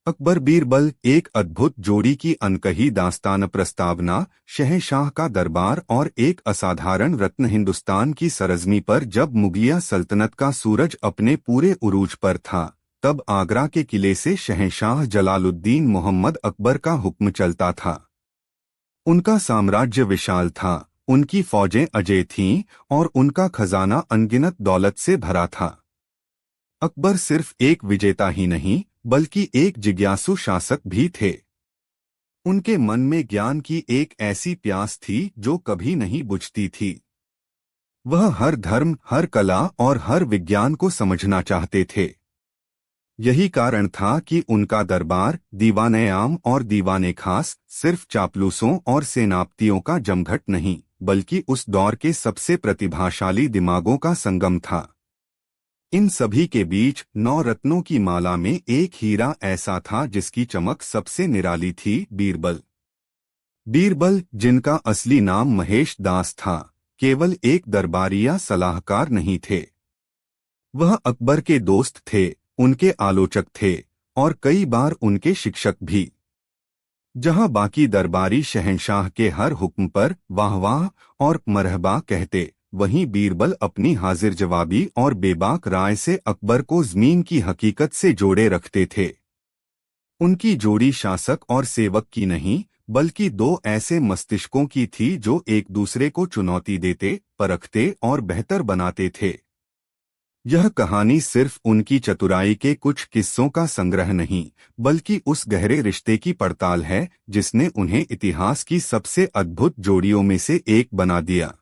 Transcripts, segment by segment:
अकबर बीरबल एक अद्भुत जोड़ी की अनकही दास्तान प्रस्तावना, शहंशाह का दरबार और एक असाधारण रत्न। हिंदुस्तान की सरजमी पर जब मुगलिया सल्तनत का सूरज अपने पूरे उरूज पर था, तब आगरा के किले से शहंशाह जलालुद्दीन मोहम्मद अकबर का हुक्म चलता था। उनका साम्राज्य विशाल था, उनकी फौजें अजेय थीं और उनका खजाना अनगिनत दौलत से भरा था। अकबर सिर्फ एक विजेता ही नहीं, बल्कि एक जिज्ञासु शासक भी थे। उनके मन में ज्ञान की एक ऐसी प्यास थी जो कभी नहीं बुझती थी। वह हर धर्म, हर कला और हर विज्ञान को समझना चाहते थे। यही कारण था कि उनका दरबार दीवाने आम और दीवाने खास सिर्फ चापलूसों और सेनापतियों का जमघट नहीं, बल्कि उस दौर के सबसे प्रतिभाशाली दिमागों का संगम था। इन सभी के बीच 9 रत्नों की माला में एक हीरा ऐसा था जिसकी चमक सबसे निराली थी, बीरबल। बीरबल, जिनका असली नाम महेश दास था, केवल एक दरबारी या सलाहकार नहीं थे। वह अकबर के दोस्त थे, उनके आलोचक थे और कई बार उनके शिक्षक भी। जहां बाकी दरबारी शहंशाह के हर हुक्म पर वाह वाह और मरहबा कहते, वहीं बीरबल अपनी हाजिर जवाबी और बेबाक राय से अकबर को ज़मीन की हकीकत से जोड़े रखते थे। उनकी जोड़ी शासक और सेवक की नहीं, बल्कि दो ऐसे मस्तिष्कों की थी जो एक दूसरे को चुनौती देते, परखते और बेहतर बनाते थे। यह कहानी सिर्फ उनकी चतुराई के कुछ किस्सों का संग्रह नहीं, बल्कि उस गहरे रिश्ते की पड़ताल है जिसने उन्हें इतिहास की सबसे अद्भुत जोड़ियों में से एक बना दिया।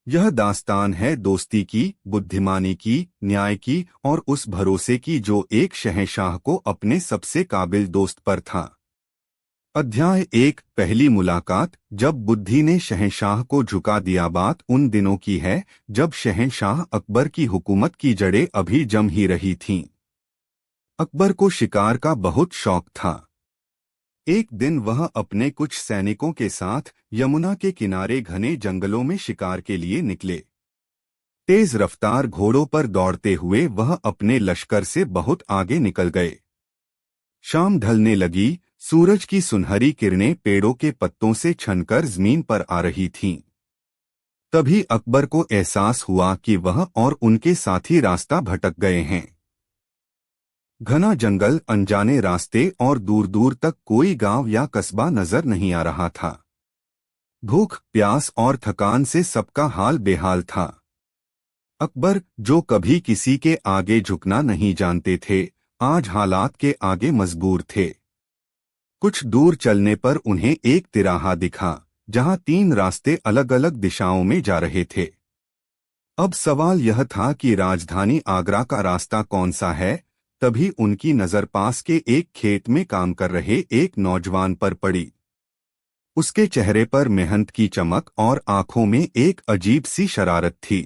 यह दास्तान है दोस्ती की, बुद्धिमानी की, न्याय की और उस भरोसे की जो एक शहंशाह को अपने सबसे काबिल दोस्त पर था। अध्याय 1, पहली मुलाकात। जब बुद्धि ने शहंशाह को झुका दिया। बात उन दिनों की है जब शहंशाह अकबर की हुकूमत की जड़ें अभी जम ही रही थीं। अकबर को शिकार का बहुत शौक था। एक दिन वह अपने कुछ सैनिकों के साथ यमुना के किनारे घने जंगलों में शिकार के लिए निकले। तेज रफ्तार घोड़ों पर दौड़ते हुए वह अपने लश्कर से बहुत आगे निकल गए। शाम ढलने लगी, सूरज की सुनहरी किरणें पेड़ों के पत्तों से छनकर जमीन पर आ रही थीं। तभी अकबर को एहसास हुआ कि वह और उनके साथी रास्ता भटक गए हैं। घना जंगल, अनजाने रास्ते और दूर दूर तक कोई गांव या कस्बा नजर नहीं आ रहा था। भूख, प्यास और थकान से सबका हाल बेहाल था। अकबर, जो कभी किसी के आगे झुकना नहीं जानते थे, आज हालात के आगे मजबूर थे। कुछ दूर चलने पर उन्हें एक तिराहा दिखा, जहां 3 रास्ते अलग अलग दिशाओं में जा रहे थे। अब सवाल यह था कि राजधानी आगरा का रास्ता कौन सा है। तभी उनकी नजर पास के एक खेत में काम कर रहे एक नौजवान पर पड़ी। उसके चेहरे पर मेहनत की चमक और आंखों में एक अजीब सी शरारत थी।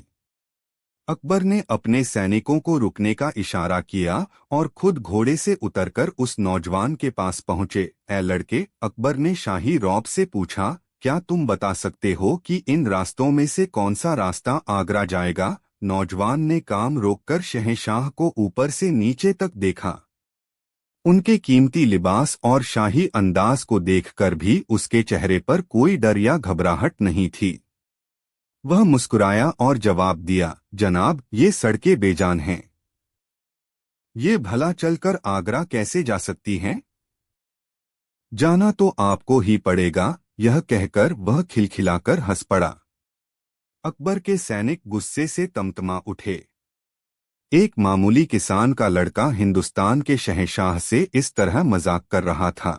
अकबर ने अपने सैनिकों को रुकने का इशारा किया और खुद घोड़े से उतरकर उस नौजवान के पास पहुंचे। ऐ लड़के, अकबर ने शाही रौब से पूछा, क्या तुम बता सकते हो कि इन रास्तों में से कौन सा रास्ता आगरा जाएगा? नौजवान ने काम रोककर शहंशाह को ऊपर से नीचे तक देखा। उनके कीमती लिबास और शाही अंदाज को देखकर भी उसके चेहरे पर कोई डर या घबराहट नहीं थी। वह मुस्कुराया और जवाब दिया, जनाब, ये सड़कें बेजान हैं। ये भला चलकर आगरा कैसे जा सकती हैं? जाना तो आपको ही पड़ेगा। यह कहकर वह खिलखिलाकर हंस पड़ा। अकबर के सैनिक गुस्से से तमतमा उठे। एक मामूली किसान का लड़का हिंदुस्तान के शहंशाह से इस तरह मजाक कर रहा था।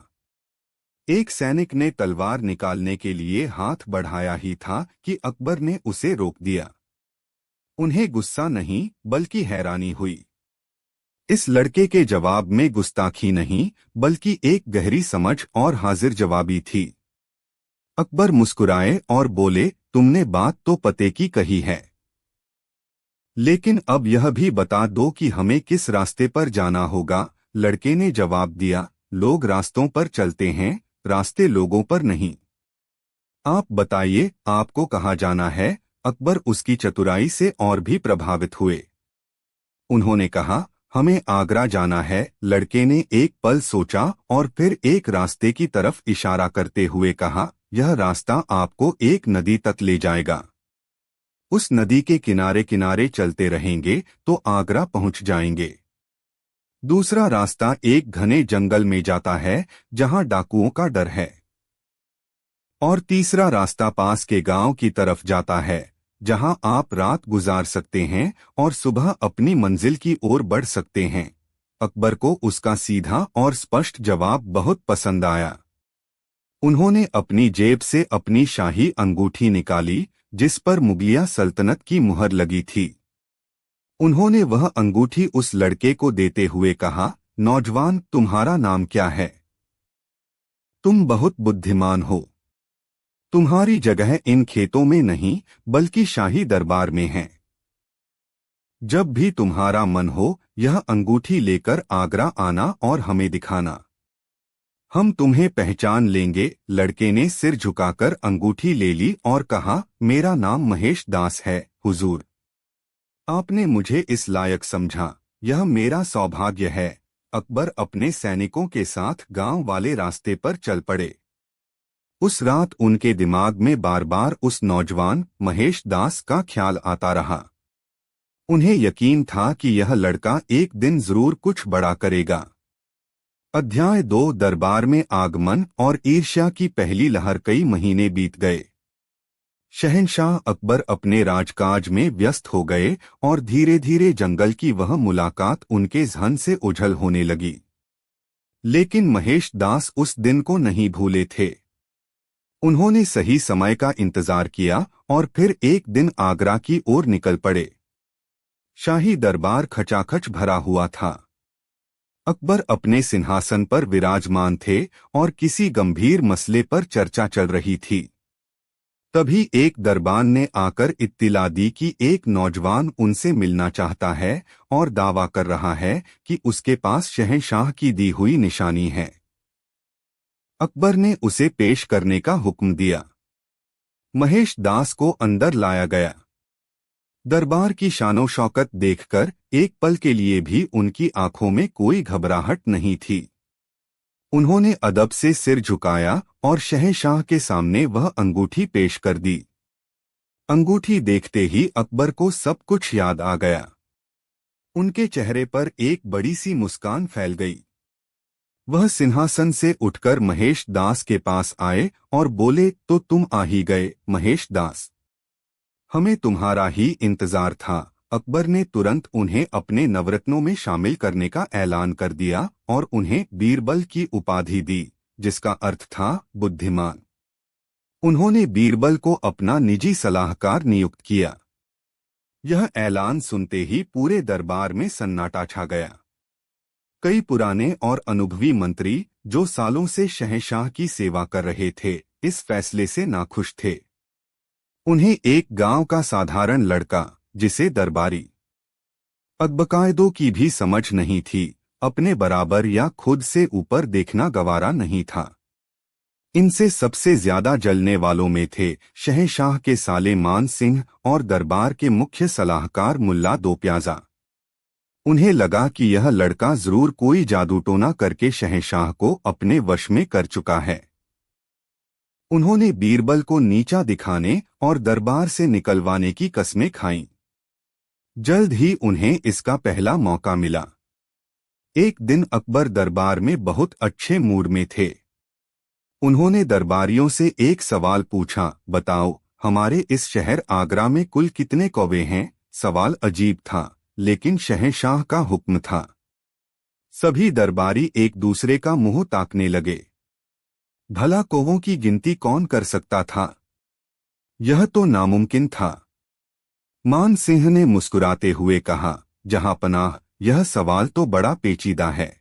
एक सैनिक ने तलवार निकालने के लिए हाथ बढ़ाया ही था कि अकबर ने उसे रोक दिया। उन्हें गुस्सा नहीं, बल्कि हैरानी हुई। इस लड़के के जवाब में गुस्ताखी नहीं, बल्कि एक गहरी समझ और हाजिर जवाबी थी। अकबर मुस्कुराए और बोले, तुमने बात तो पते की कही है, लेकिन अब यह भी बता दो कि हमें किस रास्ते पर जाना होगा। लड़के ने जवाब दिया, लोग रास्तों पर चलते हैं, रास्ते लोगों पर नहीं। आप बताइए, आपको कहाँ जाना है? अकबर उसकी चतुराई से और भी प्रभावित हुए। उन्होंने कहा, हमें आगरा जाना है। लड़के ने एक पल सोचा और फिर एक रास्ते की तरफ इशारा करते हुए कहा, यह रास्ता आपको एक नदी तक ले जाएगा। उस नदी के किनारे किनारे चलते रहेंगे तो आगरा पहुंच जाएंगे। दूसरा रास्ता एक घने जंगल में जाता है जहां डाकुओं का डर है। और तीसरा रास्ता पास के गांव की तरफ जाता है जहां आप रात गुजार सकते हैं और सुबह अपनी मंजिल की ओर बढ़ सकते हैं। अकबर को उसका सीधा और स्पष्ट जवाब बहुत पसंद आया। उन्होंने अपनी जेब से अपनी शाही अंगूठी निकाली जिस पर मुगलिया सल्तनत की मुहर लगी थी। उन्होंने वह अंगूठी उस लड़के को देते हुए कहा, नौजवान, तुम्हारा नाम क्या है? तुम बहुत बुद्धिमान हो। तुम्हारी जगह इन खेतों में नहीं बल्कि शाही दरबार में है। जब भी तुम्हारा मन हो यह अंगूठी लेकर आगरा आना और हमें दिखाना। हम तुम्हें पहचान लेंगे। लड़के ने सिर झुकाकर अंगूठी ले ली और कहा, मेरा नाम महेश दास है हुजूर। आपने मुझे इस लायक समझा, यह मेरा सौभाग्य है। अकबर अपने सैनिकों के साथ गांव वाले रास्ते पर चल पड़े। उस रात उनके दिमाग में बार बार उस नौजवान महेश दास का ख्याल आता रहा। उन्हें यकीन था कि यह लड़का एक दिन जरूर कुछ बड़ा करेगा। अध्याय 2 दरबार में आगमन और ईर्ष्या की पहली लहर। कई महीने बीत गए। शहंशाह अकबर अपने राजकाज में व्यस्त हो गए और धीरे धीरे जंगल की वह मुलाकात उनके ज़हन से ओझल होने लगी। लेकिन महेश दास उस दिन को नहीं भूले थे। उन्होंने सही समय का इंतजार किया और फिर एक दिन आगरा की ओर निकल पड़े। शाही दरबार खचाखच भरा हुआ था। अकबर अपने सिंहासन पर विराजमान थे और किसी गंभीर मसले पर चर्चा चल रही थी। तभी एक दरबान ने आकर इत्तिला दी कि एक नौजवान उनसे मिलना चाहता है और दावा कर रहा है कि उसके पास शहंशाह की दी हुई निशानी है। अकबर ने उसे पेश करने का हुक्म दिया। महेश दास को अंदर लाया गया। दरबार की शानो शौकत देखकर एक पल के लिए भी उनकी आंखों में कोई घबराहट नहीं थी। उन्होंने अदब से सिर झुकाया और शहंशाह के सामने वह अंगूठी पेश कर दी। अंगूठी देखते ही अकबर को सब कुछ याद आ गया। उनके चेहरे पर एक बड़ी सी मुस्कान फैल गई। वह सिंहासन से उठकर महेश दास के पास आए और बोले, तो तुम आ ही गए महेश दास। हमें तुम्हारा ही इंतजार था। अकबर ने तुरंत उन्हें अपने नवरत्नों में शामिल करने का ऐलान कर दिया और उन्हें बीरबल की उपाधि दी, जिसका अर्थ था बुद्धिमान। उन्होंने बीरबल को अपना निजी सलाहकार नियुक्त किया। यह ऐलान सुनते ही पूरे दरबार में सन्नाटा छा गया। कई पुराने और अनुभवी मंत्री जो सालों से शहंशाह की सेवा कर रहे थे, इस फैसले से नाखुश थे। उन्हें एक गांव का साधारण लड़का, जिसे दरबारी अकबकायदों की भी समझ नहीं थी, अपने बराबर या खुद से ऊपर देखना गवारा नहीं था। इनसे सबसे ज्यादा जलने वालों में थे शहंशाह के साले मान सिंह और दरबार के मुख्य सलाहकार मुल्ला दो प्याजा। उन्हें लगा कि यह लड़का जरूर कोई जादूटोना करके शहंशाह को अपने वश में कर चुका है। उन्होंने बीरबल को नीचा दिखाने और दरबार से निकलवाने की कस्में खाईं। जल्द ही उन्हें इसका पहला मौका मिला। एक दिन अकबर दरबार में बहुत अच्छे मूड में थे। उन्होंने दरबारियों से एक सवाल पूछा, बताओ हमारे इस शहर आगरा में कुल कितने कौवे हैं? सवाल अजीब था, लेकिन शहंशाह का हुक्म था। सभी दरबारी एक दूसरे का मुंह ताकने लगे। भला कौवों की गिनती कौन कर सकता था? यह तो नामुमकिन था। मान सिंह ने मुस्कुराते हुए कहा, जहां पनाह, यह सवाल तो बड़ा पेचीदा है।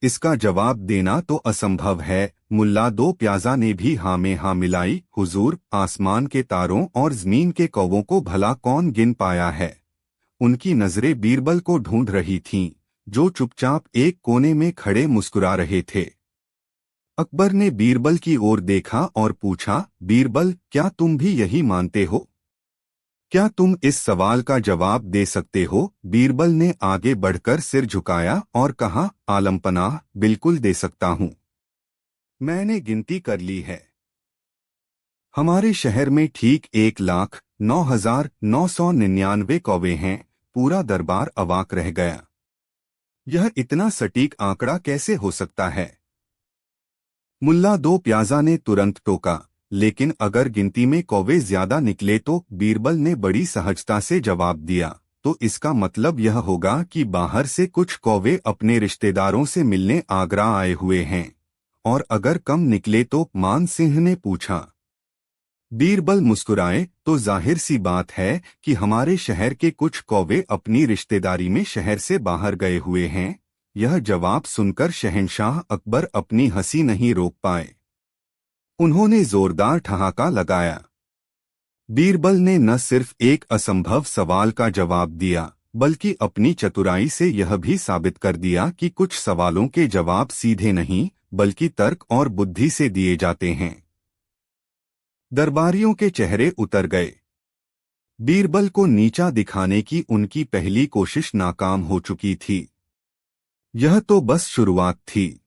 इसका जवाब देना तो असंभव है। मुल्ला दो प्याजा ने भी हाँ में हाँ मिलाई। हुजूर, आसमान के तारों और जमीन के कौवों को भला कौन गिन पाया है? उनकी नजरें बीरबल को ढूंढ रही थीं, जो चुपचाप एक कोने में खड़े मुस्कुरा रहे थे। अकबर ने बीरबल की ओर देखा और पूछा, बीरबल, क्या तुम भी यही मानते हो? क्या तुम इस सवाल का जवाब दे सकते हो? बीरबल ने आगे बढ़कर सिर झुकाया और कहा, आलमपनाह, बिल्कुल दे सकता हूँ। मैंने गिनती कर ली है। हमारे शहर में ठीक 1,09,999 कौवे हैं। पूरा दरबार अवाक रह गया। यह इतना सटीक आंकड़ा कैसे हो सकता है? मुल्ला दो प्याजा ने तुरंत टोका। लेकिन अगर गिनती में कौवे ज्यादा निकले तो? बीरबल ने बड़ी सहजता से जवाब दिया, तो इसका मतलब यह होगा कि बाहर से कुछ कौवे अपने रिश्तेदारों से मिलने आगरा आए हुए हैं। और अगर कम निकले तो? मान सिंह ने पूछा। बीरबल मुस्कुराए, तो जाहिर सी बात है कि हमारे शहर के कुछ कौवे अपनी रिश्तेदारी में शहर से बाहर गए हुए हैं। यह जवाब सुनकर शहंशाह अकबर अपनी हंसी नहीं रोक पाए। उन्होंने जोरदार ठहाका लगाया। बीरबल ने न सिर्फ एक असंभव सवाल का जवाब दिया, बल्कि अपनी चतुराई से यह भी साबित कर दिया कि कुछ सवालों के जवाब सीधे नहीं, बल्कि तर्क और बुद्धि से दिए जाते हैं। दरबारियों के चेहरे उतर गए। बीरबल को नीचा दिखाने की उनकी पहली कोशिश नाकाम हो चुकी थी। यह तो बस शुरुआत थी।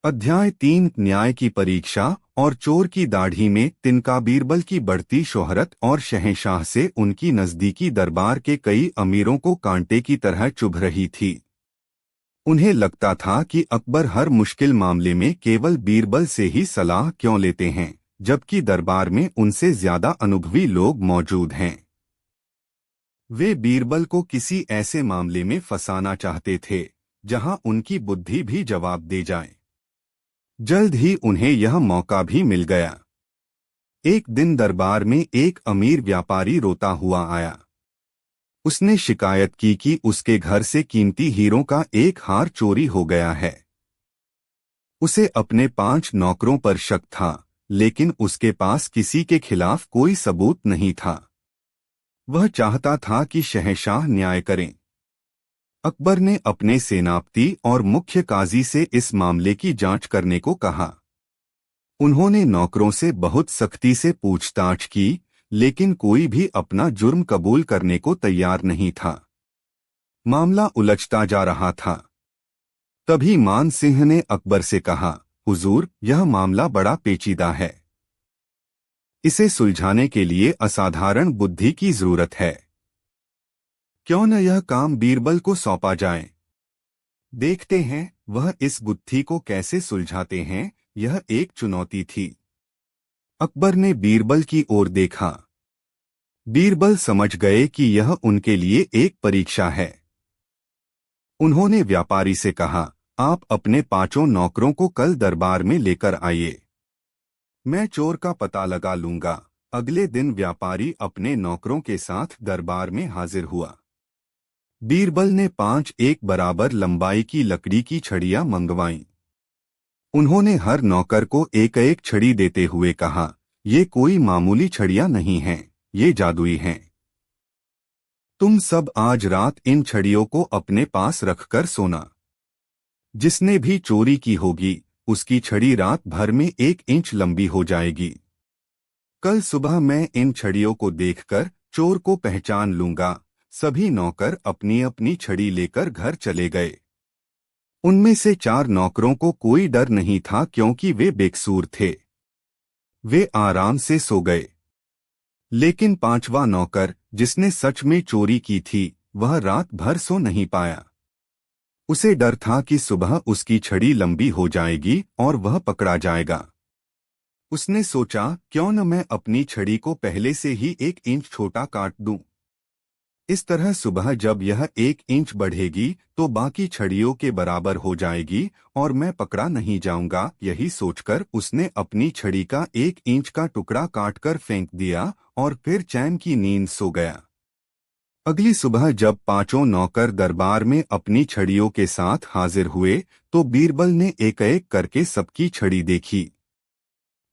अध्याय 3 न्याय की परीक्षा और चोर की दाढ़ी में तिनका। बीरबल की बढ़ती शोहरत और शहंशाह से उनकी नजदीकी दरबार के कई अमीरों को कांटे की तरह चुभ रही थी। उन्हें लगता था कि अकबर हर मुश्किल मामले में केवल बीरबल से ही सलाह क्यों लेते हैं, जबकि दरबार में उनसे ज्यादा अनुभवी लोग मौजूद हैं। वे बीरबल को किसी ऐसे मामले में फंसाना चाहते थे जहां उनकी बुद्धि भी जवाब दे जाए। जल्द ही उन्हें यह मौका भी मिल गया। एक दिन दरबार में एक अमीर व्यापारी रोता हुआ आया। उसने शिकायत की कि उसके घर से कीमती हीरों का एक हार चोरी हो गया है। उसे अपने 5 नौकरों पर शक था, लेकिन उसके पास किसी के खिलाफ कोई सबूत नहीं था। वह चाहता था कि शहंशाह न्याय करें। अकबर ने अपने सेनापति और मुख्य काजी से इस मामले की जांच करने को कहा। उन्होंने नौकरों से बहुत सख्ती से पूछताछ की, लेकिन कोई भी अपना जुर्म कबूल करने को तैयार नहीं था। मामला उलझता जा रहा था। तभी मान सिंह ने अकबर से कहा, हुजूर, यह मामला बड़ा पेचीदा है। इसे सुलझाने के लिए असाधारण बुद्धि की जरूरत है। क्यों न यह काम बीरबल को सौंपा जाए। देखते हैं वह इस बुद्धि को कैसे सुलझाते हैं। यह एक चुनौती थी। अकबर ने बीरबल की ओर देखा। बीरबल समझ गए कि यह उनके लिए एक परीक्षा है। उन्होंने व्यापारी से कहा, आप अपने 5 नौकरों को कल दरबार में लेकर आइए। मैं चोर का पता लगा लूंगा। अगले दिन व्यापारी अपने नौकरों के साथ दरबार में हाजिर हुआ। बीरबल ने 5 एक बराबर लंबाई की लकड़ी की छड़ियां मंगवाईं। उन्होंने हर नौकर को एक एक छड़ी देते हुए कहा, ये कोई मामूली छड़ियां नहीं हैं, ये जादुई हैं। तुम सब आज रात इन छड़ियों को अपने पास रखकर सोना। जिसने भी चोरी की होगी, उसकी छड़ी रात भर में 1 इंच लंबी हो जाएगी। कल सुबह मैं इन छड़ियों को देखकर चोर को पहचान लूंगा। सभी नौकर अपनी अपनी छड़ी लेकर घर चले गए। उनमें से 4 नौकरों को कोई डर नहीं था, क्योंकि वे बेकसूर थे। वे आराम से सो गए। लेकिन 5वां नौकर, जिसने सच में चोरी की थी, वह रात भर सो नहीं पाया। उसे डर था कि सुबह उसकी छड़ी लंबी हो जाएगी और वह पकड़ा जाएगा। उसने सोचा, क्यों न मैं अपनी छड़ी को पहले से ही 1 इंच छोटा काट दूं। इस तरह सुबह जब यह 1 इंच बढ़ेगी तो बाकी छड़ियों के बराबर हो जाएगी और मैं पकड़ा नहीं जाऊंगा। यही सोचकर उसने अपनी छड़ी का 1 इंच का टुकड़ा काटकर फेंक दिया और फिर चैन की नींद सो गया। अगली सुबह जब 5 नौकर दरबार में अपनी छड़ियों के साथ हाजिर हुए तो बीरबल ने एक एक करके सबकी छड़ी देखी।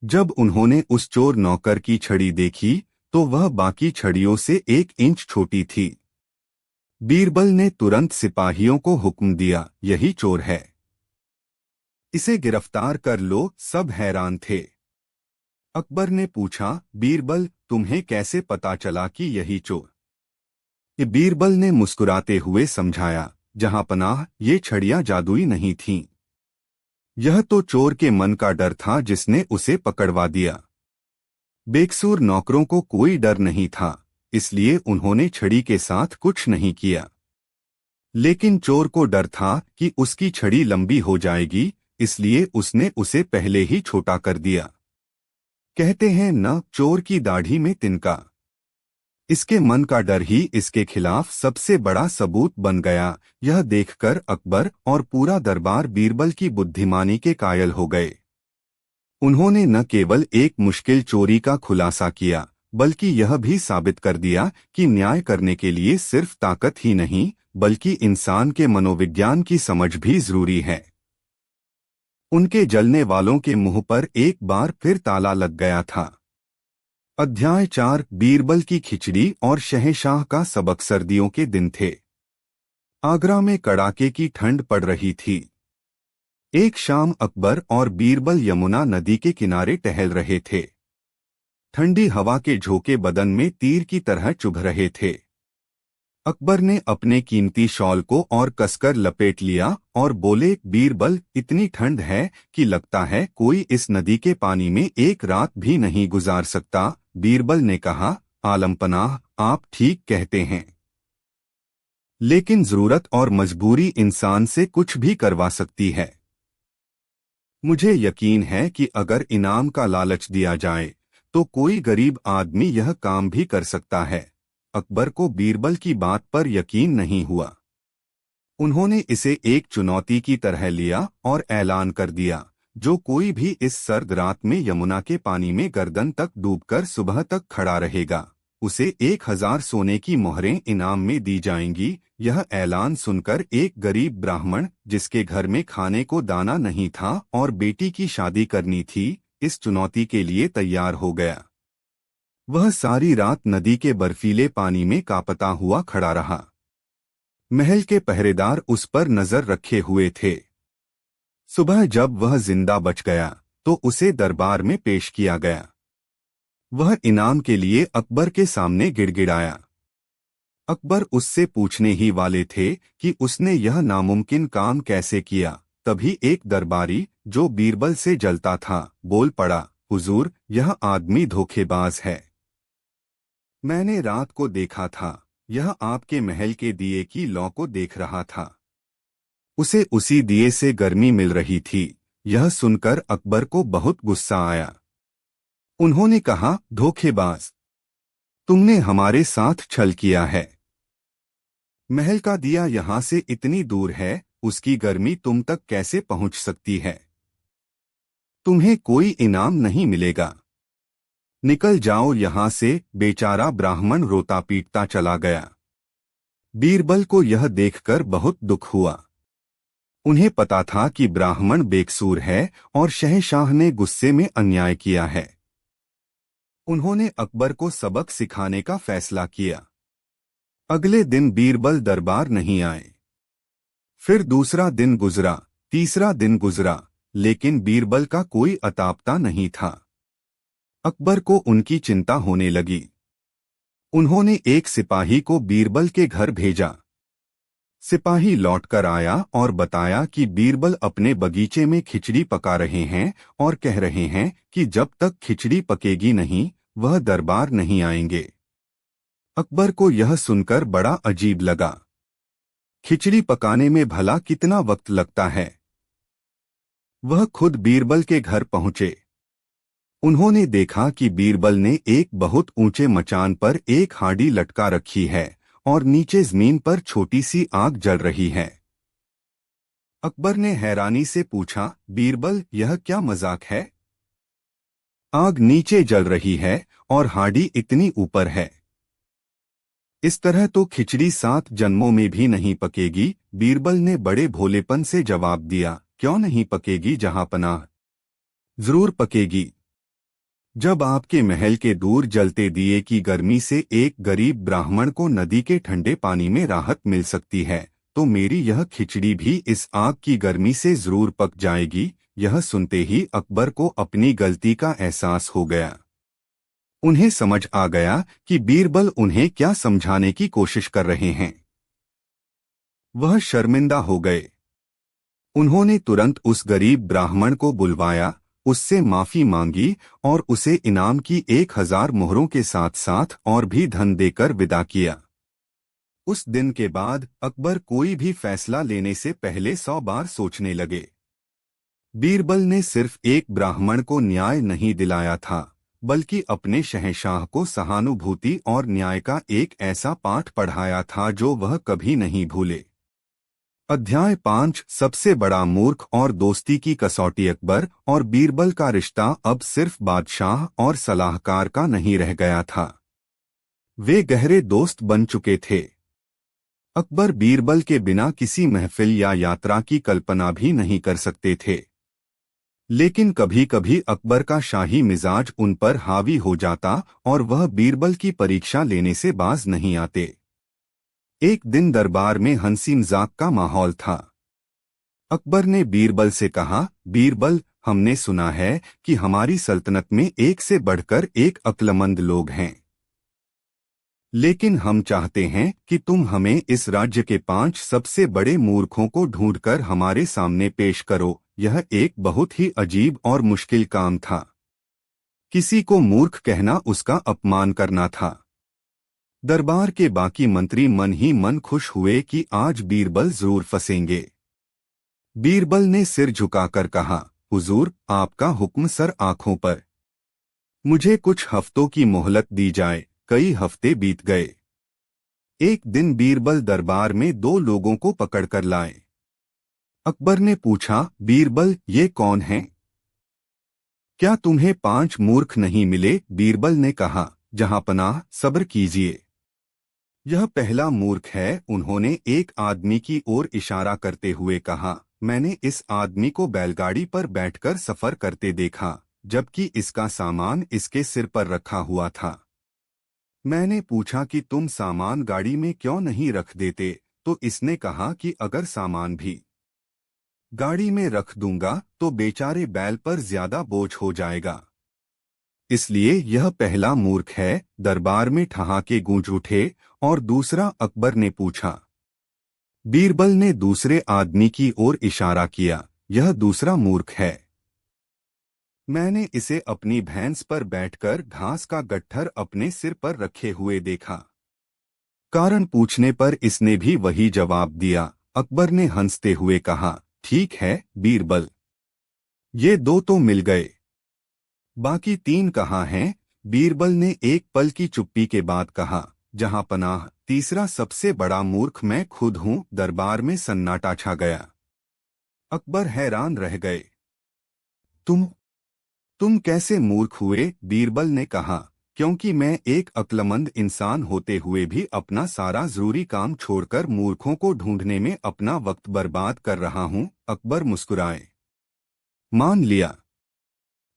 जब उन्होंने उस चोर नौकर की छड़ी देखी तो वह बाकी छड़ियों से 1 इंच छोटी थी। बीरबल ने तुरंत सिपाहियों को हुक्म दिया, यही चोर है, इसे गिरफ्तार कर लो। सब हैरान थे। अकबर ने पूछा, बीरबल, तुम्हें कैसे पता चला कि यही चोर? ये बीरबल ने मुस्कुराते हुए समझाया, जहां पनाह ये छड़ियां जादुई नहीं थीं। यह तो चोर के मन का डर था जिसने उसे पकड़वा दिया। बेकसूर नौकरों को कोई डर नहीं था, इसलिए उन्होंने छड़ी के साथ कुछ नहीं किया। लेकिन चोर को डर था कि उसकी छड़ी लंबी हो जाएगी, इसलिए उसने उसे पहले ही छोटा कर दिया। कहते हैं न, चोर की दाढ़ी में तिनका। इसके मन का डर ही इसके खिलाफ सबसे बड़ा सबूत बन गया। यह देखकर अकबर और पूरा दरबार बीरबल की बुद्धिमानी के कायल हो गए। उन्होंने न केवल एक मुश्किल चोरी का खुलासा किया, बल्कि यह भी साबित कर दिया कि न्याय करने के लिए सिर्फ ताकत ही नहीं, बल्कि इंसान के मनोविज्ञान की समझ भी जरूरी है। उनके जलने वालों के मुंह पर एक बार फिर ताला लग गया था। अध्याय 4 बीरबल की खिचड़ी और शहंशाह का सबक। सर्दियों के दिन थे। आगरा में कड़ाके की ठंड पड़ रही थी। एक शाम अकबर और बीरबल यमुना नदी के किनारे टहल रहे थे। ठंडी हवा के झोंके बदन में तीर की तरह चुभ रहे थे। अकबर ने अपने कीमती शॉल को और कसकर लपेट लिया और बोले, बीरबल, इतनी ठंड है कि लगता है कोई इस नदी के पानी में एक रात भी नहीं गुजार सकता। बीरबल ने कहा, आलमपनाह, आप ठीक कहते हैं, लेकिन जरूरत और मजबूरी इंसान से कुछ भी करवा सकती है। मुझे यकीन है कि अगर इनाम का लालच दिया जाए तो कोई गरीब आदमी यह काम भी कर सकता है। अकबर को बीरबल की बात पर यकीन नहीं हुआ। उन्होंने इसे एक चुनौती की तरह लिया और ऐलान कर दिया, जो कोई भी इस सर्द रात में यमुना के पानी में गर्दन तक डूबकर सुबह तक खड़ा रहेगा, उसे 1000 सोने की मोहरें इनाम में दी जाएंगी। यह ऐलान सुनकर एक गरीब ब्राह्मण, जिसके घर में खाने को दाना नहीं था और बेटी की शादी करनी थी, इस चुनौती के लिए तैयार हो गया। वह सारी रात नदी के बर्फीले पानी में कांपता हुआ खड़ा रहा। महल के पहरेदार उस पर नजर रखे हुए थे। सुबह जब वह जिंदा बच गया तो उसे दरबार में पेश किया गया। वह इनाम के लिए अकबर के सामने गिड़गिड़ाया। अकबर उससे पूछने ही वाले थे कि उसने यह नामुमकिन काम कैसे किया। तभी एक दरबारी, जो बीरबल से जलता था, बोल पड़ा, हुजूर, यह आदमी धोखेबाज है। मैंने रात को देखा था, यह आपके महल के दिए की लौ को देख रहा था। उसे उसी दिए से गर्मी मिल रही थी। यह सुनकर अकबर को बहुत गुस्सा आया। उन्होंने कहा, धोखेबाज, तुमने हमारे साथ छल किया है। महल का दिया यहाँ से इतनी दूर है, उसकी गर्मी तुम तक कैसे पहुंच सकती है? तुम्हें कोई इनाम नहीं मिलेगा। निकल जाओ यहाँ से। बेचारा ब्राह्मण रोता पीटता चला गया। बीरबल को यह देखकर बहुत दुख हुआ। उन्हें पता था कि ब्राह्मण बेकसूर है और शहंशाह ने गुस्से में अन्याय किया है। उन्होंने अकबर को सबक सिखाने का फैसला किया। अगले दिन बीरबल दरबार नहीं आए। फिर दूसरा दिन गुजरा, तीसरा दिन गुजरा, लेकिन बीरबल का अता पता नहीं था। अकबर को उनकी चिंता होने लगी। उन्होंने एक सिपाही को बीरबल के घर भेजा। सिपाही लौटकर आया और बताया कि बीरबल अपने बगीचे में खिचड़ी पका रहे हैं और कह रहे हैं कि जब तक खिचड़ी पकेगी नहीं, वह दरबार नहीं आएंगे। अकबर को यह सुनकर बड़ा अजीब लगा। खिचड़ी पकाने में भला कितना वक्त लगता है? वह खुद बीरबल के घर पहुंचे। उन्होंने देखा कि बीरबल ने एक बहुत ऊंचे मचान पर एक हांडी लटका रखी है और नीचे जमीन पर छोटी सी आग जल रही है। अकबर ने हैरानी से पूछा, बीरबल, यह क्या मजाक है? आग नीचे जल रही है और हांडी इतनी ऊपर है। इस तरह तो खिचड़ी 7 जन्मों में भी नहीं पकेगी। बीरबल ने बड़े भोलेपन से जवाब दिया, क्यों नहीं पकेगी जहांपनाह? जरूर पकेगी। जब आपके महल के दूर जलते दिए की गर्मी से एक गरीब ब्राह्मण को नदी के ठंडे पानी में राहत मिल सकती है, तो मेरी यह खिचड़ी भी इस आग की गर्मी से जरूर पक जाएगी। यह सुनते ही अकबर को अपनी गलती का एहसास हो गया। उन्हें समझ आ गया कि बीरबल उन्हें क्या समझाने की कोशिश कर रहे हैं। वह शर्मिंदा हो गए। उन्होंने तुरंत उस गरीब ब्राह्मण को बुलवाया, उससे माफी मांगी और उसे इनाम की 1000 मोहरों के साथ साथ और भी धन देकर विदा किया। उस दिन के बाद अकबर कोई भी फैसला लेने से पहले 100 बार सोचने लगे। बीरबल ने सिर्फ एक ब्राह्मण को न्याय नहीं दिलाया था, बल्कि अपने शहंशाह को सहानुभूति और न्याय का एक ऐसा पाठ पढ़ाया था जो वह कभी नहीं भूले। अध्याय 5 सबसे बड़ा मूर्ख और दोस्ती की कसौटी। अकबर और बीरबल का रिश्ता अब सिर्फ बादशाह और सलाहकार का नहीं रह गया था। वे गहरे दोस्त बन चुके थे। अकबर बीरबल के बिना किसी महफिल या यात्रा की कल्पना भी नहीं कर सकते थे। लेकिन कभी कभी अकबर का शाही मिजाज उन पर हावी हो जाता और वह बीरबल की परीक्षा लेने से बाज नहीं आते। एक दिन दरबार में हंसी मजाक का माहौल था। अकबर ने बीरबल से कहा, बीरबल, हमने सुना है कि हमारी सल्तनत में एक से बढ़कर एक अक्लमंद लोग हैं, लेकिन हम चाहते हैं कि तुम हमें इस राज्य के 5 सबसे बड़े मूर्खों को ढूंढकर हमारे सामने पेश करो। यह एक बहुत ही अजीब और मुश्किल काम था। किसी को मूर्ख कहना उसका अपमान करना था। दरबार के बाकी मंत्री मन ही मन खुश हुए कि आज बीरबल जरूर फंसेंगे। बीरबल ने सिर झुकाकर कहा, हुजूर, आपका हुक्म सर आंखों पर। मुझे कुछ हफ्तों की मोहलत दी जाए। कई हफ्ते बीत गए। एक दिन बीरबल दरबार में 2 लोगों को पकड़कर लाए। अकबर ने पूछा, बीरबल, ये कौन हैं? क्या तुम्हें 5 मूर्ख नहीं मिले? बीरबल ने कहा, जहांपनाह, सब्र कीजिए। यह पहला मूर्ख है। उन्होंने एक आदमी की ओर इशारा करते हुए कहा, मैंने इस आदमी को बैलगाड़ी पर बैठकर सफर करते देखा, जबकि इसका सामान इसके सिर पर रखा हुआ था। मैंने पूछा कि तुम सामान गाड़ी में क्यों नहीं रख देते, तो इसने कहा कि अगर सामान भी गाड़ी में रख दूंगा तो बेचारे बैल पर ज्यादा बोझ हो जाएगा। इसलिए यह पहला मूर्ख है। दरबार में ठहाके गूंज उठे। और दूसरा? अकबर ने पूछा। बीरबल ने दूसरे आदमी की ओर इशारा किया, यह दूसरा मूर्ख है। मैंने इसे अपनी भैंस पर बैठकर घास का गट्ठर अपने सिर पर रखे हुए देखा। कारण पूछने पर इसने भी वही जवाब दिया। अकबर ने हंसते हुए कहा, ठीक है बीरबल, ये 2 तो मिल गए, बाकी 3 कहाँ हैं? बीरबल ने एक पल की चुप्पी के बाद कहा, जहांपनाह, तीसरा सबसे बड़ा मूर्ख मैं खुद हूं। दरबार में सन्नाटा छा गया। अकबर हैरान रह गए। तुम कैसे मूर्ख हुए? बीरबल ने कहा, क्योंकि मैं एक अक्लमंद इंसान होते हुए भी अपना सारा जरूरी काम छोड़कर मूर्खों को ढूंढने में अपना वक्त बर्बाद कर रहा हूं। अकबर मुस्कुराए। मान लिया।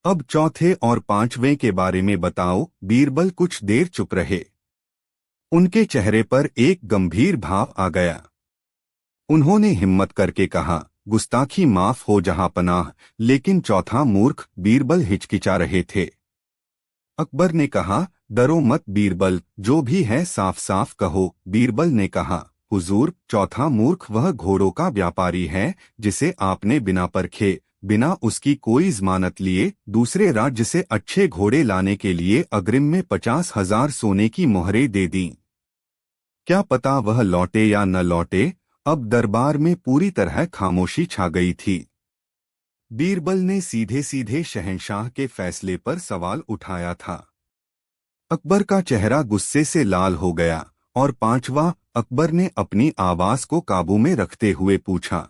अब चौथे और 5वें के बारे में बताओ। बीरबल कुछ देर चुप रहे। उनके चेहरे पर एक गंभीर भाव आ गया। उन्होंने हिम्मत करके कहा, गुस्ताखी माफ हो जहांपनाह, लेकिन चौथा मूर्ख? बीरबल हिचकिचा रहे थे। अकबर ने कहा, डरो मत बीरबल, जो भी है साफ साफ कहो। बीरबल ने कहा, हुजूर, चौथा मूर्ख वह घोड़ों का व्यापारी है जिसे आपने बिना परखे, बिना उसकी कोई जमानत लिए दूसरे राज्य से अच्छे घोड़े लाने के लिए अग्रिम में 50,000 सोने की मोहरें दे दी। क्या पता वह लौटे या न लौटे। अब दरबार में पूरी तरह खामोशी छा गई थी। बीरबल ने सीधे सीधे शहंशाह के फैसले पर सवाल उठाया था। अकबर का चेहरा गुस्से से लाल हो गया। और 5वां? अकबर ने अपनी आवाज को काबू में रखते हुए पूछा।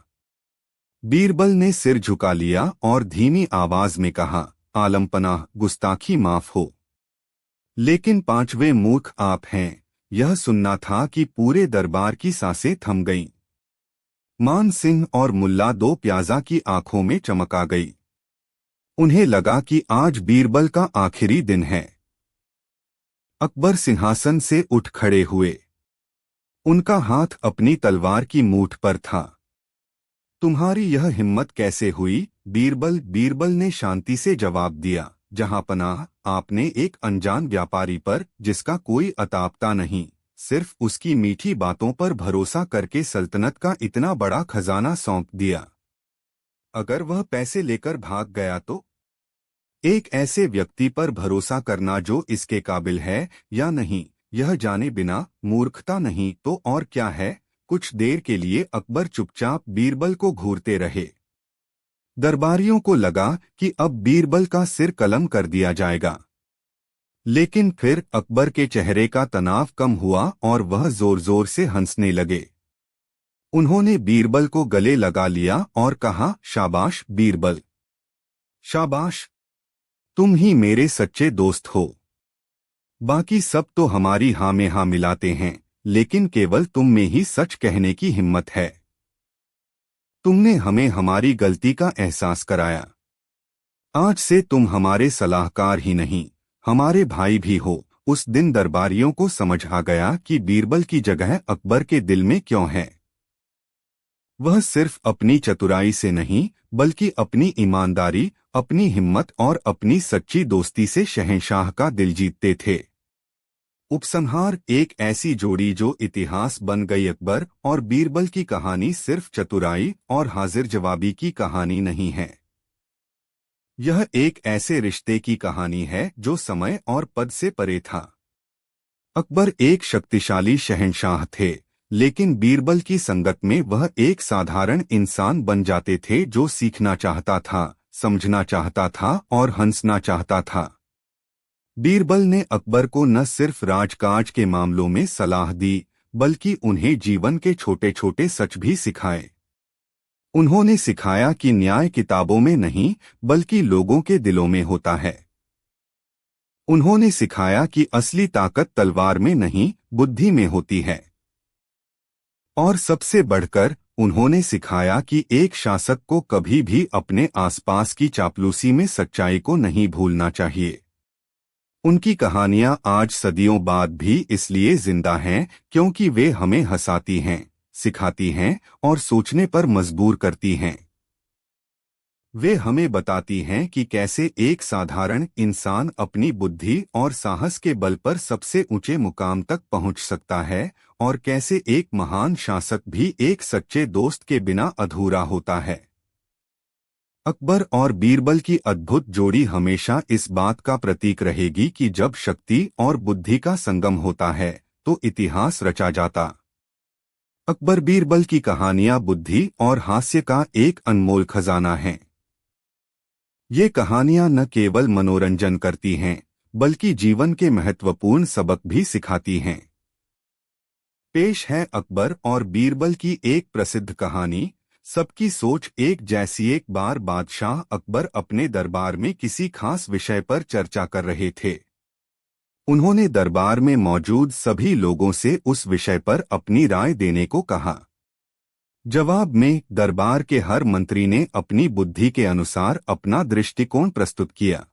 बीरबल ने सिर झुका लिया और धीमी आवाज में कहा, आलमपनाह, गुस्ताखी माफ हो, लेकिन 5वें मूर्ख आप हैं। यह सुनना था कि पूरे दरबार की सांसें थम गईं। मान सिंह और मुल्ला 2 प्याजा की आंखों में चमक आ गई। उन्हें लगा कि आज बीरबल का आखिरी दिन है। अकबर सिंहासन से उठ खड़े हुए। उनका हाथ अपनी तलवार की मूठ पर था। तुम्हारी यह हिम्मत कैसे हुई? बीरबल बीरबल ने शांति से जवाब दिया, जहांपनाह, आपने एक अनजान व्यापारी पर, जिसका कोई अतापता नहीं, सिर्फ उसकी मीठी बातों पर भरोसा करके सल्तनत का इतना बड़ा खजाना सौंप दिया। अगर वह पैसे लेकर भाग गया तो? एक ऐसे व्यक्ति पर भरोसा करना जो इसके काबिल है या नहीं, यह जाने बिना मूर्खता नहीं तो और क्या है। कुछ देर के लिए अकबर चुपचाप बीरबल को घूरते रहे। दरबारियों को लगा कि अब बीरबल का सिर कलम कर दिया जाएगा, लेकिन फिर अकबर के चेहरे का तनाव कम हुआ और वह जोर जोर से हंसने लगे। उन्होंने बीरबल को गले लगा लिया और कहा, शाबाश बीरबल, शाबाश, तुम ही मेरे सच्चे दोस्त हो। बाकी सब तो हमारी हाँ में हाँ मिलाते हैं, लेकिन केवल तुम में ही सच कहने की हिम्मत है। तुमने हमें हमारी गलती का एहसास कराया। आज से तुम हमारे सलाहकार ही नहीं, हमारे भाई भी हो। उस दिन दरबारियों को समझ आ गया कि बीरबल की जगह अकबर के दिल में क्यों है। वह सिर्फ अपनी चतुराई से नहीं, बल्कि अपनी ईमानदारी, अपनी हिम्मत और अपनी सच्ची दोस्ती से शहंशाह का दिल जीतते थे। उपसंहार, एक ऐसी जोड़ी जो इतिहास बन गई। अकबर और बीरबल की कहानी सिर्फ चतुराई और हाजिर जवाबी की कहानी नहीं है। यह एक ऐसे रिश्ते की कहानी है जो समय और पद से परे था। अकबर एक शक्तिशाली शहंशाह थे, लेकिन बीरबल की संगत में वह एक साधारण इंसान बन जाते थे जो सीखना चाहता था, समझना चाहता था और हंसना चाहता था। बीरबल ने अकबर को न सिर्फ राजकाज के मामलों में सलाह दी, बल्कि उन्हें जीवन के छोटे छोटे सच भी सिखाए। उन्होंने सिखाया कि न्याय किताबों में नहीं, बल्कि लोगों के दिलों में होता है। उन्होंने सिखाया कि असली ताकत तलवार में नहीं, बुद्धि में होती है। और सबसे बढ़कर उन्होंने सिखाया कि एक शासक को कभी भी अपने आसपास की चापलूसी में सच्चाई को नहीं भूलना चाहिए। उनकी कहानियां आज सदियों बाद भी इसलिए जिंदा हैं क्योंकि वे हमें हंसाती हैं, सिखाती हैं और सोचने पर मजबूर करती हैं। वे हमें बताती हैं कि कैसे एक साधारण इंसान अपनी बुद्धि और साहस के बल पर सबसे ऊंचे मुकाम तक पहुंच सकता है, और कैसे एक महान शासक भी एक सच्चे दोस्त के बिना अधूरा होता है। अकबर और बीरबल की अद्भुत जोड़ी हमेशा इस बात का प्रतीक रहेगी कि जब शक्ति और बुद्धि का संगम होता है तो इतिहास रचा जाता। अकबर बीरबल की कहानियां बुद्धि और हास्य का एक अनमोल खजाना हैं। ये कहानियां न केवल मनोरंजन करती हैं, बल्कि जीवन के महत्वपूर्ण सबक भी सिखाती हैं। पेश है अकबर और बीरबल की एक प्रसिद्ध कहानी, सबकी सोच एक जैसी। एक बार बादशाह अकबर अपने दरबार में किसी खास विषय पर चर्चा कर रहे थे। उन्होंने दरबार में मौजूद सभी लोगों से उस विषय पर अपनी राय देने को कहा। जवाब में दरबार के हर मंत्री ने अपनी बुद्धि के अनुसार अपना दृष्टिकोण प्रस्तुत किया।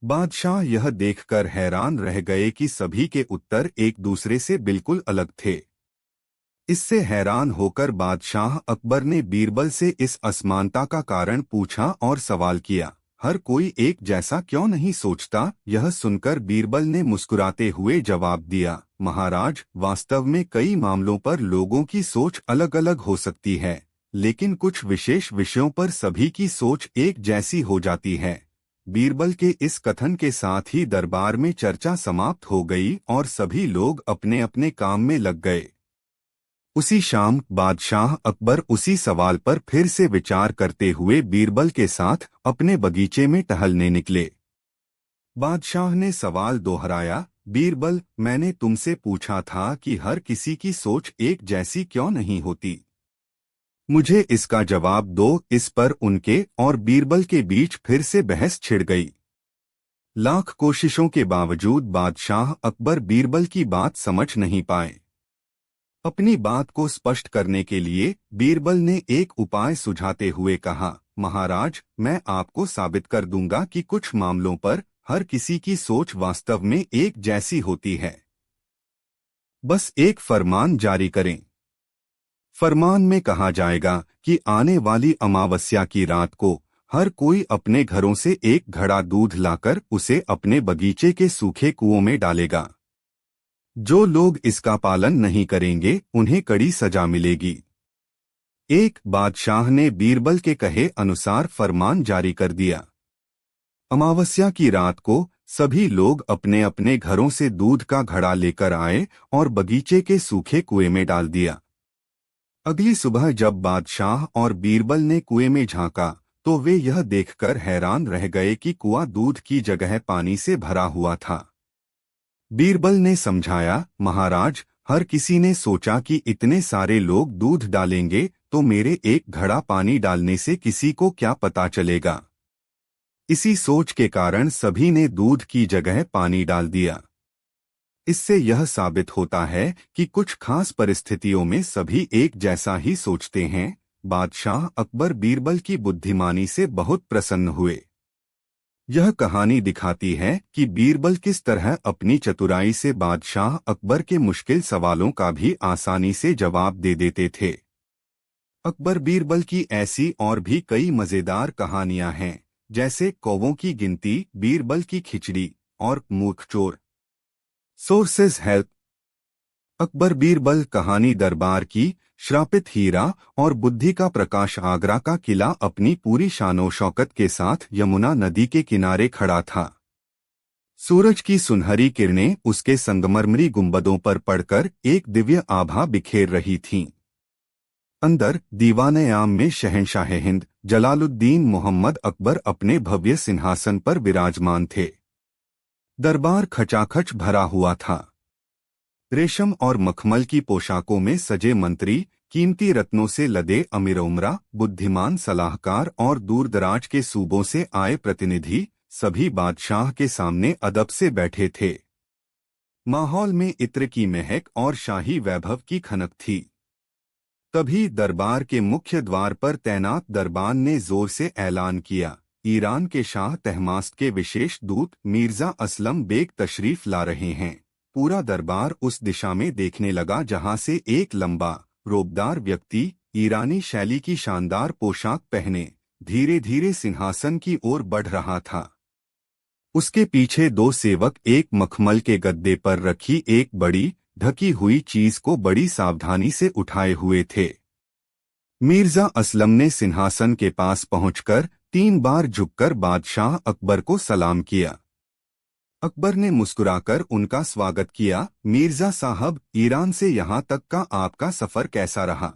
बादशाह यह देखकर हैरान रह गए कि सभी के उत्तर एक दूसरे से बिल्कुल अलग थे। इससे हैरान होकर बादशाह अकबर ने बीरबल से इस असमानता का कारण पूछा और सवाल किया, हर कोई एक जैसा क्यों नहीं सोचता? यह सुनकर बीरबल ने मुस्कुराते हुए जवाब दिया, महाराज, वास्तव में कई मामलों पर लोगों की सोच अलग अलग हो सकती है, लेकिन कुछ विशेष विषयों पर सभी की सोच एक जैसी हो जाती है। बीरबल के इस कथन के साथ ही दरबार में चर्चा समाप्त हो गई और सभी लोग अपने अपने काम में लग गए। उसी शाम बादशाह अकबर उसी सवाल पर फिर से विचार करते हुए बीरबल के साथ अपने बगीचे में टहलने निकले। बादशाह ने सवाल दोहराया, बीरबल, मैंने तुमसे पूछा था कि हर किसी की सोच एक जैसी क्यों नहीं होती? मुझे इसका जवाब दो। इस पर उनके और बीरबल के बीच फिर से बहस छिड़ गई। लाख कोशिशों के बावजूद बादशाह अकबर बीरबल की बात समझ नहीं पाए। अपनी बात को स्पष्ट करने के लिए बीरबल ने एक उपाय सुझाते हुए कहा, महाराज, मैं आपको साबित कर दूंगा कि कुछ मामलों पर हर किसी की सोच वास्तव में एक जैसी होती है। बस एक फरमान जारी करें। फरमान में कहा जाएगा कि आने वाली अमावस्या की रात को हर कोई अपने घरों से एक घड़ा दूध लाकर उसे अपने बगीचे के सूखे कुओं में डालेगा। जो लोग इसका पालन नहीं करेंगे उन्हें कड़ी सजा मिलेगी। एक बादशाह ने बीरबल के कहे अनुसार फरमान जारी कर दिया। अमावस्या की रात को सभी लोग अपने अपने घरों से दूध का घड़ा लेकर आए और बगीचे के सूखे कुएं में डाल दिया। अगली सुबह जब बादशाह और बीरबल ने कुएं में झांका तो वे यह देखकर हैरान रह गए कि कुआं दूध की जगह पानी से भरा हुआ था। बीरबल ने समझाया, महाराज, हर किसी ने सोचा कि इतने सारे लोग दूध डालेंगे तो मेरे एक घड़ा पानी डालने से किसी को क्या पता चलेगा। इसी सोच के कारण सभी ने दूध की जगह पानी डाल दिया। इससे यह साबित होता है कि कुछ खास परिस्थितियों में सभी एक जैसा ही सोचते हैं। बादशाह अकबर बीरबल की बुद्धिमानी से बहुत प्रसन्न हुए। यह कहानी दिखाती है कि बीरबल किस तरह अपनी चतुराई से बादशाह अकबर के मुश्किल सवालों का भी आसानी से जवाब दे देते थे। अकबर बीरबल की ऐसी और भी कई मजेदार कहानियां हैं, जैसे कौवों की गिनती, बीरबल की खिचड़ी और मूर्ख चोर। Sources help. अकबर बीरबल कहानी दरबार की श्रापित हीरा और बुद्धि का प्रकाश। आगरा का किला अपनी पूरी शानो शौकत के साथ यमुना नदी के किनारे खड़ा था। सूरज की सुनहरी किरणें उसके संगमरमरी गुंबदों पर पड़कर एक दिव्य आभा बिखेर रही थीं। अंदर दीवान-ए-आम में शहंशाह हिंद जलालुद्दीन मोहम्मद अकबर अपने भव्य सिंहासन पर विराजमान थे। दरबार खचाखच भरा हुआ था। रेशम और मखमल की पोशाकों में सजे मंत्री, कीमती रत्नों से लदे अमीर उमरा, बुद्धिमान सलाहकार और दूरदराज के सूबों से आए प्रतिनिधि सभी बादशाह के सामने अदब से बैठे थे। माहौल में इत्र की महक और शाही वैभव की खनक थी। तभी दरबार के मुख्य द्वार पर तैनात दरबान ने जोर से ऐलान किया, ईरान के शाह तहमास्त के विशेष दूत मिर्जा असलम बेग तशरीफ ला रहे हैं। पूरा दरबार उस दिशा में देखने लगा जहां से एक लंबा, रोबदार व्यक्ति ईरानी शैली की शानदार पोशाक पहने धीरे धीरे सिंहासन की ओर बढ़ रहा था। उसके पीछे दो सेवक एक मखमल के गद्दे पर रखी एक बड़ी ढकी हुई चीज को बड़ी सावधानी से उठाए हुए थे। मिर्जा असलम ने सिंहासन के पास पहुंचकर 3 बार झुककर बादशाह अकबर को सलाम किया। अकबर ने मुस्कुराकर उनका स्वागत किया। मिर्जा साहब, ईरान से यहाँ तक का आपका सफर कैसा रहा?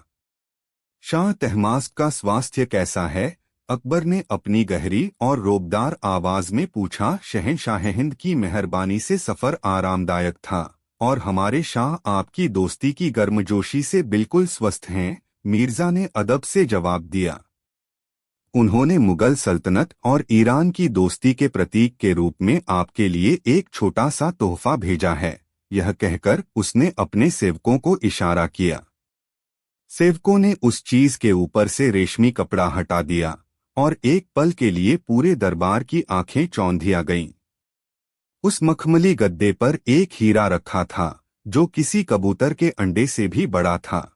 शाह तहमास्त का स्वास्थ्य कैसा है? अकबर ने अपनी गहरी और रोबदार आवाज में पूछा। शहंशाह हिंद की मेहरबानी से सफर आरामदायक था और हमारे शाह आपकी दोस्ती की गर्मजोशी से बिल्कुल स्वस्थ हैं, मिर्जा ने अदब से जवाब दिया। उन्होंने मुगल सल्तनत और ईरान की दोस्ती के प्रतीक के रूप में आपके लिए एक छोटा सा तोहफा भेजा है। यह कहकर उसने अपने सेवकों को इशारा किया। सेवकों ने उस चीज के ऊपर से रेशमी कपड़ा हटा दिया और एक पल के लिए पूरे दरबार की आंखें चौंधिया गईं। उस मखमली गद्दे पर एक हीरा रखा था जो किसी कबूतर के अंडे से भी बड़ा था।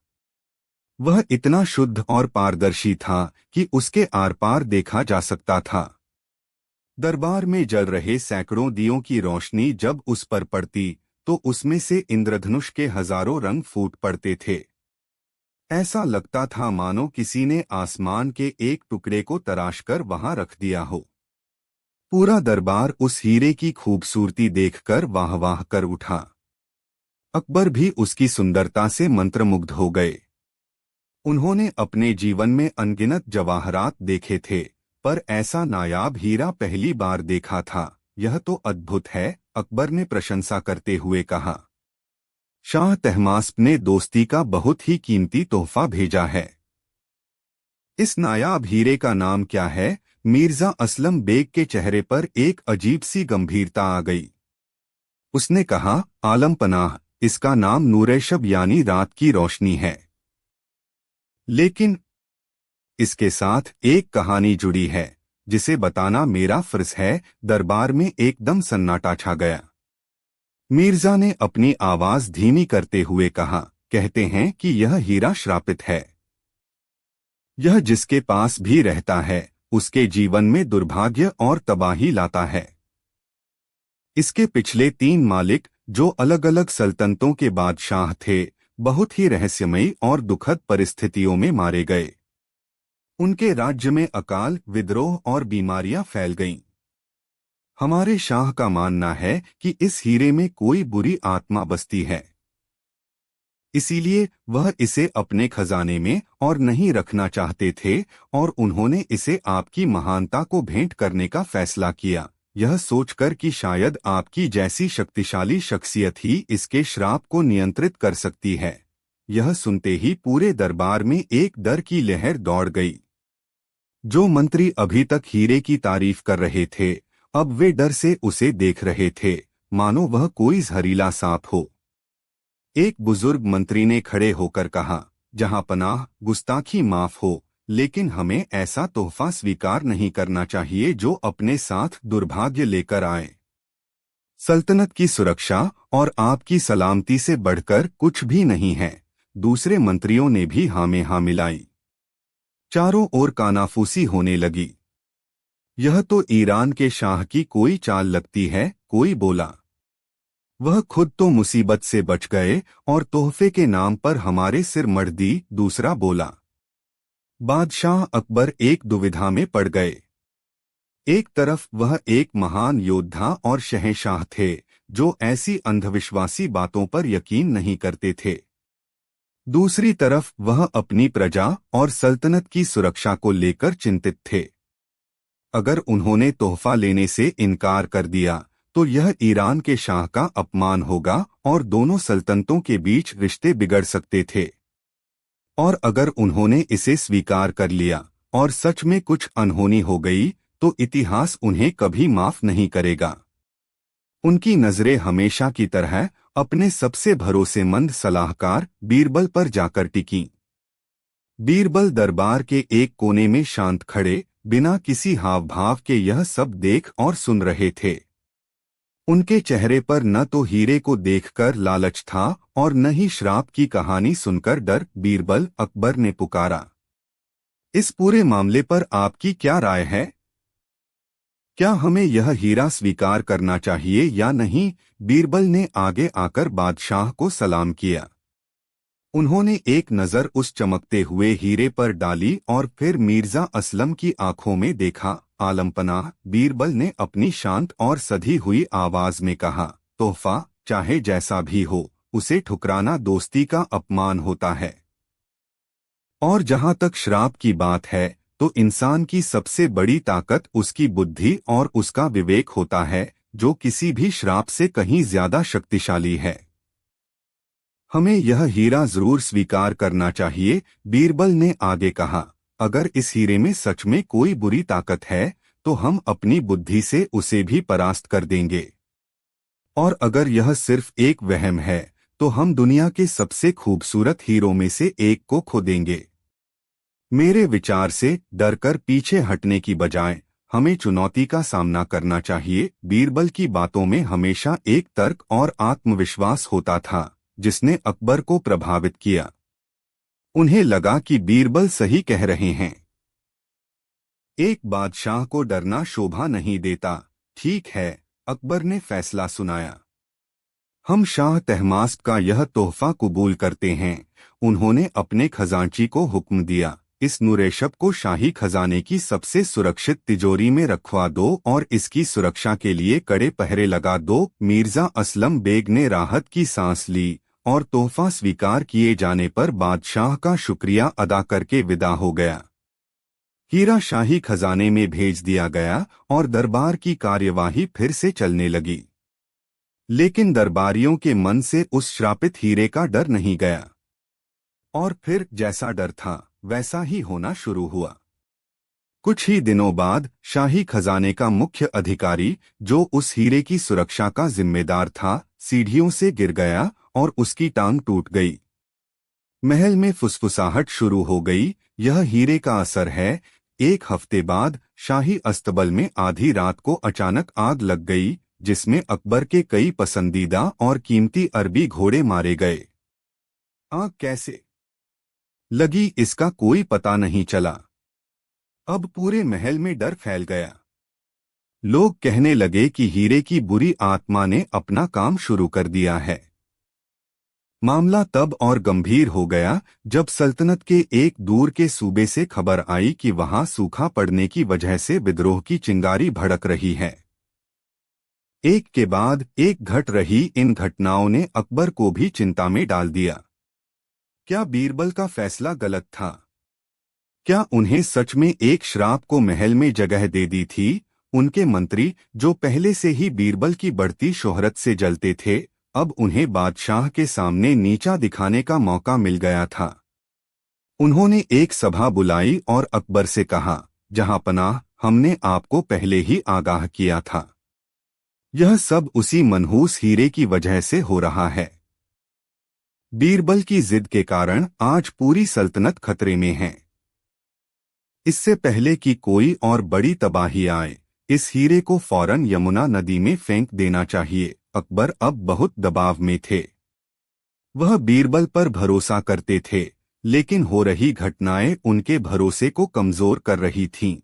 वह इतना शुद्ध और पारदर्शी था कि उसके आर पार देखा जा सकता था। दरबार में जल रहे सैकड़ों दियों की रोशनी जब उस पर पड़ती तो उसमें से इंद्रधनुष के हजारों रंग फूट पड़ते थे। ऐसा लगता था मानो किसी ने आसमान के एक टुकड़े को तराशकर वहां रख दिया हो। पूरा दरबार उस हीरे की खूबसूरती देखकर वाह वाह कर उठा। अकबर भी उसकी सुंदरता से मंत्रमुग्ध हो गए। उन्होंने अपने जीवन में अनगिनत जवाहरात देखे थे, पर ऐसा नायाब हीरा पहली बार देखा था। यह तो अद्भुत है, अकबर ने प्रशंसा करते हुए कहा। शाह तहमास्त ने दोस्ती का बहुत ही कीमती तोहफा भेजा है। इस नायाब हीरे का नाम क्या है? मिर्जा असलम बेग के चेहरे पर एक अजीब सी गंभीरता आ गई। उसने कहा, आलम पनाह, इसका नाम नूर-ए-शब यानी रात की रोशनी है। लेकिन इसके साथ एक कहानी जुड़ी है जिसे बताना मेरा फर्ज है। दरबार में एकदम सन्नाटा छा गया। मिर्जा ने अपनी आवाज धीमी करते हुए कहा, कहते हैं कि यह हीरा श्रापित है। यह जिसके पास भी रहता है उसके जीवन में दुर्भाग्य और तबाही लाता है। इसके पिछले 3 मालिक, जो अलग अलग सल्तनतों के बादशाह थे, बहुत ही रहस्यमयी और दुखद परिस्थितियों में मारे गए। उनके राज्य में अकाल, विद्रोह और बीमारियां फैल गईं। हमारे शाह का मानना है कि इस हीरे में कोई बुरी आत्मा बसती है, इसीलिए वह इसे अपने खजाने में और नहीं रखना चाहते थे और उन्होंने इसे आपकी महानता को भेंट करने का फैसला किया, यह सोचकर कि शायद आपकी जैसी शक्तिशाली शख्सियत ही इसके श्राप को नियंत्रित कर सकती है। यह सुनते ही पूरे दरबार में एक डर की लहर दौड़ गई। जो मंत्री अभी तक हीरे की तारीफ कर रहे थे, अब वे डर से उसे देख रहे थे, मानो वह कोई जहरीला सांप हो। एक बुजुर्ग मंत्री ने खड़े होकर कहा, जहां पनाह, गुस्ताखी माफ हो, लेकिन हमें ऐसा तोहफा स्वीकार नहीं करना चाहिए जो अपने साथ दुर्भाग्य लेकर आए। सल्तनत की सुरक्षा और आपकी सलामती से बढ़कर कुछ भी नहीं है। दूसरे मंत्रियों ने भी हाँ में हाँ मिलाई। चारों ओर कानाफूसी होने लगी। यह तो ईरान के शाह की कोई चाल लगती है, कोई बोला। वह खुद तो मुसीबत से बच गए और तोहफे के नाम पर हमारे सिर मढ़ दी, दूसरा बोला। बादशाह अकबर एक दुविधा में पड़ गए। एक तरफ वह एक महान योद्धा और शहंशाह थे, जो ऐसी अंधविश्वासी बातों पर यकीन नहीं करते थे। दूसरी तरफ वह अपनी प्रजा और सल्तनत की सुरक्षा को लेकर चिंतित थे। अगर उन्होंने तोहफा लेने से इनकार कर दिया तो यह ईरान के शाह का अपमान होगा और दोनों सल्तनतों के बीच रिश्ते बिगड़ सकते थे। और अगर उन्होंने इसे स्वीकार कर लिया और सच में कुछ अनहोनी हो गई तो इतिहास उन्हें कभी माफ नहीं करेगा। उनकी नजरें हमेशा की तरह अपने सबसे भरोसेमंद सलाहकार बीरबल पर जाकर टिकीं। बीरबल दरबार के एक कोने में शांत खड़े, बिना किसी हाव भाव के यह सब देख और सुन रहे थे। उनके चेहरे पर न तो हीरे को देखकर लालच था और न ही श्राप की कहानी सुनकर डर। बीरबल, अकबर ने पुकारा, इस पूरे मामले पर आपकी क्या राय है? क्या हमें यह हीरा स्वीकार करना चाहिए या नहीं? बीरबल ने आगे आकर बादशाह को सलाम किया। उन्होंने एक नज़र उस चमकते हुए हीरे पर डाली और फिर मिर्जा असलम की आंखों में देखा। आलमपनाह, बीरबल ने अपनी शांत और सधी हुई आवाज में कहा, तोहफा चाहे जैसा भी हो, उसे ठुकराना दोस्ती का अपमान होता है। और जहां तक श्राप की बात है तो इंसान की सबसे बड़ी ताकत उसकी बुद्धि और उसका विवेक होता है, जो किसी भी श्राप से कहीं ज्यादा शक्तिशाली है। हमें यह हीरा जरूर स्वीकार करना चाहिए, बीरबल ने आगे कहा। अगर इस हीरे में सच में कोई बुरी ताकत है तो हम अपनी बुद्धि से उसे भी परास्त कर देंगे। और अगर यह सिर्फ एक वहम है तो हम दुनिया के सबसे खूबसूरत हीरों में से एक को खो देंगे। मेरे विचार से डरकर पीछे हटने की बजाय हमें चुनौती का सामना करना चाहिए। बीरबल की बातों में हमेशा एक तर्क और आत्मविश्वास होता था, जिसने अकबर को प्रभावित किया। उन्हें लगा कि बीरबल सही कह रहे हैं। एक बादशाह को डरना शोभा नहीं देता। ठीक है, अकबर ने फैसला सुनाया। हम शाह तहमास्प का यह तोहफा कबूल करते हैं। उन्होंने अपने खजांची को हुक्म दिया, इस नुरेशब को शाही खजाने की सबसे सुरक्षित तिजोरी में रखवा दो और इसकी सुरक्षा के लिए कड़े पहरे लगा दो। मिर्जा असलम बेग ने राहत की सांस ली और तोहफा स्वीकार किए जाने पर बादशाह का शुक्रिया अदा करके विदा हो गया। हीरा शाही खजाने में भेज दिया गया और दरबार की कार्यवाही फिर से चलने लगी। लेकिन दरबारियों के मन से उस श्रापित हीरे का डर नहीं गया। और फिर जैसा डर था वैसा ही होना शुरू हुआ। कुछ ही दिनों बाद शाही खजाने का मुख्य अधिकारी, जो उस हीरे की सुरक्षा का जिम्मेदार था, सीढ़ियों से गिर गया और उसकी टांग टूट गई। महल में फुसफुसाहट शुरू हो गई। यह हीरे का असर है। एक हफ्ते बाद शाही अस्तबल में आधी रात को अचानक आग लग गई, जिसमें अकबर के कई पसंदीदा और कीमती अरबी घोड़े मारे गए। आग कैसे लगी इसका कोई पता नहीं चला। अब पूरे महल में डर फैल गया। लोग कहने लगे कि हीरे की बुरी आत्मा ने अपना काम शुरू कर दिया है। मामला तब और गंभीर हो गया जब सल्तनत के एक दूर के सूबे से खबर आई कि वहां सूखा पड़ने की वजह से विद्रोह की चिंगारी भड़क रही है। एक के बाद एक घट रही इन घटनाओं ने अकबर को भी चिंता में डाल दिया। क्या बीरबल का फैसला गलत था? क्या उन्हें सच में एक श्राप को महल में जगह दे दी थी? उनके मंत्री, जो पहले से ही बीरबल की बढ़ती शोहरत से जलते थे, अब उन्हें बादशाह के सामने नीचा दिखाने का मौका मिल गया था। उन्होंने एक सभा बुलाई और अकबर से कहा, जहांपनाह, हमने आपको पहले ही आगाह किया था। यह सब उसी मनहूस हीरे की वजह से हो रहा है। बीरबल की जिद के कारण आज पूरी सल्तनत खतरे में है। इससे पहले कि कोई और बड़ी तबाही आए, इस हीरे को फौरन यमुना नदी में फेंक देना चाहिए। अकबर अब बहुत दबाव में थे। वह बीरबल पर भरोसा करते थे, लेकिन हो रही घटनाएं उनके भरोसे को कमजोर कर रही थीं।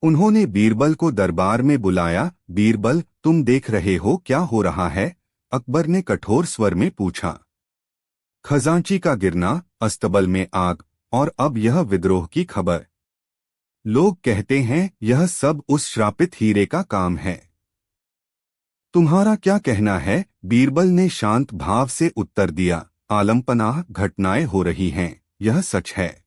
उन्होंने बीरबल को दरबार में बुलाया। बीरबल, तुम देख रहे हो क्या हो रहा है? अकबर ने कठोर स्वर में पूछा। खजांची का गिरना, अस्तबल में आग, और अब यह विद्रोह की खबर। लोग कहते हैं यह सब उस श्रापित हीरे का काम है। तुम्हारा क्या कहना है? बीरबल ने शांत भाव से उत्तर दिया। आलमपनाह, घटनाएं हो रही हैं, यह सच है,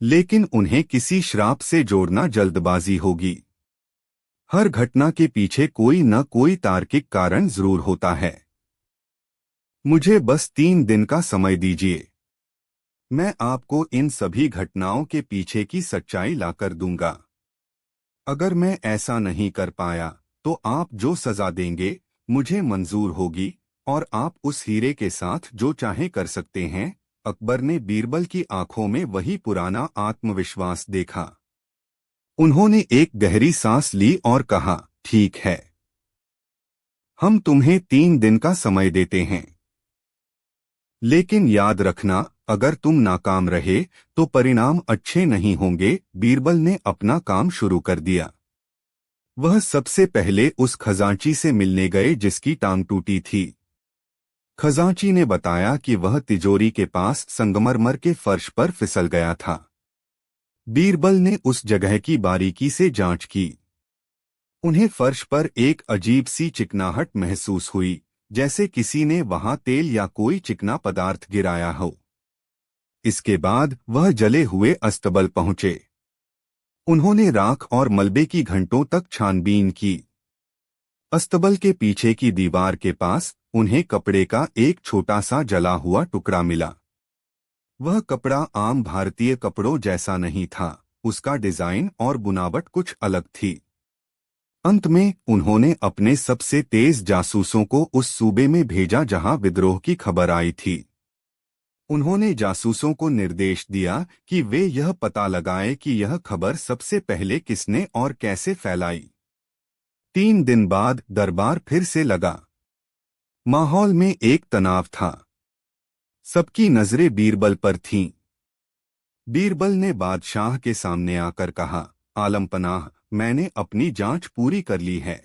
लेकिन उन्हें किसी श्राप से जोड़ना जल्दबाजी होगी। हर घटना के पीछे कोई न कोई तार्किक कारण जरूर होता है। मुझे बस 3 दिन का समय दीजिए। मैं आपको इन सभी घटनाओं के पीछे की सच्चाई लाकर दूंगा। अगर मैं ऐसा नहीं कर पाया तो आप जो सजा देंगे मुझे मंजूर होगी, और आप उस हीरे के साथ जो चाहे कर सकते हैं। अकबर ने बीरबल की आंखों में वही पुराना आत्मविश्वास देखा। उन्होंने एक गहरी सांस ली और कहा, ठीक है, हम तुम्हें 3 दिन का समय देते हैं। लेकिन याद रखना, अगर तुम नाकाम रहे तो परिणाम अच्छे नहीं होंगे। बीरबल ने अपना काम शुरू कर दिया। वह सबसे पहले उस खजांची से मिलने गए जिसकी टांग टूटी थी। खजांची ने बताया कि वह तिजोरी के पास संगमरमर के फर्श पर फिसल गया था। बीरबल ने उस जगह की बारीकी से जांच की। उन्हें फर्श पर एक अजीब सी चिकनाहट महसूस हुई, जैसे किसी ने वहां तेल या कोई चिकना पदार्थ गिराया हो। इसके बाद वह जले हुए अस्तबल पहुंचे। उन्होंने राख और मलबे की घंटों तक छानबीन की। अस्तबल के पीछे की दीवार के पास उन्हें कपड़े का एक छोटा सा जला हुआ टुकड़ा मिला। वह कपड़ा आम भारतीय कपड़ों जैसा नहीं था, उसका डिजाइन और बुनावट कुछ अलग थी। अंत में उन्होंने अपने सबसे तेज जासूसों को उस सूबे में भेजा जहां विद्रोह की खबर आई थी। उन्होंने जासूसों को निर्देश दिया कि वे यह पता लगाएं कि यह खबर सबसे पहले किसने और कैसे फैलाई। 3 दिन बाद दरबार फिर से लगा। माहौल में एक तनाव था। सबकी नजरें बीरबल पर थीं। बीरबल ने बादशाह के सामने आकर कहा, आलमपनाह, मैंने अपनी जांच पूरी कर ली है,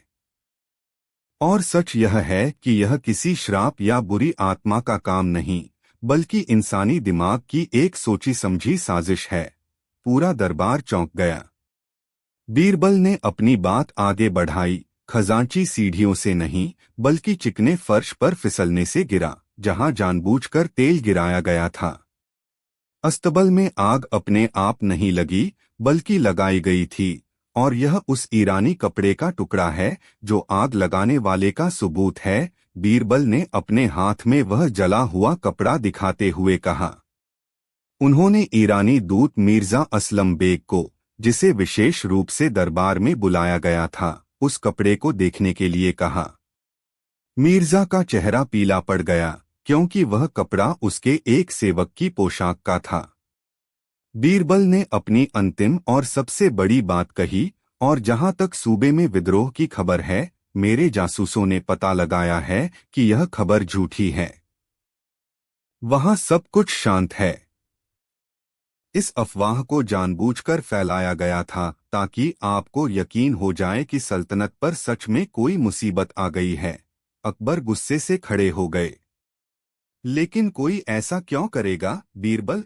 और सच यह है कि यह किसी श्राप या बुरी आत्मा का काम नहीं, बल्कि इंसानी दिमाग की एक सोची समझी साजिश है। पूरा दरबार चौंक गया। बीरबल ने अपनी बात आगे बढ़ाई। खजांची सीढ़ियों से नहीं, बल्कि चिकने फर्श पर फिसलने से गिरा, जहां जानबूझकर तेल गिराया गया था। अस्तबल में आग अपने आप नहीं लगी, बल्कि लगाई गई थी, और यह उस ईरानी कपड़े का टुकड़ा है जो आग लगाने वाले का सबूत है। बीरबल ने अपने हाथ में वह जला हुआ कपड़ा दिखाते हुए कहा। उन्होंने ईरानी दूत मिर्जा असलम बेग को, जिसे विशेष रूप से दरबार में बुलाया गया था, उस कपड़े को देखने के लिए कहा। मिर्जा का चेहरा पीला पड़ गया, क्योंकि वह कपड़ा उसके एक सेवक की पोशाक का था। बीरबल ने अपनी अंतिम और सबसे बड़ी बात कही, और जहां तक सूबे में विद्रोह की खबर है, मेरे जासूसों ने पता लगाया है कि यह खबर झूठी है। वहां सब कुछ शांत है। इस अफवाह को जानबूझकर फैलाया गया था ताकि आपको यकीन हो जाए कि सल्तनत पर सच में कोई मुसीबत आ गई है। अकबर गुस्से से खड़े हो गए। लेकिन कोई ऐसा क्यों करेगा, बीरबल?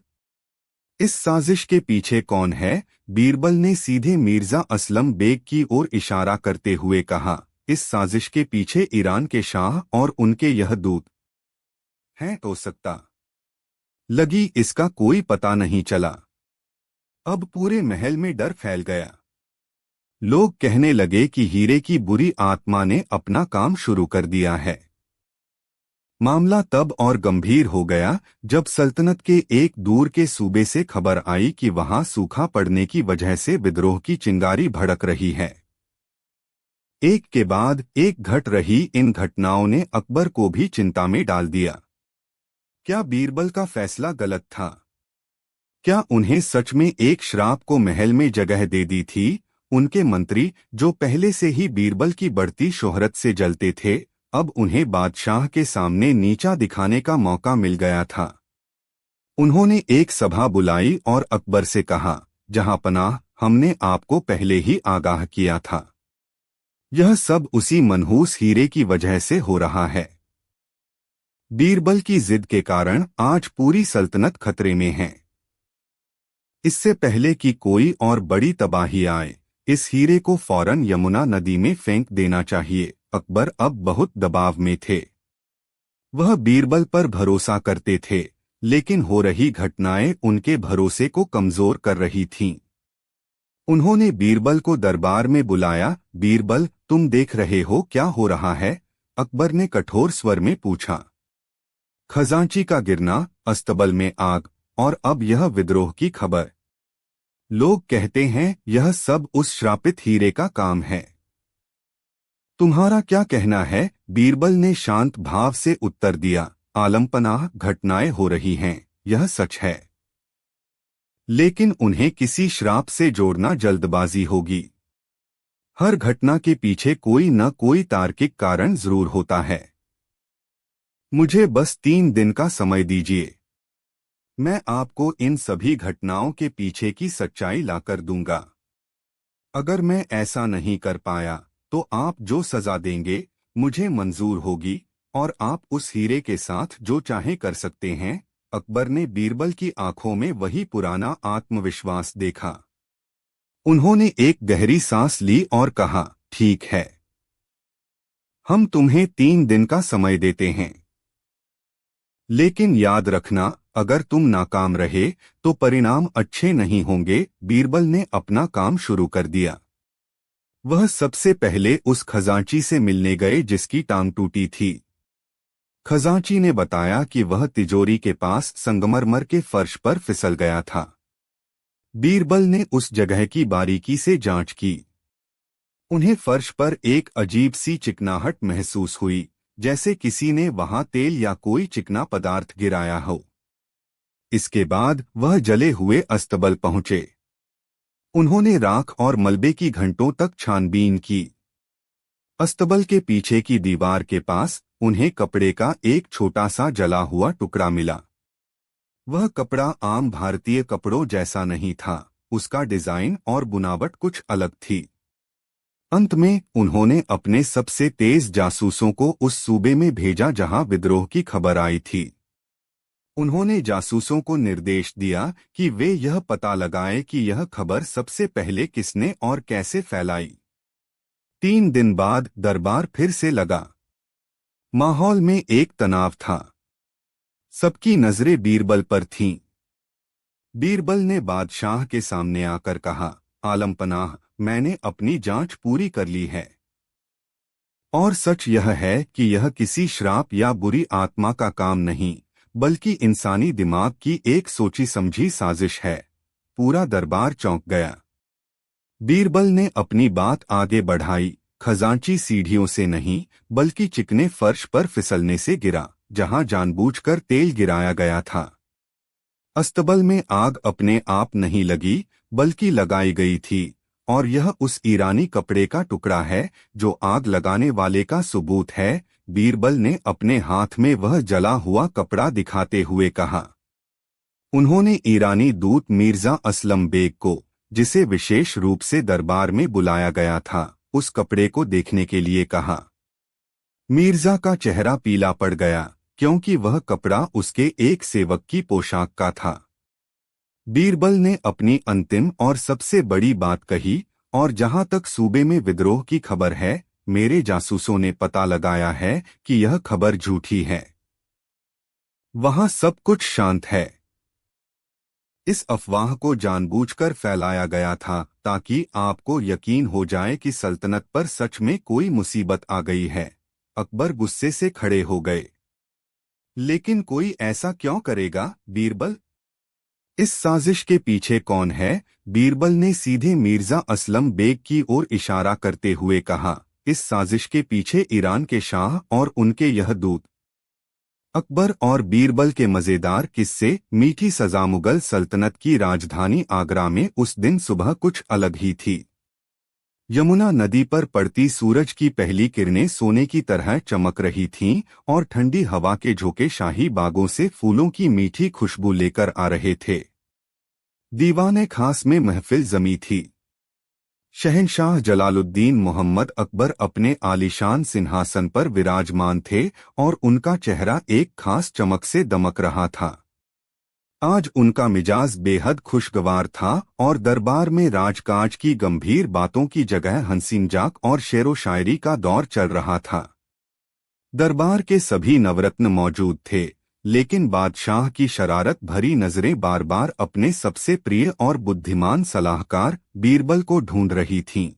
इस साजिश के पीछे कौन है? बीरबल ने सीधे मिर्जा असलम बेग की ओर इशारा करते हुए कहा। इस साजिश के पीछे ईरान के शाह और उनके यह दूत हैं। हो सकता लगी इसका कोई पता नहीं चला। अब पूरे महल में डर फैल गया। लोग कहने लगे कि हीरे की बुरी आत्मा ने अपना काम शुरू कर दिया है। मामला तब और गंभीर हो गया जब सल्तनत के एक दूर के सूबे से खबर आई कि वहां सूखा पड़ने की वजह से विद्रोह की चिंगारी भड़क रही है। एक के बाद एक घट रही इन घटनाओं ने अकबर को भी चिंता में डाल दिया। क्या बीरबल का फैसला गलत था? क्या उन्हें सच में एक श्राप को महल में जगह दे दी थी? उनके मंत्री, जो पहले से ही बीरबल की बढ़ती शोहरत से जलते थे, अब उन्हें बादशाह के सामने नीचा दिखाने का मौका मिल गया था। उन्होंने एक सभा बुलाई और अकबर से कहा, जहांपनाह, हमने आपको पहले ही आगाह किया था। यह सब उसी मनहूस हीरे की वजह से हो रहा है। बीरबल की जिद के कारण आज पूरी सल्तनत खतरे में है। इससे पहले कि कोई और बड़ी तबाही आए, इस हीरे को फौरन यमुना नदी में फेंक देना चाहिए। अकबर अब बहुत दबाव में थे। वह बीरबल पर भरोसा करते थे, लेकिन हो रही घटनाएं उनके भरोसे को कमजोर कर रही थीं। उन्होंने बीरबल को दरबार में बुलाया। बीरबल, तुम देख रहे हो क्या हो रहा है? अकबर ने कठोर स्वर में पूछा। खजांची का गिरना, अस्तबल में आग, और अब यह विद्रोह की खबर। लोग कहते हैं यह सब उस श्रापित हीरे का काम है। तुम्हारा क्या कहना है? बीरबल ने शांत भाव से उत्तर दिया। आलमपनाह, घटनाएं हो रही हैं, यह सच है। लेकिन उन्हें किसी श्राप से जोड़ना जल्दबाजी होगी। हर घटना के पीछे कोई न कोई तार्किक कारण जरूर होता है। मुझे बस 3 दिन का समय दीजिए। मैं आपको इन सभी घटनाओं के पीछे की सच्चाई लाकर दूंगा। अगर मैं ऐसा नहीं कर पाया तो आप जो सजा देंगे मुझे मंजूर होगी, और आप उस हीरे के साथ जो चाहे कर सकते हैं। अकबर ने बीरबल की आंखों में वही पुराना आत्मविश्वास देखा। उन्होंने एक गहरी सांस ली और कहा, ठीक है, हम तुम्हें 3 दिन का समय देते हैं। लेकिन याद रखना, अगर तुम नाकाम रहे तो परिणाम अच्छे नहीं होंगे। बीरबल ने अपना काम शुरू कर दिया। वह सबसे पहले उस खजांची से मिलने गए जिसकी टांग टूटी थी। खजांची ने बताया कि वह तिजोरी के पास संगमरमर के फर्श पर फिसल गया था। बीरबल ने उस जगह की बारीकी से जांच की। उन्हें फर्श पर एक अजीब सी चिकनाहट महसूस हुई, जैसे किसी ने वहां तेल या कोई चिकना पदार्थ गिराया हो। इसके बाद वह जले हुए अस्तबल पहुंचे। उन्होंने राख और मलबे की घंटों तक छानबीन की। अस्तबल के पीछे की दीवार के पास उन्हें कपड़े का एक छोटा सा जला हुआ टुकड़ा मिला। वह कपड़ा आम भारतीय कपड़ों जैसा नहीं था, उसका डिजाइन और बुनावट कुछ अलग थी। अंत में उन्होंने अपने सबसे तेज जासूसों को उस सूबे में भेजा जहां विद्रोह की खबर आई थी। उन्होंने जासूसों को निर्देश दिया कि वे यह पता लगाएं कि यह खबर सबसे पहले किसने और कैसे फैलाई। 3 दिन बाद दरबार फिर से लगा। माहौल में एक तनाव था। सबकी नजरें बीरबल पर थीं। बीरबल ने बादशाह के सामने आकर कहा, आलमपनाह, मैंने अपनी जांच पूरी कर ली है, और सच यह है कि यह किसी श्राप या बुरी आत्मा का काम नहीं, बल्कि इंसानी दिमाग की एक सोची समझी साजिश है। पूरा दरबार चौंक गया। बीरबल ने अपनी बात आगे बढ़ाई। खजांची सीढ़ियों से नहीं, बल्कि चिकने फर्श पर फिसलने से गिरा, जहां जानबूझकर तेल गिराया गया था। अस्तबल में आग अपने आप नहीं लगी, बल्कि लगाई गई थी, और यह उस ईरानी कपड़े का टुकड़ा है जो आग लगाने वाले का सबूत है। बीरबल ने अपने हाथ में वह जला हुआ कपड़ा दिखाते हुए कहा। उन्होंने ईरानी दूत मिर्जा असलम बेग को, जिसे विशेष रूप से दरबार में बुलाया गया था, उस कपड़े को देखने के लिए कहा। मिर्जा का चेहरा पीला पड़ गया, क्योंकि वह कपड़ा उसके एक सेवक की पोशाक का था। बीरबल ने अपनी अंतिम और सबसे बड़ी बात कही, और जहां तक सूबे में विद्रोह की खबर है, मेरे जासूसों ने पता लगाया है कि यह खबर झूठी है। वहां सब कुछ शांत है। इस अफवाह को जानबूझकर फैलाया गया था ताकि आपको यकीन हो जाए कि सल्तनत पर सच में कोई मुसीबत आ गई है। अकबर गुस्से से खड़े हो गए। लेकिन कोई ऐसा क्यों करेगा, बीरबल? इस साजिश के पीछे कौन है? बीरबल ने सीधे मिर्जा असलम बेग की ओर इशारा करते हुए कहा। इस साजिश के पीछे ईरान के शाह और उनके यह दूत। अकबर और बीरबल के मजेदार किस्से। मीठी सजा। मुगल सल्तनत की राजधानी आगरा में उस दिन सुबह कुछ अलग ही थी। यमुना नदी पर पड़ती सूरज की पहली किरणें सोने की तरह चमक रही थीं, और ठंडी हवा के झोंके शाही बागों से फूलों की मीठी खुशबू लेकर आ रहे थे। दीवाने खास में महफिल जमी थी। शहंशाह जलालुद्दीन मोहम्मद अकबर अपने आलीशान सिंहासन पर विराजमान थे, और उनका चेहरा एक खास चमक से दमक रहा था। आज उनका मिजाज बेहद खुशगवार था, और दरबार में राजकाज की गंभीर बातों की जगह हंसी मजाक और शेरो शायरी का दौर चल रहा था। दरबार के सभी नवरत्न मौजूद थे, लेकिन बादशाह की शरारत भरी नजरें बार बार अपने सबसे प्रिय और बुद्धिमान सलाहकार बीरबल को ढूंढ रही थीं।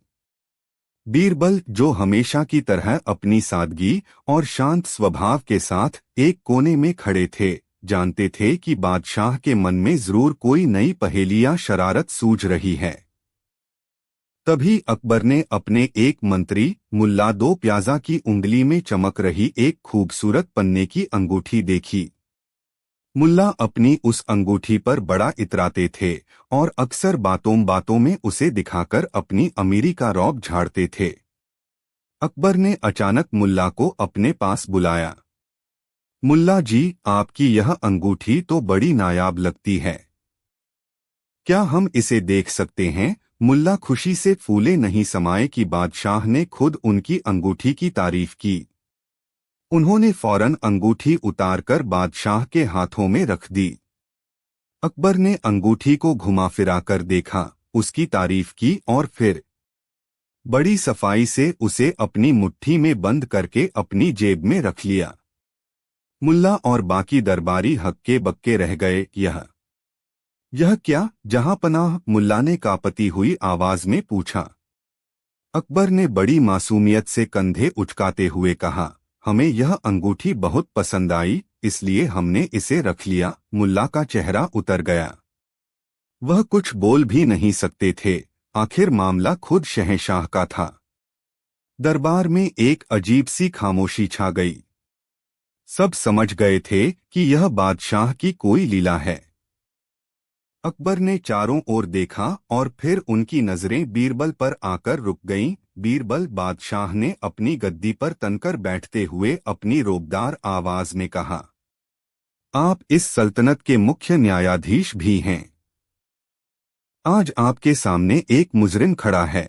बीरबल, जो हमेशा की तरह अपनी सादगी और शांत स्वभाव के साथ एक कोने में खड़े थे, जानते थे कि बादशाह के मन में जरूर कोई नई पहेली या शरारत सूझ रही है। तभी अकबर ने अपने एक मंत्री मुल्ला दो प्याजा की उंगली में चमक रही एक खूबसूरत पन्ने की अंगूठी देखी। मुल्ला अपनी उस अंगूठी पर बड़ा इतराते थे, और अक्सर बातों बातों में उसे दिखाकर अपनी अमीरी का रौब झाड़ते थे। अकबर ने अचानक मुल्ला को अपने पास बुलाया। मुल्ला जी, आपकी यह अंगूठी तो बड़ी नायाब लगती है। क्या हम इसे देख सकते हैं? मुल्ला खुशी से फूले नहीं समाये कि बादशाह ने खुद उनकी अंगूठी की तारीफ की। उन्होंने फौरन अंगूठी उतारकर बादशाह के हाथों में रख दी। अकबर ने अंगूठी को घुमा फिरा कर देखा, उसकी तारीफ की और फिर बड़ी सफाई से उसे अपनी मुट्ठी में बंद करके अपनी जेब में रख लिया। मुल्ला और बाकी दरबारी हक्के बक्के रह गए। यह क्या जहांपनाह? मुल्ला ने कांपती हुई आवाज में पूछा। अकबर ने बड़ी मासूमियत से कंधे उचकाते हुए कहा, हमें यह अंगूठी बहुत पसंद आई, इसलिए हमने इसे रख लिया। मुल्ला का चेहरा उतर गया। वह कुछ बोल भी नहीं सकते थे। आखिर मामला खुद शहंशाह का था। दरबार में एक अजीब सी खामोशी छा गई। सब समझ गए थे कि यह बादशाह की कोई लीला है। अकबर ने चारों ओर देखा, और फिर उनकी नजरें बीरबल पर आकर रुक गईं। बीरबल, बादशाह ने अपनी गद्दी पर तनकर बैठते हुए अपनी रोबदार आवाज में कहा, आप इस सल्तनत के मुख्य न्यायाधीश भी हैं। आज आपके सामने एक मुजरिम खड़ा है।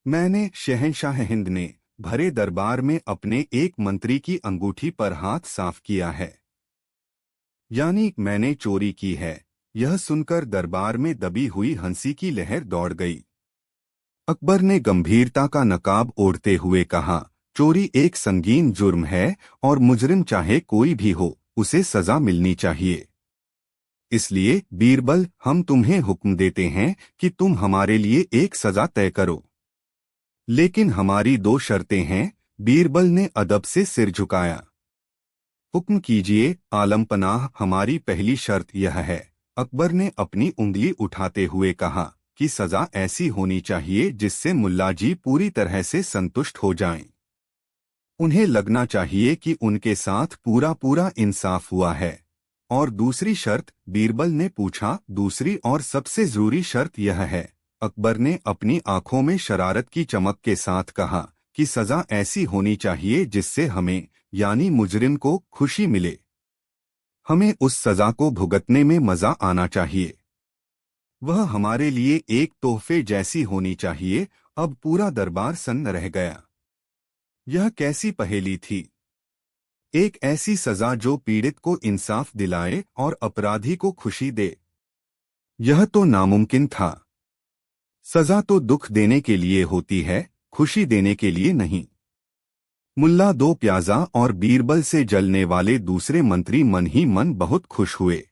मैंने, शहंशाह हिंद ने भरे दरबार में अपने एक मंत्री की अंगूठी पर हाथ साफ किया है। यानी मैंने चोरी की है। यह सुनकर दरबार में दबी हुई हंसी की लहर दौड़ गई। अकबर ने गंभीरता का नकाब ओढ़ते हुए कहा, चोरी एक संगीन जुर्म है, और मुजरिम चाहे कोई भी हो, उसे सजा मिलनी चाहिए। इसलिए बीरबल, हम तुम्हें हुक्म देते हैं कि तुम हमारे लिए एक सजा तय करो। लेकिन हमारी दो शर्तें हैं। बीरबल ने अदब से सिर झुकाया। हुक्म कीजिए आलमपनाह। हमारी पहली शर्त यह है, अकबर ने अपनी उंगली उठाते हुए कहा, कि सजा ऐसी होनी चाहिए जिससे मुल्ला जी पूरी तरह से संतुष्ट हो जाएं। उन्हें लगना चाहिए कि उनके साथ पूरा पूरा इंसाफ हुआ है। और दूसरी शर्त? बीरबल ने पूछा। दूसरी और सबसे जरूरी शर्त यह है, अकबर ने अपनी आंखों में शरारत की चमक के साथ कहा, कि सजा ऐसी होनी चाहिए जिससे हमें, यानी मुजरिम को, खुशी मिले। हमें उस सजा को भुगतने में मजा आना चाहिए। वह हमारे लिए एक तोहफे जैसी होनी चाहिए। अब पूरा दरबार सन्न रह गया। यह कैसी पहेली थी? एक ऐसी सजा जो पीड़ित को इंसाफ दिलाए और अपराधी को खुशी दे। यह तो नामुमकिन था। सजा तो दुख देने के लिए होती है, खुशी देने के लिए नहीं। मुल्ला दो प्याजा और बीरबल से जलने वाले दूसरे मंत्री मन ही मन बहुत खुश हुए।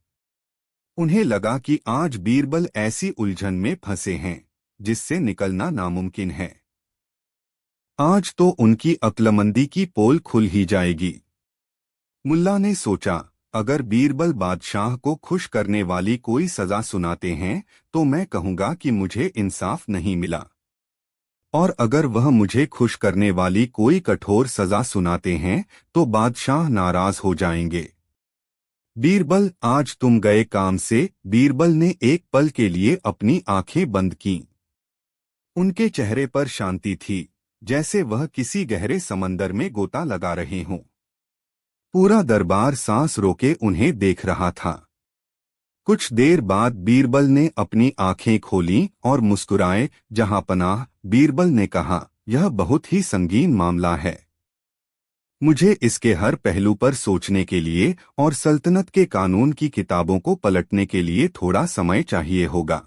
उन्हें लगा कि आज बीरबल ऐसी उलझन में फंसे हैं जिससे निकलना नामुमकिन है। आज तो उनकी अक्लमंदी की पोल खुल ही जाएगी। मुल्ला ने सोचा, अगर बीरबल बादशाह को खुश करने वाली कोई सजा सुनाते हैं तो मैं कहूंगा कि मुझे इंसाफ नहीं मिला, और अगर वह मुझे खुश करने वाली कोई कठोर सजा सुनाते हैं तो बादशाह नाराज हो जाएंगे। बीरबल, आज तुम गए काम से। बीरबल ने एक पल के लिए अपनी आंखें बंद कीं। उनके चेहरे पर शांति थी, जैसे वह किसी गहरे समंदर में गोता लगा रहे हों। पूरा दरबार सांस रोके उन्हें देख रहा था। कुछ देर बाद बीरबल ने अपनी आंखें खोलीं और मुस्कुराए। जहांपनाह, बीरबल ने कहा, यह बहुत ही संगीन मामला है। मुझे इसके हर पहलू पर सोचने के लिए और सल्तनत के कानून की किताबों को पलटने के लिए थोड़ा समय चाहिए होगा।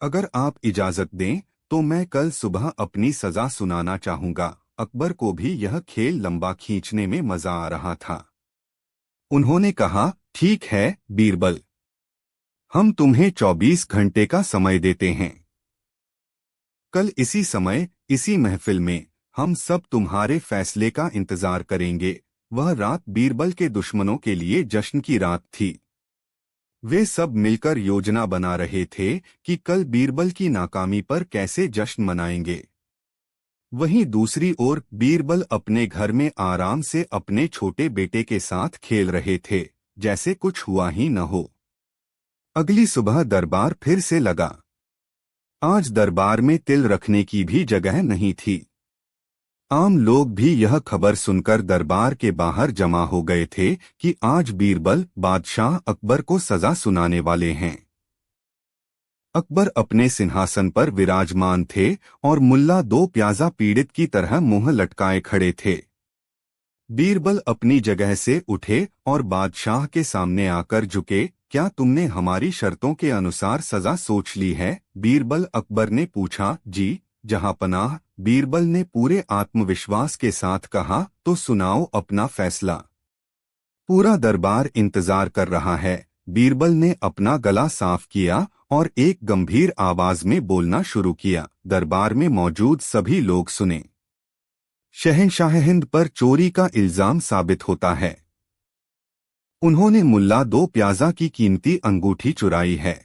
अगर आप इजाजत दें तो मैं कल सुबह अपनी सजा सुनाना चाहूंगा। अकबर को भी यह खेल लंबा खींचने में मजा आ रहा था। उन्होंने कहा, ठीक है बीरबल, हम तुम्हें 24 घंटे का समय देते हैं। कल इसी समय, इसी महफिल में हम सब तुम्हारे फैसले का इंतजार करेंगे। वह रात बीरबल के दुश्मनों के लिए जश्न की रात थी। वे सब मिलकर योजना बना रहे थे कि कल बीरबल की नाकामी पर कैसे जश्न मनाएंगे। वहीं दूसरी ओर बीरबल अपने घर में आराम से अपने छोटे बेटे के साथ खेल रहे थे, जैसे कुछ हुआ ही न हो। अगली सुबह दरबार फिर से लगा। आज दरबार में तिल रखने की भी जगह नहीं थी। आम लोग भी यह खबर सुनकर दरबार के बाहर जमा हो गए थे कि आज बीरबल बादशाह अकबर को सजा सुनाने वाले हैं। अकबर अपने सिंहासन पर विराजमान थे और मुल्ला दो प्याजा पीड़ित की तरह मुंह लटकाए खड़े थे। बीरबल अपनी जगह से उठे और बादशाह के सामने आकर झुके। क्या तुमने हमारी शर्तों के अनुसार सजा सोच ली है? बीरबल, अकबर ने पूछा। जी जहांपनाह, बीरबल ने पूरे आत्मविश्वास के साथ कहा। तो सुनाओ अपना फैसला। पूरा दरबार इंतजार कर रहा है। बीरबल ने अपना गला साफ किया और एक गंभीर आवाज में बोलना शुरू किया। दरबार में मौजूद सभी लोग सुने। शहंशाह हिंद पर चोरी का इल्जाम साबित होता है। उन्होंने मुल्ला दो प्याजा की कीमती अंगूठी चुराई है,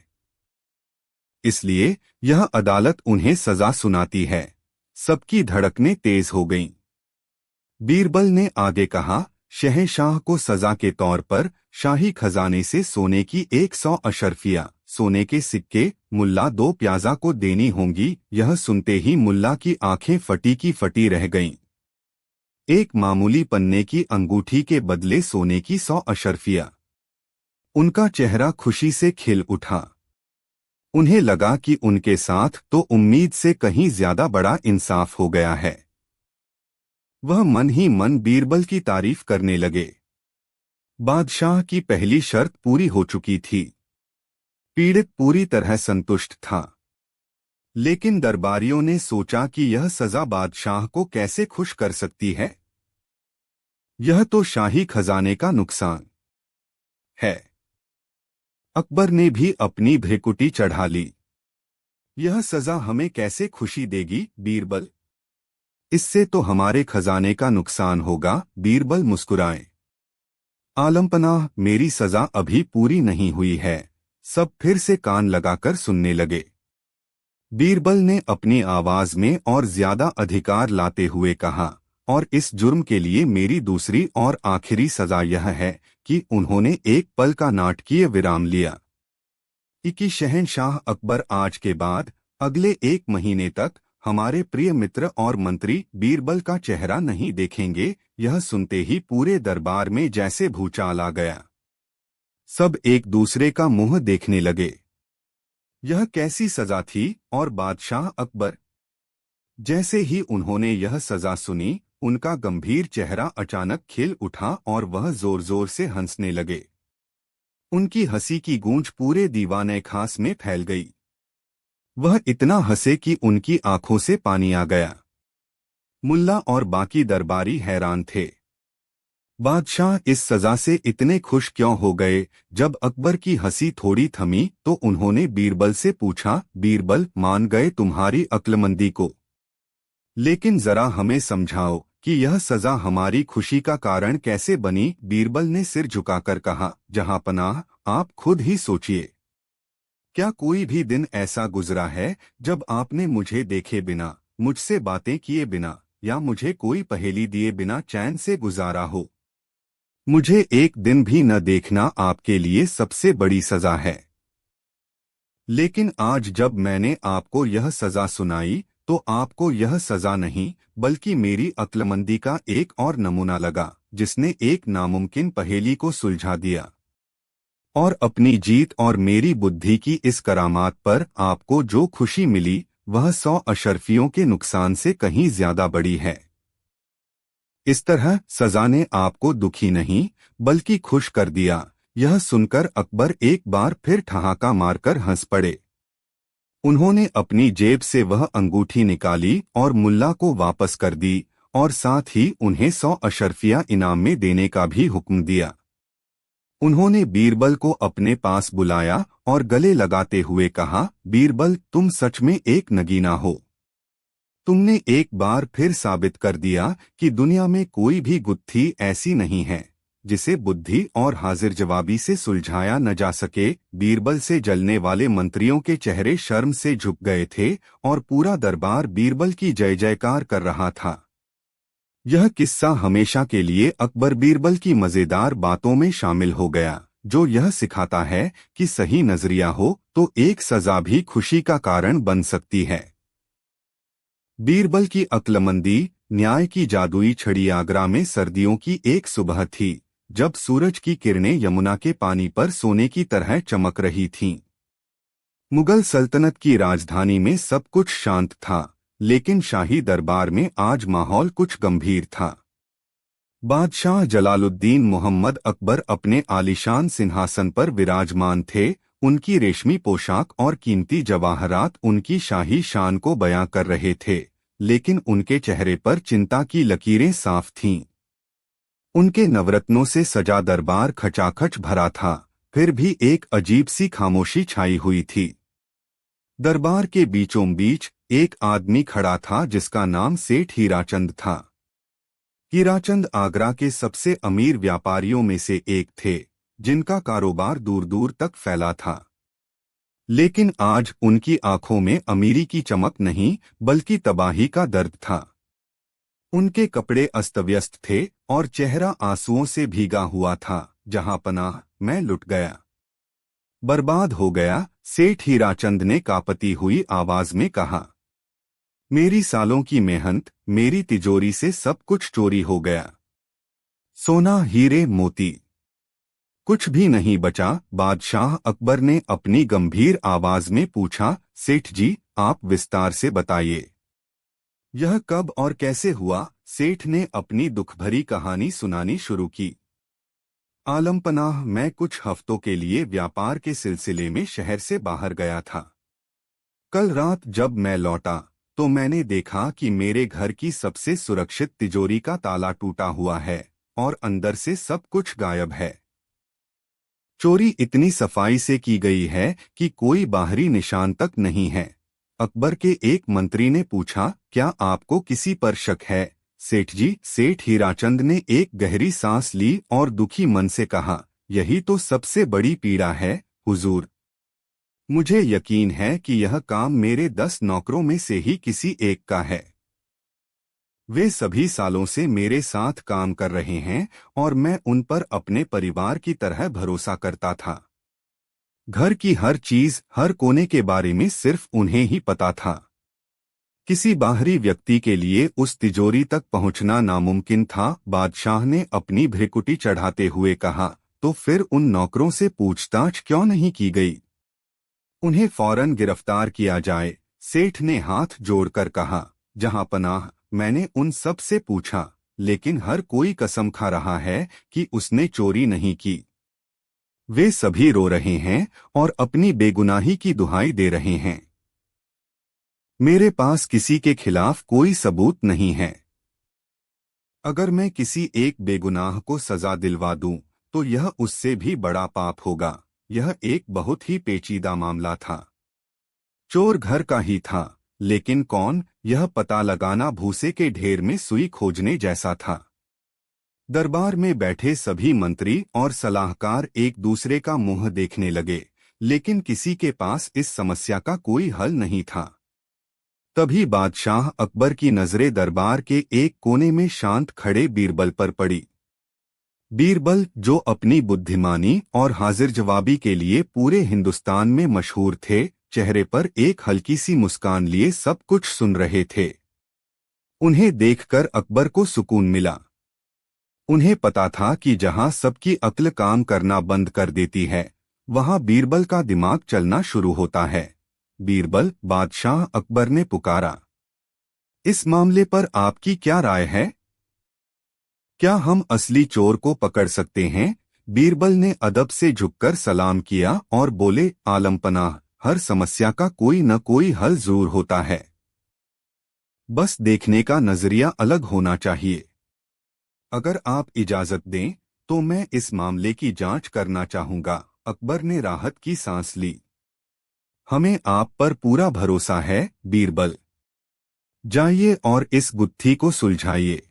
इसलिए यह अदालत उन्हें सजा सुनाती है। सबकी धड़कनें तेज हो गईं। बीरबल ने आगे कहा, शहंशाह को सजा के तौर पर शाही खजाने से सोने की 100 अशर्फिया सोने के सिक्के मुल्ला दो प्याजा को देनी होंगी। यह सुनते ही मुल्ला की आंखें फटी की फटी रह गईं। एक मामूली पन्ने की अंगूठी के बदले सोने की 100 अशर्फिया। उनका चेहरा खुशी से खिल उठा। उन्हें लगा कि उनके साथ तो उम्मीद से कहीं ज्यादा बड़ा इंसाफ हो गया है। वह मन ही मन बीरबल की तारीफ करने लगे। बादशाह की पहली शर्त पूरी हो चुकी थी। पीड़ित पूरी तरह संतुष्ट था। लेकिन दरबारियों ने सोचा कि यह सजा बादशाह को कैसे खुश कर सकती है। यह तो शाही खजाने का नुकसान है। अकबर ने भी अपनी भ्रिकुटी चढ़ा ली। यह सजा हमें कैसे खुशी देगी बीरबल? इससे तो हमारे खजाने का नुकसान होगा। बीरबल मुस्कुराए। आलमपनाह, मेरी सजा अभी पूरी नहीं हुई है। सब फिर से कान लगाकर सुनने लगे। बीरबल ने अपनी आवाज में और ज्यादा अधिकार लाते हुए कहा, और इस जुर्म के लिए मेरी दूसरी और आखिरी सजा यह है कि उन्होंने एक पल का नाटकीय विराम लिया। कि शहंशाह अकबर आज के बाद अगले 1 महीने तक हमारे प्रिय मित्र और मंत्री बीरबल का चेहरा नहीं देखेंगे। यह सुनते ही पूरे दरबार में जैसे भूचाल आ गया। सब एक दूसरे का मुंह देखने लगे। यह कैसी सजा थी? और बादशाह अकबर, जैसे ही उन्होंने यह सजा सुनी, उनका गंभीर चेहरा अचानक खिल उठा और वह जोर जोर से हंसने लगे। उनकी हंसी की गूंज पूरे दीवाने खास में फैल गई। वह इतना हंसे कि उनकी आंखों से पानी आ गया। मुल्ला और बाकी दरबारी हैरान थे। बादशाह इस सजा से इतने खुश क्यों हो गए? जब अकबर की हंसी थोड़ी थमी तो उन्होंने बीरबल से पूछा, बीरबल, मान गए तुम्हारी अक्लमंदी को, लेकिन जरा हमें समझाओ कि यह सजा हमारी खुशी का कारण कैसे बनी? बीरबल ने सिर झुकाकर कहा, जहांपनाह, आप खुद ही सोचिए। क्या कोई भी दिन ऐसा गुजरा है जब आपने मुझे देखे बिना, मुझसे बातें किए बिना या मुझे कोई पहेली दिए बिना चैन से गुजारा हो? मुझे एक दिन भी न देखना आपके लिए सबसे बड़ी सजा है। लेकिन आज जब मैंने आपको यह सजा सुनाई तो आपको यह सजा नहीं बल्कि मेरी अक्लमंदी का एक और नमूना लगा, जिसने एक नामुमकिन पहेली को सुलझा दिया। और अपनी जीत और मेरी बुद्धि की इस करामात पर आपको जो खुशी मिली वह 100 अशरफियों के नुकसान से कहीं ज्यादा बड़ी है। इस तरह सजा ने आपको दुखी नहीं बल्कि खुश कर दिया। यह सुनकर अकबर एक बार फिर ठहाका मारकर हंस पड़े। उन्होंने अपनी जेब से वह अंगूठी निकाली और मुल्ला को वापस कर दी और साथ ही उन्हें 100 अशरफियां इनाम में देने का भी हुक्म दिया। उन्होंने बीरबल को अपने पास बुलाया और गले लगाते हुए कहा, बीरबल, तुम सच में एक नगीना हो। तुमने एक बार फिर साबित कर दिया कि दुनिया में कोई भी गुत्थी ऐसी नहीं है जिसे बुद्धि और हाजिर जवाबी से सुलझाया न जा सके। बीरबल से जलने वाले मंत्रियों के चेहरे शर्म से झुक गए थे और पूरा दरबार बीरबल की जय जयकार कर रहा था। यह किस्सा हमेशा के लिए अकबर बीरबल की मजेदार बातों में शामिल हो गया, जो यह सिखाता है कि सही नजरिया हो तो एक सजा भी खुशी का कारण बन सकती है। बीरबल की अक्लमंदी, न्याय की जादुई छड़ी। आगरा में सर्दियों की एक सुबह थी जब सूरज की किरणें यमुना के पानी पर सोने की तरह चमक रही थीं। मुगल सल्तनत की राजधानी में सब कुछ शांत था, लेकिन शाही दरबार में आज माहौल कुछ गंभीर था। बादशाह जलालुद्दीन मोहम्मद अकबर अपने आलीशान सिंहासन पर विराजमान थे। उनकी रेशमी पोशाक और कीमती जवाहरात उनकी शाही शान को बयां कर रहे थे, लेकिन उनके चेहरे पर चिंता की लकीरें साफ थीं। उनके नवरत्नों से सजा दरबार खचाखच भरा था, फिर भी एक अजीब सी खामोशी छाई हुई थी। दरबार के बीचों बीच एक आदमी खड़ा था जिसका नाम सेठ हीराचंद था। हीराचंद आगरा के सबसे अमीर व्यापारियों में से एक थे, जिनका कारोबार दूर दूर तक फैला था। लेकिन आज उनकी आंखों में अमीरी की चमक नहीं बल्कि तबाही का दर्द था। उनके कपड़े अस्तव्यस्त थे और चेहरा आंसुओं से भीगा हुआ था। जहांपनाह, मैं लुट गया, बर्बाद हो गया, सेठ हीराचंद ने कांपती हुई आवाज में कहा। मेरी सालों की मेहनत, मेरी तिजोरी से सब कुछ चोरी हो गया। सोना, हीरे, मोती, कुछ भी नहीं बचा। बादशाह अकबर ने अपनी गंभीर आवाज में पूछा, सेठ जी, आप विस्तार से बताइए, यह कब और कैसे हुआ? सेठ ने अपनी दुखभरी कहानी सुनानी शुरू की। आलमपनाह, मैं कुछ हफ्तों के लिए व्यापार के सिलसिले में शहर से बाहर गया था। कल रात जब मैं लौटा तो मैंने देखा कि मेरे घर की सबसे सुरक्षित तिजोरी का ताला टूटा हुआ है और अंदर से सब कुछ गायब है। चोरी इतनी सफाई से की गई है कि कोई बाहरी निशान तक नहीं है। अकबर के एक मंत्री ने पूछा, क्या आपको किसी पर शक है? सेठ जी, सेठ हीराचंद ने एक गहरी सांस ली और दुखी मन से कहा, यही तो सबसे बड़ी पीड़ा है हुजूर। मुझे यकीन है कि यह काम मेरे 10 नौकरों में से ही किसी एक का है। वे सभी सालों से मेरे साथ काम कर रहे हैं और मैं उन पर अपने परिवार की तरह भरोसा करता था। घर की हर चीज, हर कोने के बारे में सिर्फ उन्हें ही पता था। किसी बाहरी व्यक्ति के लिए उस तिजोरी तक पहुंचना नामुमकिन था। बादशाह ने अपनी भ्रिकुटी चढ़ाते हुए कहा, तो फिर उन नौकरों से पूछताछ क्यों नहीं की गई? उन्हें फौरन गिरफ्तार किया जाए। सेठ ने हाथ जोड़कर कहा, जहां पनाह, मैंने उन सब से पूछा, लेकिन हर कोई कसम खा रहा है कि उसने चोरी नहीं की। वे सभी रो रहे हैं और अपनी बेगुनाही की दुहाई दे रहे हैं। मेरे पास किसी के खिलाफ कोई सबूत नहीं है। अगर मैं किसी एक बेगुनाह को सजा दिलवा दूं, तो यह उससे भी बड़ा पाप होगा। यह एक बहुत ही पेचीदा मामला था। चोर घर का ही था, लेकिन कौन, यह पता लगाना भूसे के ढेर में सुई खोजने जैसा था। दरबार में बैठे सभी मंत्री और सलाहकार एक दूसरे का मुंह देखने लगे, लेकिन किसी के पास इस समस्या का कोई हल नहीं था। तभी बादशाह अकबर की नजरें दरबार के एक कोने में शांत खड़े बीरबल पर पड़ी। बीरबल, जो अपनी बुद्धिमानी और हाजिर जवाबी के लिए पूरे हिंदुस्तान में मशहूर थे, चेहरे पर एक हल्की सी मुस्कान लिए सब कुछ सुन रहे थे। उन्हें देखकर अकबर को सुकून मिला। उन्हें पता था कि जहां सबकी अक्ल काम करना बंद कर देती है, वहां बीरबल का दिमाग चलना शुरू होता है। बीरबल, बादशाह अकबर ने पुकारा, इस मामले पर आपकी क्या राय है? क्या हम असली चोर को पकड़ सकते हैं? बीरबल ने अदब से झुककर सलाम किया और बोले, आलमपनाह, हर समस्या का कोई न कोई हल जरूर होता है। बस देखने का नजरिया अलग होना चाहिए। अगर आप इजाजत दें, तो मैं इस मामले की जांच करना चाहूंगा। अकबर ने राहत की सांस ली। हमें आप पर पूरा भरोसा है, बीरबल। जाइए और इस गुत्थी को सुलझाइए।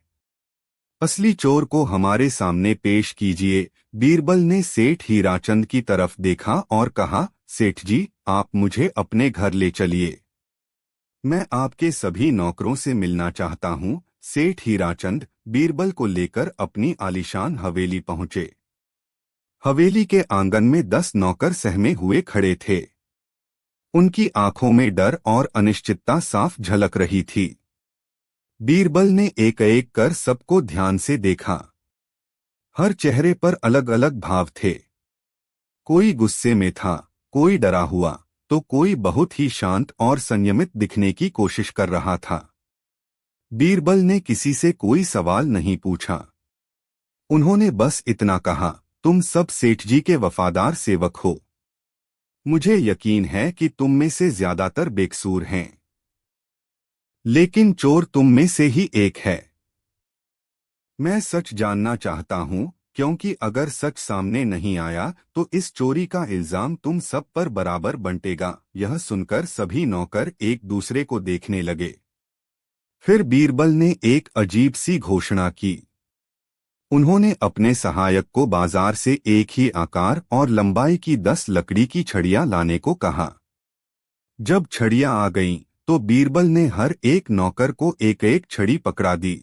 असली चोर को हमारे सामने पेश कीजिए। बीरबल ने सेठ हीराचंद की तरफ देखा और कहा, सेठ जी, आप मुझे अपने घर ले चलिए। मैं आपके सभी नौकरों से मिलना चाहता हूँ। सेठ हीराचंद बीरबल को लेकर अपनी आलीशान हवेली पहुंचे। हवेली के आंगन में 10 नौकर सहमे हुए खड़े थे। उनकी आंखों में डर और अनिश्चितता साफ झलक रही थी। बीरबल ने एक एक कर सबको ध्यान से देखा। हर चेहरे पर अलग अलग भाव थे। कोई गुस्से में था, कोई डरा हुआ, तो कोई बहुत ही शांत और संयमित दिखने की कोशिश कर रहा था। बीरबल ने किसी से कोई सवाल नहीं पूछा। उन्होंने बस इतना कहा, तुम सब सेठ जी के वफादार सेवक हो। मुझे यकीन है कि तुम में से ज्यादातर बेकसूर हैं, लेकिन चोर तुम में से ही एक है। मैं सच जानना चाहता हूं, क्योंकि अगर सच सामने नहीं आया तो इस चोरी का इल्जाम तुम सब पर बराबर बंटेगा। यह सुनकर सभी नौकर एक दूसरे को देखने लगे। फिर बीरबल ने एक अजीब सी घोषणा की। उन्होंने अपने सहायक को बाजार से एक ही आकार और लंबाई की 10 लकड़ी की छड़ियां लाने को कहा। जब छड़ियां आ गईं, तो बीरबल ने हर एक नौकर को एक एक छड़ी पकड़ा दी।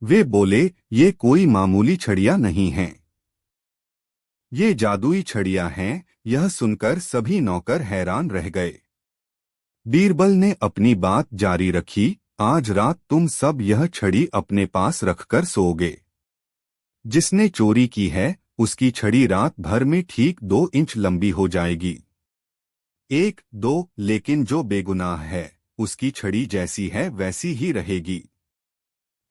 वे बोले, ये कोई मामूली छड़ियां नहीं हैं, ये जादुई छड़ियां हैं। यह सुनकर सभी नौकर हैरान रह गए। बीरबल ने अपनी बात जारी रखी, आज रात तुम सब यह छड़ी अपने पास रखकर सोओगे। जिसने चोरी की है, उसकी छड़ी रात भर में ठीक 2 इंच लंबी हो जाएगी। 1-2, लेकिन जो बेगुनाह है, उसकी छड़ी जैसी है वैसी ही रहेगी।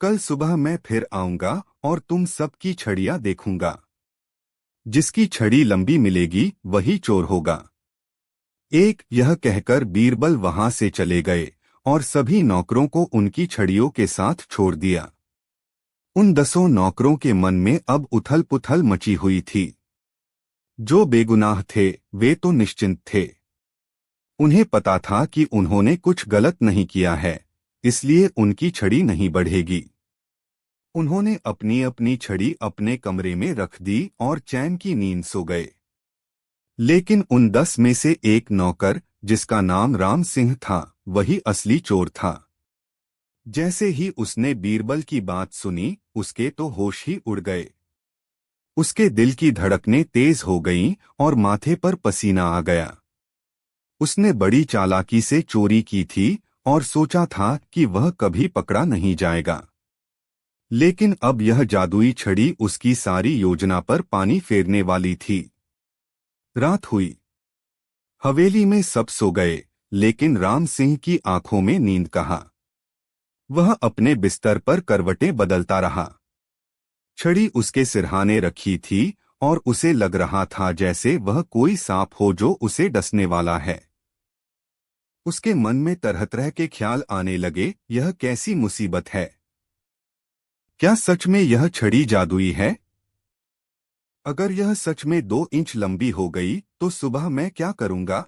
कल सुबह मैं फिर आऊंगा और तुम सबकी छड़ियां देखूंगा। जिसकी छड़ी लंबी मिलेगी वही चोर होगा। यह कहकर बीरबल वहां से चले गए और सभी नौकरों को उनकी छड़ियों के साथ छोड़ दिया। उन 10 नौकरों के मन में अब उथल पुथल मची हुई थी। जो बेगुनाह थे, वे तो निश्चिंत थे। उन्हें पता था कि उन्होंने कुछ गलत नहीं किया है, इसलिए उनकी छड़ी नहीं बढ़ेगी। उन्होंने अपनी अपनी छड़ी अपने कमरे में रख दी और चैन की नींद सो गए। लेकिन उन 10 में से एक नौकर, जिसका नाम राम सिंह था, वही असली चोर था। जैसे ही उसने बीरबल की बात सुनी, उसके तो होश ही उड़ गए। उसके दिल की धड़कनें तेज हो गईं और माथे पर पसीना आ गया। उसने बड़ी चालाकी से चोरी की थी और सोचा था कि वह कभी पकड़ा नहीं जाएगा। लेकिन अब यह जादुई छड़ी उसकी सारी योजना पर पानी फेरने वाली थी। रात हुई। हवेली में सब सो गए, लेकिन राम सिंह की आंखों में नींद कहाँ। वह अपने बिस्तर पर करवटें बदलता रहा। छड़ी उसके सिरहाने रखी थी और उसे लग रहा था जैसे वह कोई सांप हो जो उसे डसने वाला है। उसके मन में तरह तरह के ख्याल आने लगे, यह कैसी मुसीबत है। क्या सच में यह छड़ी जादुई है? अगर यह सच में 2 इंच लंबी हो गई तो सुबह मैं क्या करूंगा?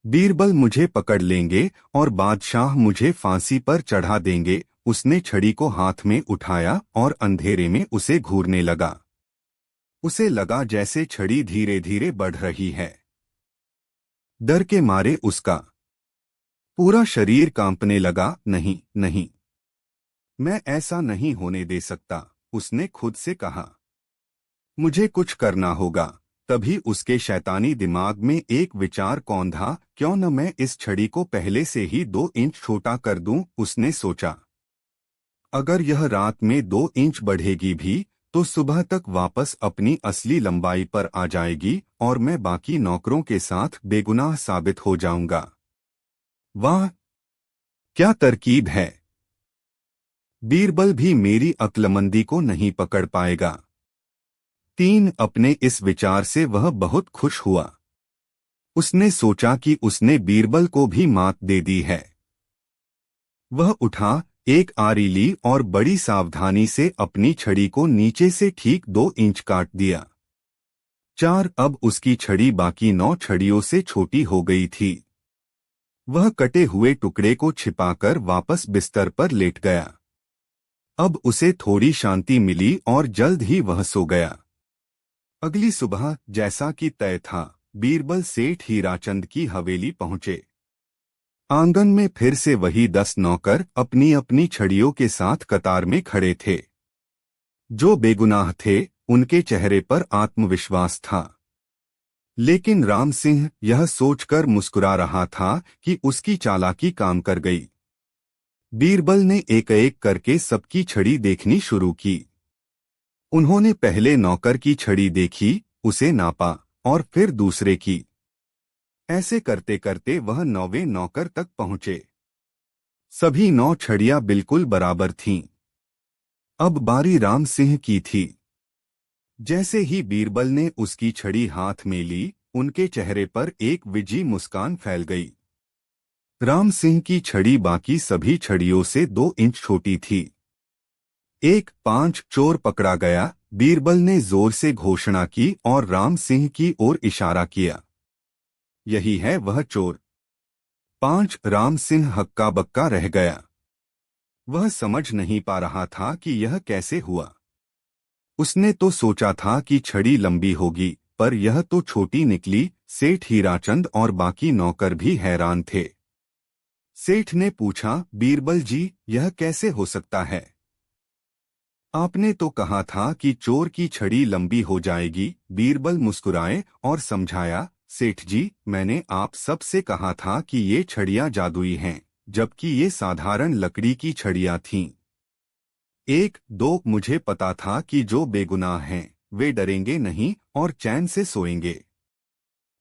बीरबल मुझे पकड़ लेंगे और बादशाह मुझे फांसी पर चढ़ा देंगे। उसने छड़ी को हाथ में उठाया और अंधेरे में उसे घूरने लगा। उसे लगा जैसे छड़ी धीरे धीरे बढ़ रही है। डर के मारे उसका पूरा शरीर कांपने लगा। नहीं नहीं, मैं ऐसा नहीं होने दे सकता, उसने खुद से कहा। मुझे कुछ करना होगा। तभी उसके शैतानी दिमाग में एक विचार कौंधा, क्यों न मैं इस छड़ी को पहले से ही 2 इंच छोटा कर दूं, उसने सोचा। अगर यह रात में 2 इंच बढ़ेगी भी तो सुबह तक वापस अपनी असली लंबाई पर आ जाएगी और मैं बाकी नौकरों के साथ बेगुनाह साबित हो जाऊंगा। वाह, क्या तरकीब है। बीरबल भी मेरी अक्लमंदी को नहीं पकड़ पाएगा। अपने इस विचार से वह बहुत खुश हुआ। उसने सोचा कि उसने बीरबल को भी मात दे दी है। वह उठा, एक आरी ली और बड़ी सावधानी से अपनी छड़ी को नीचे से ठीक 2 इंच काट दिया। अब उसकी छड़ी बाकी 9 छड़ियों से छोटी हो गई थी। वह कटे हुए टुकड़े को छिपाकर वापस बिस्तर पर लेट गया। अब उसे थोड़ी शांति मिली और जल्द ही वह सो गया। अगली सुबह जैसा कि तय था, बीरबल सेठ हीराचंद की हवेली पहुंचे। आंगन में फिर से वही 10 नौकर अपनी अपनी छड़ियों के साथ कतार में खड़े थे। जो बेगुनाह थे, उनके चेहरे पर आत्मविश्वास था। लेकिन राम सिंह यह सोचकर मुस्कुरा रहा था कि उसकी चालाकी काम कर गई। बीरबल ने एक एक करके सबकी छड़ी देखनी शुरू की। उन्होंने पहले नौकर की छड़ी देखी, उसे नापा और फिर दूसरे की। ऐसे करते करते वह 9वें नौकर तक पहुंचे। सभी 9 छड़ियां बिल्कुल बराबर थीं। अब बारी राम सिंह की थी। जैसे ही बीरबल ने उसकी छड़ी हाथ में ली, उनके चेहरे पर एक विजी मुस्कान फैल गई। राम सिंह की छड़ी बाकी सभी छड़ियों से 2 इंच छोटी थी। 5 चोर पकड़ा गया, बीरबल ने जोर से घोषणा की और राम सिंह की ओर इशारा किया। यही है वह चोर। 5 राम सिंह हक्का बक्का रह गया। वह समझ नहीं पा रहा था कि यह कैसे हुआ। उसने तो सोचा था कि छड़ी लंबी होगी, पर यह तो छोटी निकली। सेठ हीराचंद और बाकी नौकर भी हैरान थे। सेठ ने पूछा, बीरबल जी, यह कैसे हो सकता है? आपने तो कहा था कि चोर की छड़ी लंबी हो जाएगी। बीरबल मुस्कुराए और समझाया, सेठ जी, मैंने आप सब से कहा था कि ये छड़ियां जादुई हैं, जबकि ये साधारण लकड़ी की छड़ियां थीं। 2 मुझे पता था कि जो बेगुनाह हैं, वे डरेंगे नहीं और चैन से सोएंगे।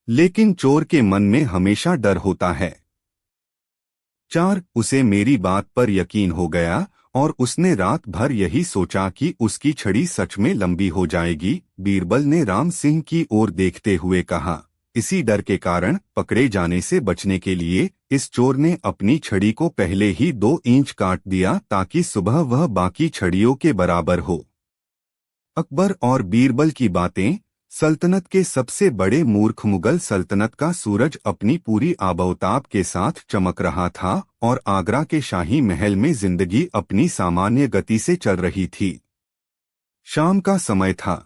लेकिन चोर के मन में हमेशा डर होता है। उसे मेरी बात पर यकीन हो गया और उसने रात भर यही सोचा कि उसकी छड़ी सच में लंबी हो जाएगी। बीरबल ने राम सिंह की ओर देखते हुए कहा, इसी डर के कारण पकड़े जाने से बचने के लिए इस चोर ने अपनी छड़ी को पहले ही 2 इंच काट दिया ताकि सुबह वह बाकी छड़ियों के बराबर हो। अकबर और बीरबल की बातें। सल्तनत के सबसे बड़े मूर्ख मुगल सल्तनत का सूरज अपनी पूरी आबोताब के साथ चमक रहा था और आगरा के शाही महल में जिंदगी अपनी सामान्य गति से चल रही थी। शाम का समय था।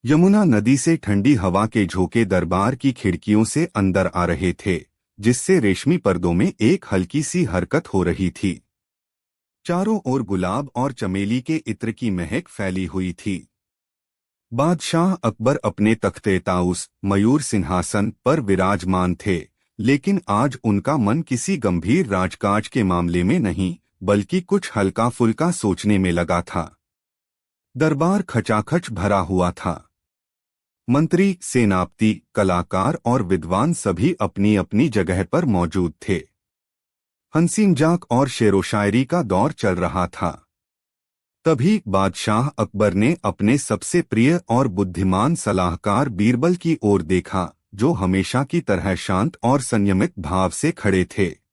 यमुना नदी से ठंडी हवा के झोंके दरबार की खिड़कियों से अंदर आ रहे थे, जिससे रेशमी पर्दों में एक हल्की सी हरकत हो रही थी। चारों ओर गुलाब और चमेली के इत्र की महक फैली हुई थी। बादशाह अकबर अपने तख्ते ताउस मयूर सिंहासन पर विराजमान थे, लेकिन आज उनका मन किसी गंभीर राजकाज के मामले में नहीं, बल्कि कुछ हल्का फुल्का सोचने में लगा था। दरबार खचाखच भरा हुआ था। मंत्री, सेनापति, कलाकार और विद्वान सभी अपनी अपनी जगह पर मौजूद थे। हंसी मजाक और शेरो शायरी का दौर चल रहा था। तभी बादशाह अकबर ने अपने सबसे प्रिय और बुद्धिमान सलाहकार बीरबल की ओर देखा, जो हमेशा की तरह शांत और संयमित भाव से खड़े थे।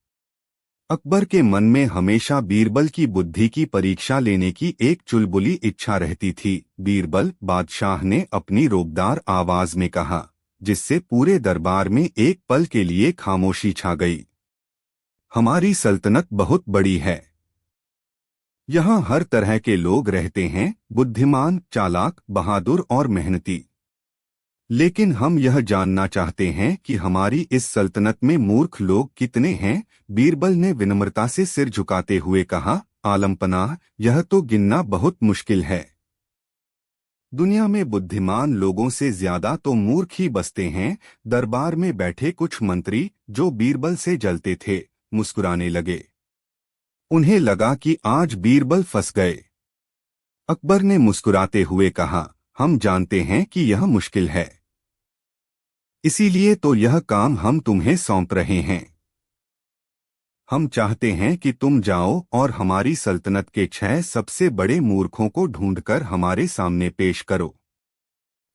अकबर के मन में हमेशा बीरबल की बुद्धि की परीक्षा लेने की एक चुलबुली इच्छा रहती थी। बीरबल, बादशाह ने अपनी रोबदार आवाज में कहा, जिससे पूरे दरबार में एक पल के लिए खामोशी छा गई। हमारी सल्तनत बहुत बड़ी है। यहाँ हर तरह के लोग रहते हैं, बुद्धिमान, चालाक, बहादुर और मेहनती। लेकिन हम यह जानना चाहते हैं कि हमारी इस सल्तनत में मूर्ख लोग कितने हैं। बीरबल ने विनम्रता से सिर झुकाते हुए कहा, आलमपनाह, यह तो गिनना बहुत मुश्किल है। दुनिया में बुद्धिमान लोगों से ज्यादा तो मूर्ख ही बसते हैं। दरबार में बैठे कुछ मंत्री, जो बीरबल से जलते थे, मुस्कुराने लगे। उन्हें लगा कि आज बीरबल फंस गए। अकबर ने मुस्कुराते हुए कहा, हम जानते हैं कि यह मुश्किल है, इसीलिए तो यह काम हम तुम्हें सौंप रहे हैं। हम चाहते हैं कि तुम जाओ और हमारी सल्तनत के 6 सबसे बड़े मूर्खों को ढूंढकर हमारे सामने पेश करो।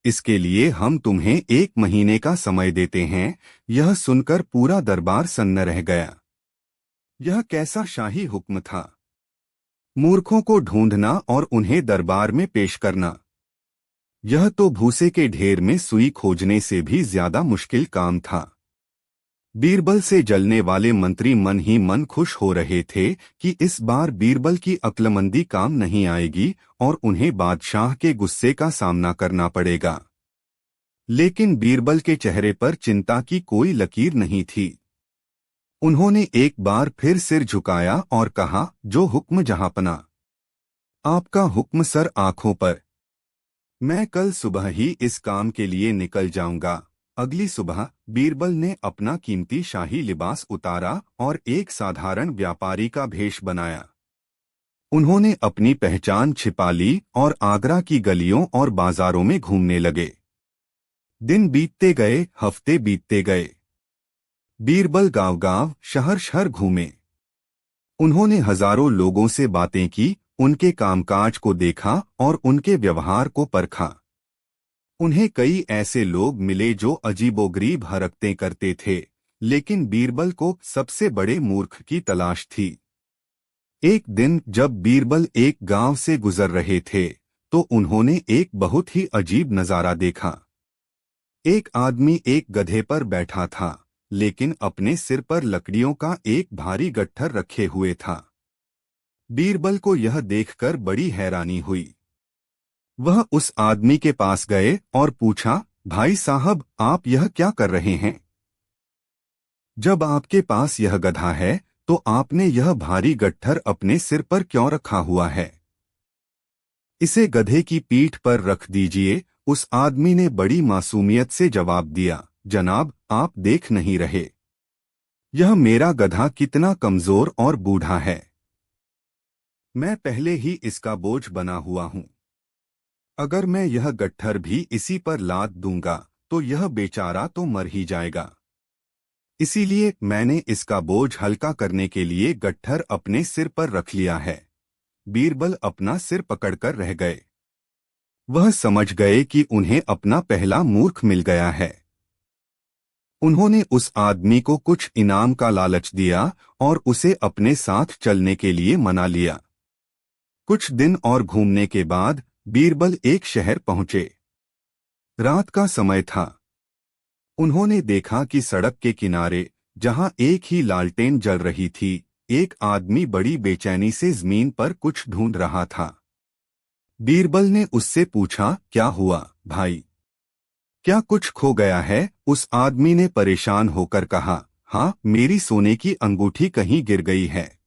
इसके लिए हम तुम्हें 1 महीने का समय देते हैं। यह सुनकर पूरा दरबार सन्न रह गया। यह कैसा शाही हुक्म था? मूर्खों को ढूंढना और उन्हें दरबार में पेश करना। यह तो भूसे के ढेर में सुई खोजने से भी ज्यादा मुश्किल काम था। बीरबल से जलने वाले मंत्री मन ही मन खुश हो रहे थे कि इस बार बीरबल की अक्लमंदी काम नहीं आएगी और उन्हें बादशाह के गुस्से का सामना करना पड़ेगा। लेकिन बीरबल के चेहरे पर चिंता की कोई लकीर नहीं थी। उन्होंने एक बार फिर सिर झुकाया और कहा, जो हुक्म जहांपना। आपका हुक्म सर आंखों पर। मैं कल सुबह ही इस काम के लिए निकल जाऊंगा। अगली सुबह बीरबल ने अपना कीमती शाही लिबास उतारा और एक साधारण व्यापारी का भेष बनाया। उन्होंने अपनी पहचान छिपा ली और आगरा की गलियों और बाजारों में घूमने लगे। दिन बीतते गए, हफ्ते बीतते गए। बीरबल गांव-गांव, शहर-शहर घूमे। उन्होंने हजारों लोगों से बातें की, उनके कामकाज को देखा और उनके व्यवहार को परखा। उन्हें कई ऐसे लोग मिले जो अजीबोगरीब हरकतें करते थे, लेकिन बीरबल को सबसे बड़े मूर्ख की तलाश थी। एक दिन जब बीरबल एक गांव से गुजर रहे थे, तो उन्होंने एक बहुत ही अजीब नजारा देखा। एक आदमी एक गधे पर बैठा था, लेकिन अपने सिर पर लकड़ियों का एक भारी गट्ठर रखे हुए था। बीरबल को यह देखकर बड़ी हैरानी हुई। वह उस आदमी के पास गए और पूछा, भाई साहब, आप यह क्या कर रहे हैं? जब आपके पास यह गधा है, तो आपने यह भारी गट्ठर अपने सिर पर क्यों रखा हुआ है? इसे गधे की पीठ पर रख दीजिए। उस आदमी ने बड़ी मासूमियत से जवाब दिया, जनाब, आप देख नहीं रहे, यह मेरा गधा कितना कमजोर और बूढ़ा है। मैं पहले ही इसका बोझ बना हुआ हूं। अगर मैं यह गट्ठर भी इसी पर लाद दूंगा, तो यह बेचारा तो मर ही जाएगा। इसीलिए मैंने इसका बोझ हल्का करने के लिए गट्ठर अपने सिर पर रख लिया है। बीरबल अपना सिर पकड़कर रह गए। वह समझ गए कि उन्हें अपना पहला मूर्ख मिल गया है। उन्होंने उस आदमी को कुछ इनाम का लालच दिया और उसे अपने साथ चलने के लिए मना लिया। कुछ दिन और घूमने के बाद बीरबल एक शहर पहुंचे। रात का समय था। उन्होंने देखा कि सड़क के किनारे, जहां एक ही लालटेन जल रही थी, एक आदमी बड़ी बेचैनी से जमीन पर कुछ ढूंढ रहा था। बीरबल ने उससे पूछा, क्या हुआ भाई? क्या कुछ खो गया है? उस आदमी ने परेशान होकर कहा, हाँ, मेरी सोने की अंगूठी कहीं गिर गई है।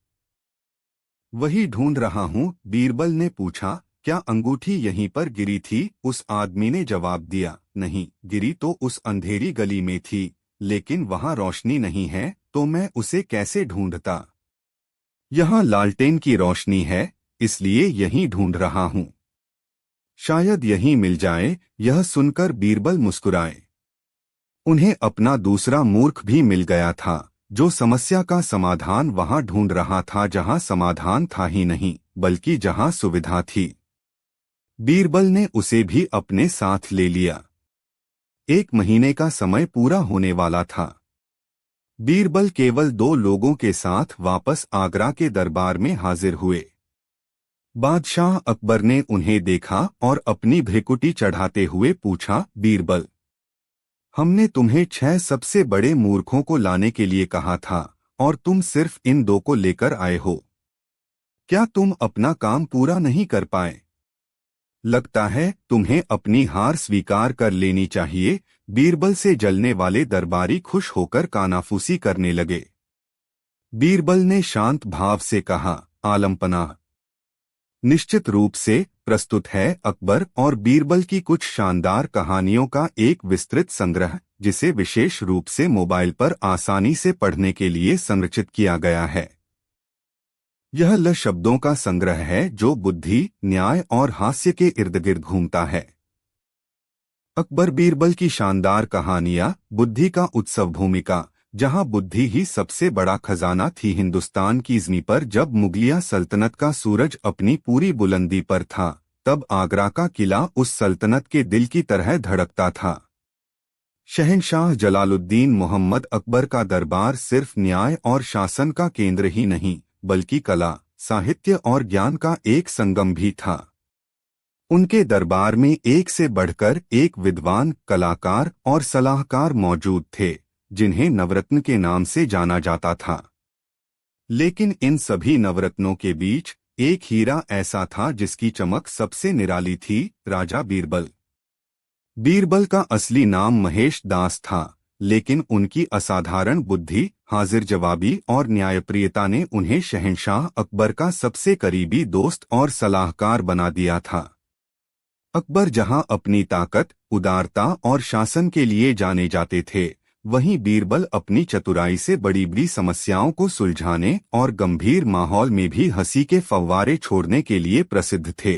वही ढूंढ रहा हूं। बीरबल ने पूछा, क्या अंगूठी यहीं पर गिरी थी? उस आदमी ने जवाब दिया, नहीं, गिरी तो उस अंधेरी गली में थी, लेकिन वहां रोशनी नहीं है, तो मैं उसे कैसे ढूंढता? यहाँ लालटेन की रोशनी है, इसलिए यहीं ढूंढ रहा हूँ। शायद यहीं मिल जाए। यह सुनकर बीरबल मुस्कुराए। उन्हें अपना दूसरा मूर्ख भी मिल गया था, जो समस्या का समाधान वहां ढूंढ रहा था जहां समाधान था ही नहीं, बल्कि जहां सुविधा थी। बीरबल ने उसे भी अपने साथ ले लिया। 1 महीने का समय पूरा होने वाला था। बीरबल केवल 2 लोगों के साथ वापस आगरा के दरबार में हाजिर हुए। बादशाह अकबर ने उन्हें देखा और अपनी भ्रिकुटी चढ़ाते हुए पूछा, बीरबल, हमने तुम्हें 6 सबसे बड़े मूर्खों को लाने के लिए कहा था और तुम सिर्फ इन 2 को लेकर आए हो। क्या तुम अपना काम पूरा नहीं कर पाए? लगता है तुम्हें अपनी हार स्वीकार कर लेनी चाहिए। बीरबल से जलने वाले दरबारी खुश होकर कानाफूसी करने लगे। बीरबल ने शांत भाव से कहा, आलमपनाह। निश्चित रूप से प्रस्तुत है अकबर और बीरबल की कुछ शानदार कहानियों का एक विस्तृत संग्रह, जिसे विशेष रूप से मोबाइल पर आसानी से पढ़ने के लिए संरचित किया गया है। यह ल शब्दों का संग्रह है जो बुद्धि, न्याय और हास्य के इर्द गिर्द घूमता है। अकबर बीरबल की शानदार कहानियां, बुद्धि का उत्सव भूमिका, जहां बुद्धि ही सबसे बड़ा खजाना थी। हिंदुस्तान की ज़मीं पर जब मुगलिया सल्तनत का सूरज अपनी पूरी बुलंदी पर था, तब आगरा का किला उस सल्तनत के दिल की तरह धड़कता था। शहंशाह जलालुद्दीन मोहम्मद अकबर का दरबार सिर्फ न्याय और शासन का केंद्र ही नहीं, बल्कि कला, साहित्य और ज्ञान का एक संगम भी था। उनके दरबार में एक से बढ़कर एक विद्वान, कलाकार और सलाहकार मौजूद थे, जिन्हें नवरत्न के नाम से जाना जाता था। लेकिन इन सभी नवरत्नों के बीच एक हीरा ऐसा था जिसकी चमक सबसे निराली थी, राजा बीरबल। बीरबल का असली नाम महेश दास था, लेकिन उनकी असाधारण बुद्धि, हाजिर जवाबी और न्यायप्रियता ने उन्हें शहंशाह अकबर का सबसे करीबी दोस्त और सलाहकार बना दिया था। अकबर जहां अपनी ताकत, उदारता और शासन के लिए जाने जाते थे, वहीं बीरबल अपनी चतुराई से बड़ी बड़ी समस्याओं को सुलझाने और गंभीर माहौल में भी हंसी के फव्वारे छोड़ने के लिए प्रसिद्ध थे।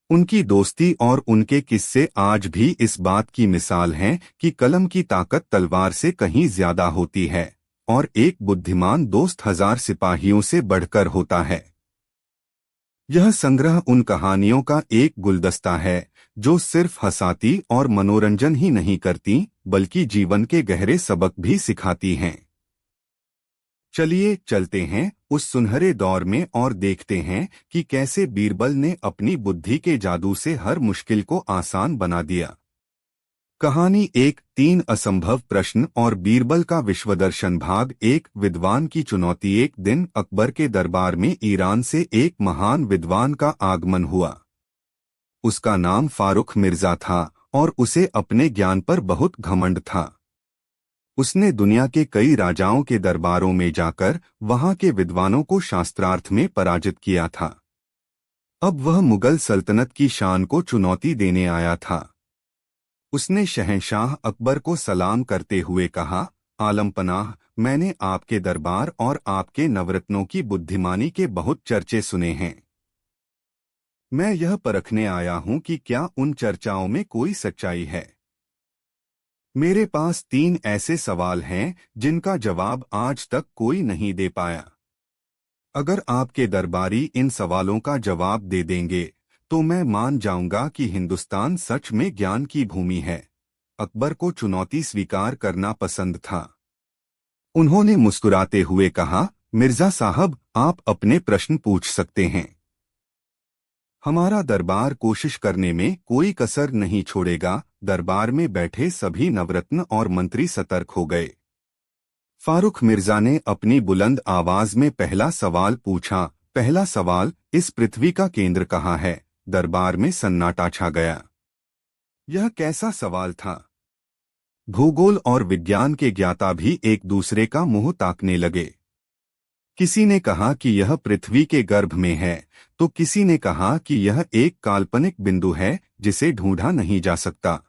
उनकी दोस्ती और उनके किस्से आज भी इस बात की मिसाल हैं कि कलम की ताकत तलवार से कहीं ज्यादा होती है और एक बुद्धिमान दोस्त 1000 सिपाहियों से बढ़कर होता है। यह संग्रह उन कहानियों का एक गुलदस्ता है जो सिर्फ हंसाती और मनोरंजन ही नहीं करती, बल्कि जीवन के गहरे सबक भी सिखाती हैं। चलिए चलते हैं उस सुनहरे दौर में और देखते हैं कि कैसे बीरबल ने अपनी बुद्धि के जादू से हर मुश्किल को आसान बना दिया। कहानी 1, 3 असंभव प्रश्न और बीरबल का विश्वदर्शन भाग 1। विद्वान की चुनौती। एक दिन अकबर के दरबार में ईरान से एक महान विद्वान का आगमन हुआ। उसका नाम फारुख मिर्जा था और उसे अपने ज्ञान पर बहुत घमंड था। उसने दुनिया के कई राजाओं के दरबारों में जाकर वहां के विद्वानों को शास्त्रार्थ में पराजित किया था। अब वह मुगल सल्तनत की शान को चुनौती देने आया था। उसने शहंशाह अकबर को सलाम करते हुए कहा, आलमपनाह, मैंने आपके दरबार और आपके नवरत्नों की बुद्धिमानी के बहुत चर्चे सुने हैं। मैं यह परखने आया हूं कि क्या उन चर्चाओं में कोई सच्चाई है। मेरे पास 3 ऐसे सवाल हैं जिनका जवाब आज तक कोई नहीं दे पाया। अगर आपके दरबारी इन सवालों का जवाब दे देंगे तो मैं मान जाऊंगा कि हिंदुस्तान सच में ज्ञान की भूमि है। अकबर को चुनौती स्वीकार करना पसंद था। उन्होंने मुस्कुराते हुए कहा, मिर्जा साहब, आप अपने प्रश्न पूछ सकते हैं। हमारा दरबार कोशिश करने में कोई कसर नहीं छोड़ेगा। दरबार में बैठे सभी नवरत्न और मंत्री सतर्क हो गए। फारुख मिर्जा ने अपनी बुलंद आवाज में पहला सवाल पूछा। पहला सवाल, इस पृथ्वी का केंद्र कहाँ है? दरबार में सन्नाटा छा गया। यह कैसा सवाल था? भूगोल और विज्ञान के ज्ञाता भी एक दूसरे का मुंह ताकने लगे। किसी ने कहा कि यह पृथ्वी के गर्भ में है, तो किसी ने कहा कि यह एक काल्पनिक बिंदु है जिसे ढूंढा नहीं जा सकता।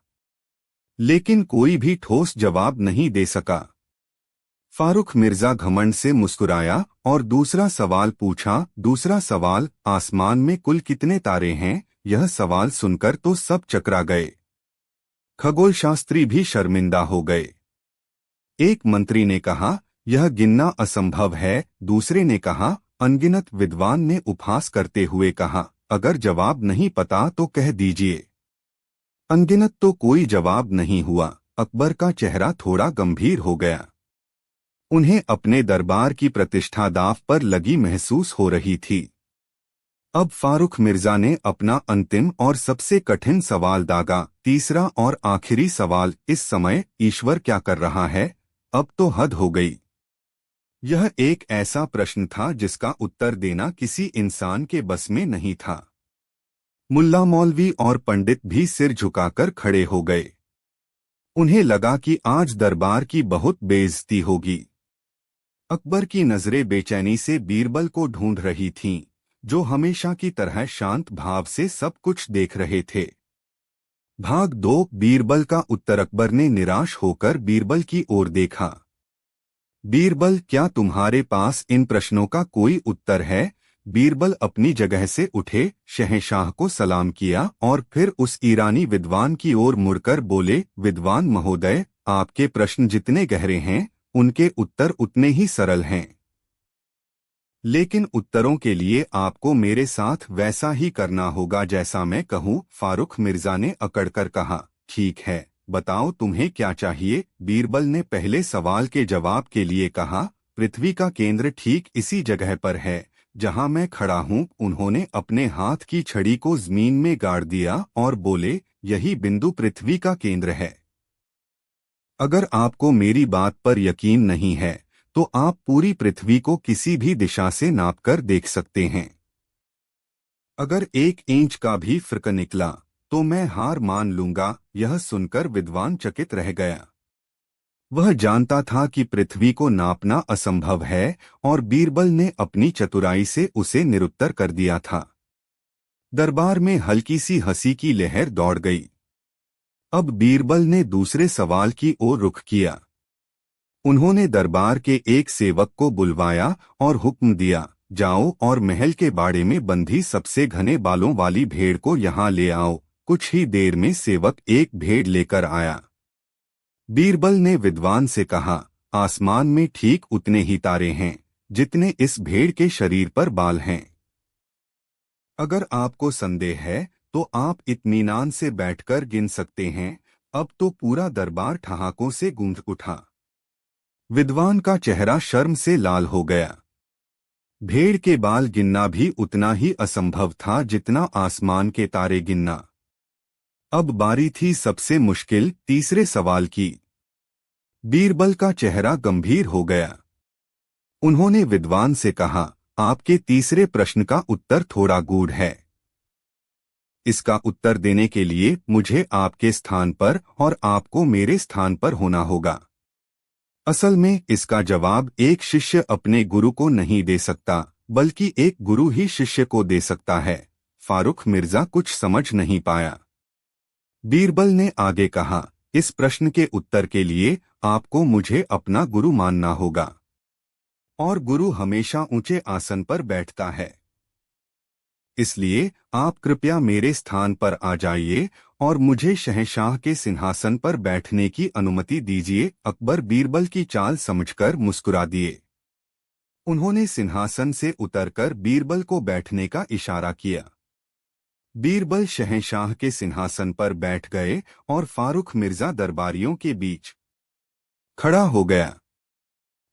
लेकिन कोई भी ठोस जवाब नहीं दे सका। फारूक मिर्जा घमंड से मुस्कुराया और दूसरा सवाल पूछा। दूसरा सवाल, आसमान में कुल कितने तारे हैं? यह सवाल सुनकर तो सब चकरा गए। खगोल शास्त्री भी शर्मिंदा हो गए। एक मंत्री ने कहा, यह गिनना असंभव है। दूसरे ने कहा, अनगिनत। विद्वान ने उपहास करते हुए कहा, अगर जवाब नहीं पता तो कह दीजिए। अनगिनत तो कोई जवाब नहीं हुआ। अकबर का चेहरा थोड़ा गंभीर हो गया। उन्हें अपने दरबार की प्रतिष्ठा दांव पर लगी महसूस हो रही थी। अब फारूक मिर्जा ने अपना अंतिम और सबसे कठिन सवाल दागा। तीसरा और आखिरी सवाल, इस समय ईश्वर क्या कर रहा है? अब तो हद हो गई। यह एक ऐसा प्रश्न था जिसका उत्तर देना किसी इंसान के बस में नहीं था। मुल्ला मौलवी और पंडित भी सिर झुकाकर खड़े हो गए। उन्हें लगा कि आज दरबार की बहुत बेइज्जती होगी। अकबर की नजरें बेचैनी से बीरबल को ढूंढ रही थीं, जो हमेशा की तरह शांत भाव से सब कुछ देख रहे थे। भाग 2, बीरबल का उत्तर। अकबर ने निराश होकर बीरबल की ओर देखा। बीरबल, क्या तुम्हारे पास इन प्रश्नों का कोई उत्तर है? बीरबल अपनी जगह से उठे, शहंशाह को सलाम किया और फिर उस ईरानी विद्वान की ओर मुड़कर बोले, विद्वान महोदय, आपके प्रश्न जितने गहरे हैं, उनके उत्तर उतने ही सरल हैं। लेकिन उत्तरों के लिए आपको मेरे साथ वैसा ही करना होगा जैसा मैं कहूँ। फारूक मिर्जा ने अकड़कर कहा, ठीक है, बताओ तुम्हें क्या चाहिए? बीरबल ने पहले सवाल के जवाब के लिए कहा, पृथ्वी का केंद्र ठीक इसी जगह पर है जहां मैं खड़ा हूं। उन्होंने अपने हाथ की छड़ी को जमीन में गाड़ दिया और बोले, यही बिंदु पृथ्वी का केंद्र है। अगर आपको मेरी बात पर यकीन नहीं है तो आप पूरी पृथ्वी को किसी भी दिशा से नापकर देख सकते हैं। अगर 1 इंच का भी फर्क निकला तो मैं हार मान लूंगा। यह सुनकर विद्वान चकित रह गया। वह जानता था कि पृथ्वी को नापना असंभव है और बीरबल ने अपनी चतुराई से उसे निरुत्तर कर दिया था। दरबार में हल्की सी हंसी की लहर दौड़ गई। अब बीरबल ने दूसरे सवाल की ओर रुख किया। उन्होंने दरबार के एक सेवक को बुलवाया और हुक्म दिया, जाओ और महल के बाड़े में बंधी सबसे घने बालों वाली भेड़ को यहाँ ले आओ। कुछ ही देर में सेवक एक भेड़ लेकर आया। बीरबल ने विद्वान से कहा, आसमान में ठीक उतने ही तारे हैं जितने इस भेड़ के शरीर पर बाल हैं। अगर आपको संदेह है तो आप इत्मीनान से बैठकर गिन सकते हैं। अब तो पूरा दरबार ठहाकों से गूंज उठा। विद्वान का चेहरा शर्म से लाल हो गया। भेड़ के बाल गिनना भी उतना ही असंभव था जितना आसमान के तारे गिनना। अब बारी थी सबसे मुश्किल, तीसरे सवाल की। बीरबल का चेहरा गंभीर हो गया। उन्होंने विद्वान से कहा, आपके तीसरे प्रश्न का उत्तर थोड़ा गूढ़ है। इसका उत्तर देने के लिए मुझे आपके स्थान पर और आपको मेरे स्थान पर होना होगा। असल में इसका जवाब एक शिष्य अपने गुरु को नहीं दे सकता, बल्कि एक गुरु ही शिष्य को दे सकता है। फारूक मिर्जा कुछ समझ नहीं पाया। बीरबल ने आगे कहा, इस प्रश्न के उत्तर के लिए आपको मुझे अपना गुरु मानना होगा, और गुरु हमेशा ऊंचे आसन पर बैठता है। इसलिए आप कृपया मेरे स्थान पर आ जाइए और मुझे शहंशाह के सिंहासन पर बैठने की अनुमति दीजिए। अकबर बीरबल की चाल समझकर मुस्कुरा दिए। उन्होंने सिंहासन से उतरकर बीरबल को बैठने का इशारा किया। बीरबल शहंशाह के सिंहासन पर बैठ गए और फारूक मिर्जा दरबारियों के बीच खड़ा हो गया।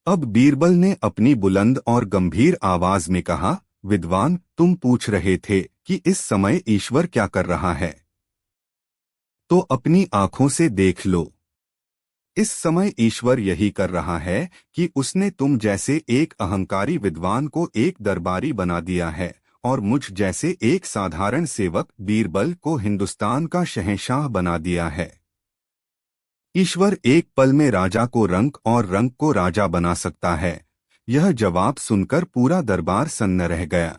अब बीरबल ने अपनी बुलंद और गंभीर आवाज में कहा, विद्वान, तुम पूछ रहे थे कि इस समय ईश्वर क्या कर रहा है, तो अपनी आंखों से देख लो। इस समय ईश्वर यही कर रहा है कि उसने तुम जैसे एक अहंकारी विद्वान को एक दरबारी बना दिया है और मुझ जैसे एक साधारण सेवक बीरबल को हिंदुस्तान का शहंशाह बना दिया है। ईश्वर एक पल में राजा को रंक और रंक को राजा बना सकता है। यह जवाब सुनकर पूरा दरबार सन्न रह गया।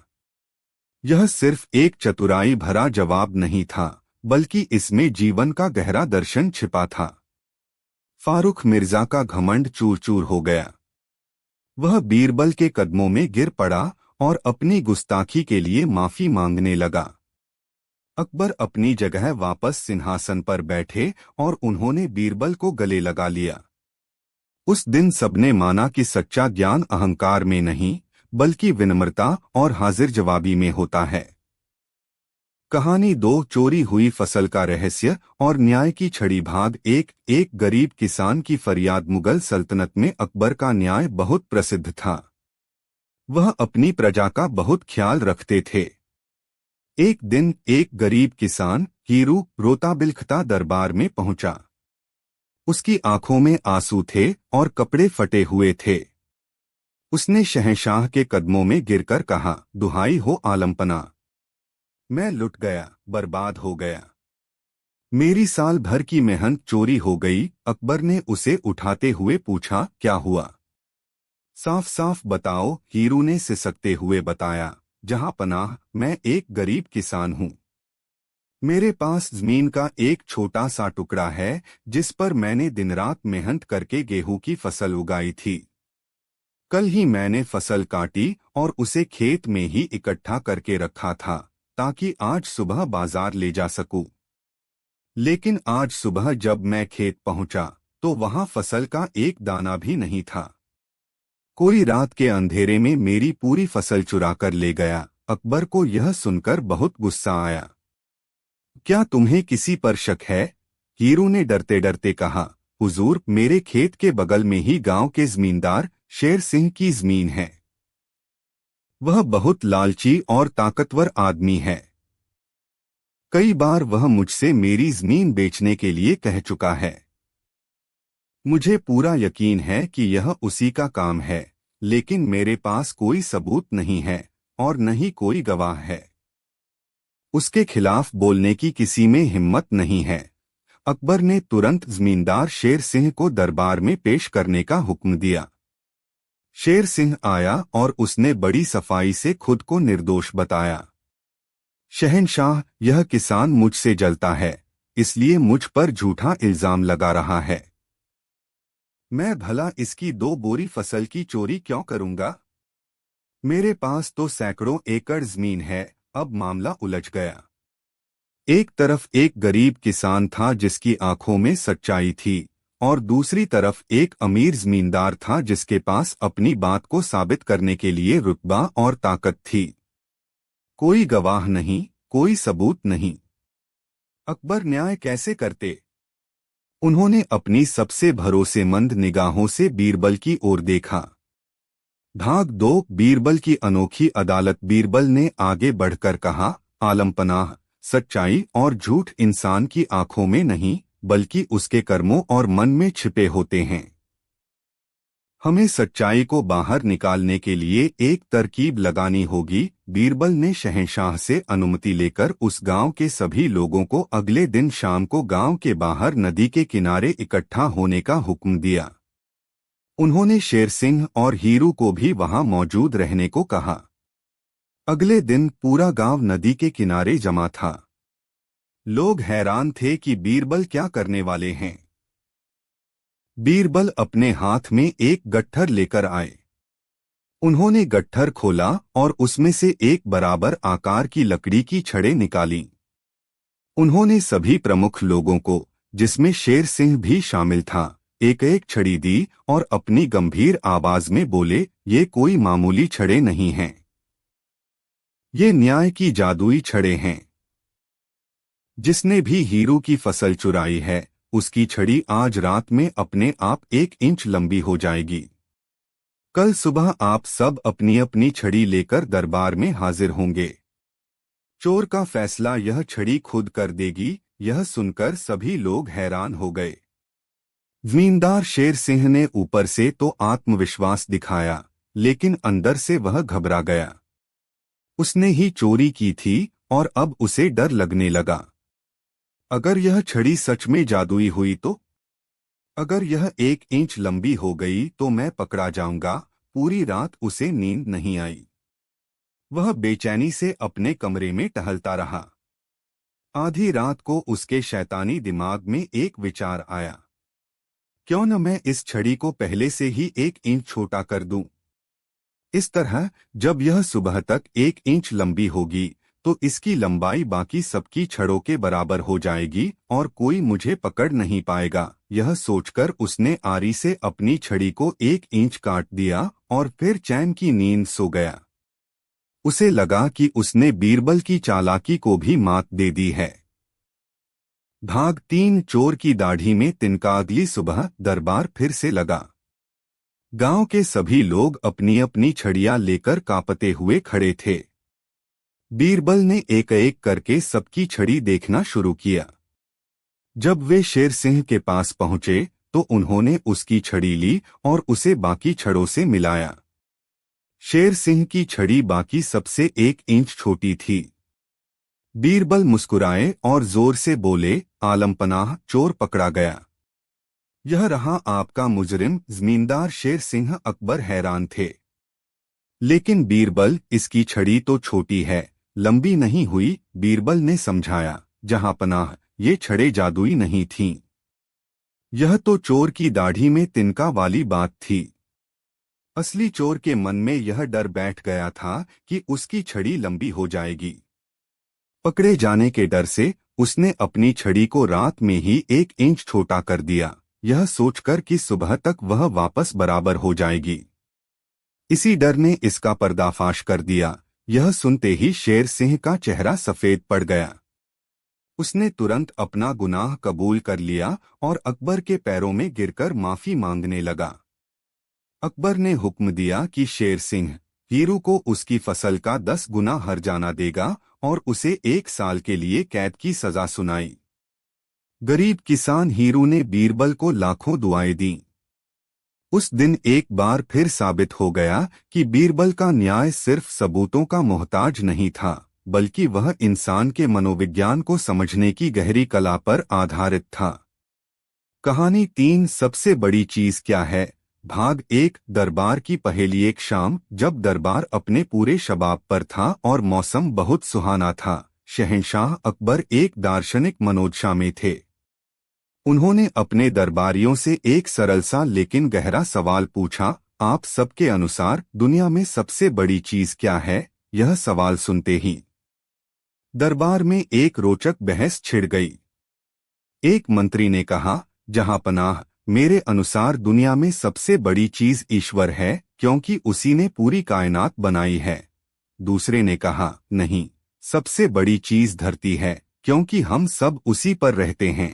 यह सिर्फ एक चतुराई भरा जवाब नहीं था, बल्कि इसमें जीवन का गहरा दर्शन छिपा था। फारूक मिर्जा का घमंड चूर चूर हो गया। वह बीरबल के कदमों में गिर पड़ा और अपनी गुस्ताखी के लिए माफी मांगने लगा। अकबर अपनी जगह वापस सिंहासन पर बैठे और उन्होंने बीरबल को गले लगा लिया। उस दिन सबने माना कि सच्चा ज्ञान अहंकार में नहीं बल्कि विनम्रता और हाजिर जवाबी में होता है। कहानी 2 चोरी हुई फसल का रहस्य और न्याय की छड़ी। भाग 1। एक गरीब किसान की फरियाद। मुगल सल्तनत में अकबर का न्याय बहुत प्रसिद्ध था। वह अपनी प्रजा का बहुत ख्याल रखते थे। एक दिन एक गरीब किसान हीरू रोता बिलखता दरबार में पहुंचा। उसकी आंखों में आंसू थे और कपड़े फटे हुए थे। उसने शहंशाह के कदमों में गिरकर कहा, दुहाई हो आलमपना, मैं लुट गया, बर्बाद हो गया। मेरी साल भर की मेहनत चोरी हो गई। अकबर ने उसे उठाते हुए पूछा, क्या हुआ? साफ साफ बताओ, हीरू ने सिसकते हुए बताया, जहां पनाह, मैं एक गरीब किसान हूं। मेरे पास जमीन का एक छोटा सा टुकड़ा है जिस पर मैंने दिन रात मेहनत करके गेहूं की फसल उगाई थी। कल ही मैंने फसल काटी और उसे खेत में ही इकट्ठा करके रखा था ताकि आज सुबह बाजार ले जा सकूं। लेकिन आज सुबह जब मैं खेत पहुंचा तो वहां फसल का एक दाना भी नहीं था। कोई रात के अंधेरे में मेरी पूरी फसल चुरा कर ले गया। अकबर को यह सुनकर बहुत गुस्सा आया। क्या तुम्हें किसी पर शक है? हीरू ने डरते डरते कहा, हुजूर, मेरे खेत के बगल में ही गांव के जमींदार शेर सिंह की जमीन है। वह बहुत लालची और ताकतवर आदमी है। कई बार वह मुझसे मेरी जमीन बेचने के लिए कह चुका है। मुझे पूरा यकीन है कि यह उसी का काम है, लेकिन मेरे पास कोई सबूत नहीं है और न ही कोई गवाह है। उसके खिलाफ बोलने की किसी में हिम्मत नहीं है। अकबर ने तुरंत जमींदार शेर सिंह को दरबार में पेश करने का हुक्म दिया। शेर सिंह आया और उसने बड़ी सफाई से खुद को निर्दोष बताया। शहंशाह, यह किसान मुझसे जलता है, इसलिए मुझ पर झूठा इल्जाम लगा रहा है। मैं भला इसकी 2 बोरी फसल की चोरी क्यों करूंगा? मेरे पास तो सैकड़ों एकड़ जमीन है। अब मामला उलझ गया। एक तरफ एक गरीब किसान था जिसकी आंखों में सच्चाई थी और दूसरी तरफ एक अमीर जमींदार था जिसके पास अपनी बात को साबित करने के लिए रुतबा और ताकत थी। कोई गवाह नहीं, कोई सबूत नहीं। अकबर न्याय कैसे करते? उन्होंने अपनी सबसे भरोसेमंद निगाहों से बीरबल की ओर देखा। भाग 2। बीरबल की अनोखी अदालत। बीरबल ने आगे बढ़कर कहा, आलमपनाह, सच्चाई और झूठ इंसान की आंखों में नहीं बल्कि उसके कर्मों और मन में छिपे होते हैं। हमें सच्चाई को बाहर निकालने के लिए एक तरकीब लगानी होगी। बीरबल ने शहंशाह से अनुमति लेकर उस गांव के सभी लोगों को अगले दिन शाम को गांव के बाहर नदी के किनारे इकट्ठा होने का हुक्म दिया। उन्होंने शेर सिंह और हीरू को भी वहां मौजूद रहने को कहा। अगले दिन पूरा गांव नदी के किनारे जमा था। लोग हैरान थे कि बीरबल क्या करने वाले हैं। बीरबल अपने हाथ में एक गट्ठर लेकर आए। उन्होंने गट्ठर खोला और उसमें से एक बराबर आकार की लकड़ी की छड़ें निकाली। उन्होंने सभी प्रमुख लोगों को, जिसमें शेर सिंह भी शामिल था, एक एक छड़ी दी और अपनी गंभीर आवाज में बोले, ये कोई मामूली छड़ें नहीं हैं। ये न्याय की जादुई छड़ें हैं। जिसने भी हीरू की फसल चुराई है, उसकी छड़ी आज रात में अपने आप 1 इंच लंबी हो जाएगी। कल सुबह आप सब अपनी अपनी छड़ी लेकर दरबार में हाजिर होंगे। चोर का फैसला यह छड़ी खुद कर देगी। यह सुनकर सभी लोग हैरान हो गए। जमींदार शेर सिंह ने ऊपर से तो आत्मविश्वास दिखाया, लेकिन अंदर से वह घबरा गया। उसने ही चोरी की थी और अब उसे डर लगने लगा। अगर यह छड़ी सच में जादुई हुई तो? अगर यह 1 इंच लंबी हो गई तो मैं पकड़ा जाऊंगा। पूरी रात उसे नींद नहीं आई। वह बेचैनी से अपने कमरे में टहलता रहा। आधी रात को उसके शैतानी दिमाग में एक विचार आया, क्यों न मैं इस छड़ी को पहले से ही 1 इंच छोटा कर दूं। इस तरह जब यह सुबह तक 1 इंच लंबी होगी तो इसकी लंबाई बाकी सबकी छड़ों के बराबर हो जाएगी और कोई मुझे पकड़ नहीं पाएगा। यह सोचकर उसने आरी से अपनी छड़ी को 1 इंच काट दिया और फिर चैन की नींद सो गया। उसे लगा कि उसने बीरबल की चालाकी को भी मात दे दी है। भाग 3 चोर की दाढ़ी में तिनका। अगली सुबह दरबार फिर से लगा। गांव के सभी लोग अपनी अपनी छड़ियां लेकर कांपते हुए खड़े थे। बीरबल ने एक एक करके सबकी छड़ी देखना शुरू किया। जब वे शेर सिंह के पास पहुंचे तो उन्होंने उसकी छड़ी ली और उसे बाकी छड़ों से मिलाया। शेर सिंह की छड़ी बाकी सबसे 1 इंच छोटी थी। बीरबल मुस्कुराए और जोर से बोले, आलमपनाह, चोर पकड़ा गया। यह रहा आपका मुजरिम। जमींदार शेर सिंह अकबर हैरान थे। लेकिन बीरबल, इसकी छड़ी तो छोटी है, लंबी नहीं हुई। बीरबल ने समझाया, जहांपनाह, ये छड़ें जादुई नहीं थीं। यह तो चोर की दाढ़ी में तिनका वाली बात थी। असली चोर के मन में यह डर बैठ गया था कि उसकी छड़ी लंबी हो जाएगी। पकड़े जाने के डर से उसने अपनी छड़ी को रात में ही 1 इंच छोटा कर दिया, यह सोचकर कि सुबह तक वह वापस बराबर हो जाएगी। इसी डर ने इसका पर्दाफाश कर दिया। यह सुनते ही शेर सिंह का चेहरा सफेद पड़ गया। उसने तुरंत अपना गुनाह कबूल कर लिया और अकबर के पैरों में गिरकर माफी मांगने लगा। अकबर ने हुक्म दिया कि शेर सिंह हीरू को उसकी फसल का 10 गुना हर्जाना देगा और उसे 1 साल के लिए कैद की सजा सुनाई। गरीब किसान हीरू ने बीरबल को लाखों दुआएं दी। उस दिन एक बार फिर साबित हो गया कि बीरबल का न्याय सिर्फ सबूतों का मोहताज नहीं था, बल्कि वह इंसान के मनोविज्ञान को समझने की गहरी कला पर आधारित था। कहानी 3 सबसे बड़ी चीज क्या है। भाग 1 दरबार की पहेली। एक शाम जब दरबार अपने पूरे शबाब पर था और मौसम बहुत सुहाना था, शहंशाह अकबर एक दार्शनिक मनोदशा में थे। उन्होंने अपने दरबारियों से एक सरल सा लेकिन गहरा सवाल पूछा, आप सबके अनुसार दुनिया में सबसे बड़ी चीज क्या है। यह सवाल सुनते ही दरबार में एक रोचक बहस छिड़ गई। एक मंत्री ने कहा, जहांपनाह, मेरे अनुसार दुनिया में सबसे बड़ी चीज ईश्वर है, क्योंकि उसी ने पूरी कायनात बनाई है। दूसरे ने कहा, नहीं, सबसे बड़ी चीज धरती है, क्योंकि हम सब उसी पर रहते हैं।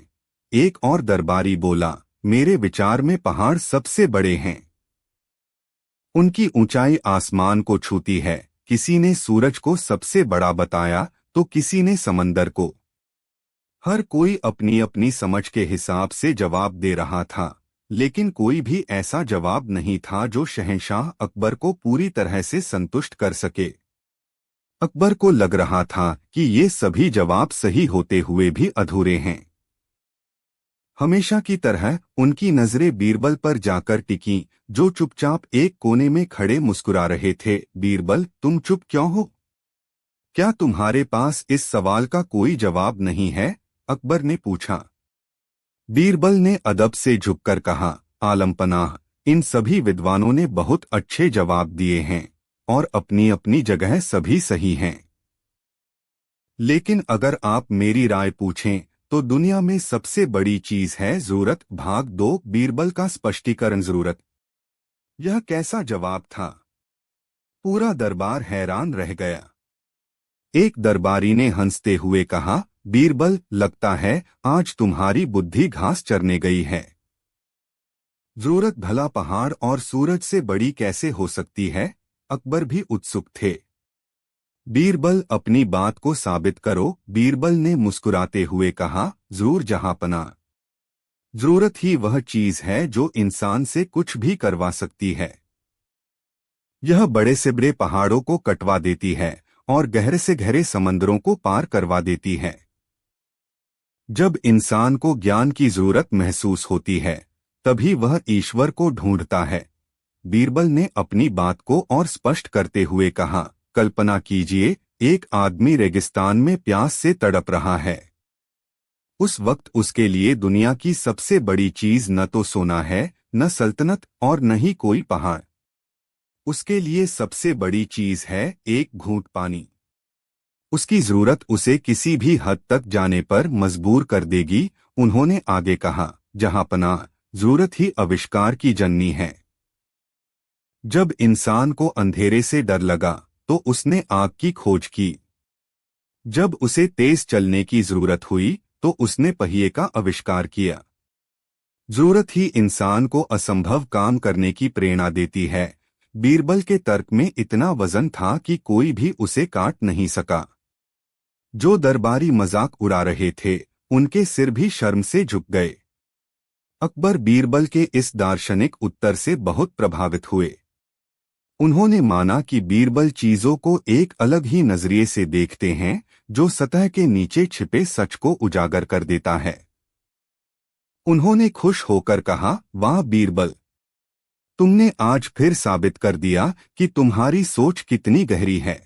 एक और दरबारी बोला, मेरे विचार में पहाड़ सबसे बड़े हैं, उनकी ऊंचाई आसमान को छूती है। किसी ने सूरज को सबसे बड़ा बताया तो किसी ने समंदर को। हर कोई अपनी अपनी समझ के हिसाब से जवाब दे रहा था, लेकिन कोई भी ऐसा जवाब नहीं था जो शहंशाह अकबर को पूरी तरह से संतुष्ट कर सके। अकबर को लग रहा था कि ये सभी जवाब सही होते हुए भी अधूरे हैं। हमेशा की तरह उनकी नजरें बीरबल पर जाकर टिकीं, जो चुपचाप एक कोने में खड़े मुस्कुरा रहे थे। बीरबल, तुम चुप क्यों हो? क्या तुम्हारे पास इस सवाल का कोई जवाब नहीं है? अकबर ने पूछा। बीरबल ने अदब से झुककर कहा, आलमपनाह, इन सभी विद्वानों ने बहुत अच्छे जवाब दिए हैं और अपनी अपनी जगह सभी सही हैं। लेकिन अगर आप मेरी राय पूछें तो दुनिया में सबसे बड़ी चीज है जरूरत। भाग 2 बीरबल का स्पष्टीकरण। जरूरत, यह कैसा जवाब था? पूरा दरबार हैरान रह गया। एक दरबारी ने हंसते हुए कहा, बीरबल, लगता है आज तुम्हारी बुद्धि घास चरने गई है। जरूरत भला पहाड़ और सूरज से बड़ी कैसे हो सकती है? अकबर भी उत्सुक थे। बीरबल, अपनी बात को साबित करो। बीरबल ने मुस्कुराते हुए कहा, जरूर जहांपनाह, जरूरत ही वह चीज है जो इंसान से कुछ भी करवा सकती है। यह बड़े से बड़े पहाड़ों को कटवा देती है और गहरे से गहरे समंदरों को पार करवा देती है। जब इंसान को ज्ञान की जरूरत महसूस होती है, तभी वह ईश्वर को ढूंढता है। बीरबल ने अपनी बात को और स्पष्ट करते हुए कहा, कल्पना कीजिए, एक आदमी रेगिस्तान में प्यास से तड़प रहा है। उस वक्त उसके लिए दुनिया की सबसे बड़ी चीज न तो सोना है, न सल्तनत और न ही कोई पहाड़। उसके लिए सबसे बड़ी चीज है एक घूंट पानी। उसकी जरूरत उसे किसी भी हद तक जाने पर मजबूर कर देगी। उन्होंने आगे कहा, जहां पनाह जरूरत ही आविष्कार की जननी है। जब इंसान को अंधेरे से डर लगा तो उसने आग की खोज की। जब उसे तेज चलने की जरूरत हुई तो उसने पहिए का आविष्कार किया। जरूरत ही इंसान को असंभव काम करने की प्रेरणा देती है। बीरबल के तर्क में इतना वजन था कि कोई भी उसे काट नहीं सका। जो दरबारी मजाक उड़ा रहे थे उनके सिर भी शर्म से झुक गए। अकबर बीरबल के इस दार्शनिक उत्तर से बहुत प्रभावित हुए। उन्होंने माना कि बीरबल चीजों को एक अलग ही नजरिए से देखते हैं जो सतह के नीचे छिपे सच को उजागर कर देता है। उन्होंने खुश होकर कहा, वाह बीरबल, तुमने आज फिर साबित कर दिया कि तुम्हारी सोच कितनी गहरी है।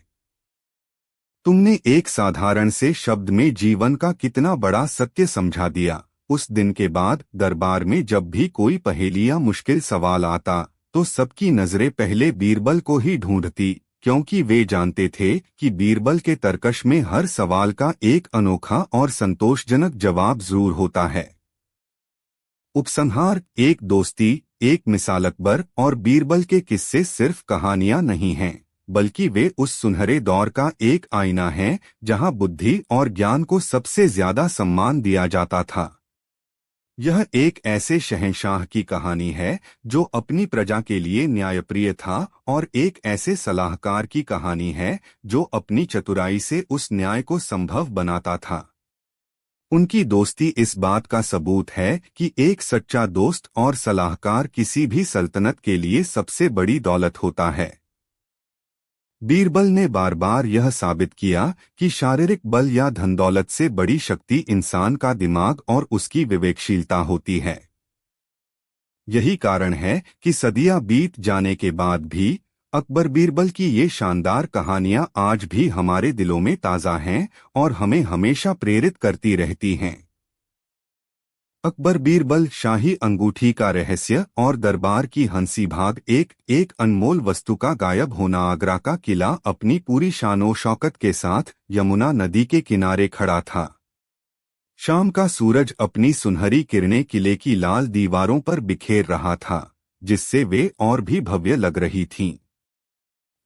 तुमने एक साधारण से शब्द में जीवन का कितना बड़ा सत्य समझा दिया। उस दिन के बाद दरबार में जब भी कोई पहेली या मुश्किल सवाल आता तो सबकी नजरें पहले बीरबल को ही ढूंढती, क्योंकि वे जानते थे कि बीरबल के तर्कश में हर सवाल का एक अनोखा और संतोषजनक जवाब जरूर होता है। उपसंहार, एक दोस्ती, एक मिसाल। अकबर और बीरबल के किस्से सिर्फ कहानियां नहीं हैं, बल्कि वे उस सुनहरे दौर का एक आईना है जहां बुद्धि और ज्ञान को सबसे ज्यादा सम्मान दिया जाता था। यह एक ऐसे शहंशाह की कहानी है जो अपनी प्रजा के लिए न्यायप्रिय था, और एक ऐसे सलाहकार की कहानी है जो अपनी चतुराई से उस न्याय को संभव बनाता था। उनकी दोस्ती इस बात का सबूत है कि एक सच्चा दोस्त और सलाहकार किसी भी सल्तनत के लिए सबसे बड़ी दौलत होता है। बीरबल ने बार बार यह साबित किया कि शारीरिक बल या धन दौलत से बड़ी शक्ति इंसान का दिमाग और उसकी विवेकशीलता होती है। यही कारण है कि सदियां बीत जाने के बाद भी अकबर बीरबल की ये शानदार कहानियां आज भी हमारे दिलों में ताज़ा हैं और हमें हमेशा प्रेरित करती रहती हैं। अकबर बीरबल, शाही अंगूठी का रहस्य और दरबार की हंसी। भाग एक अनमोल वस्तु का गायब होना। आगरा का किला अपनी पूरी शानो शौकत के साथ यमुना नदी के किनारे खड़ा था। शाम का सूरज अपनी सुनहरी किरणें किले की लाल दीवारों पर बिखेर रहा था, जिससे वे और भी भव्य लग रही थीं।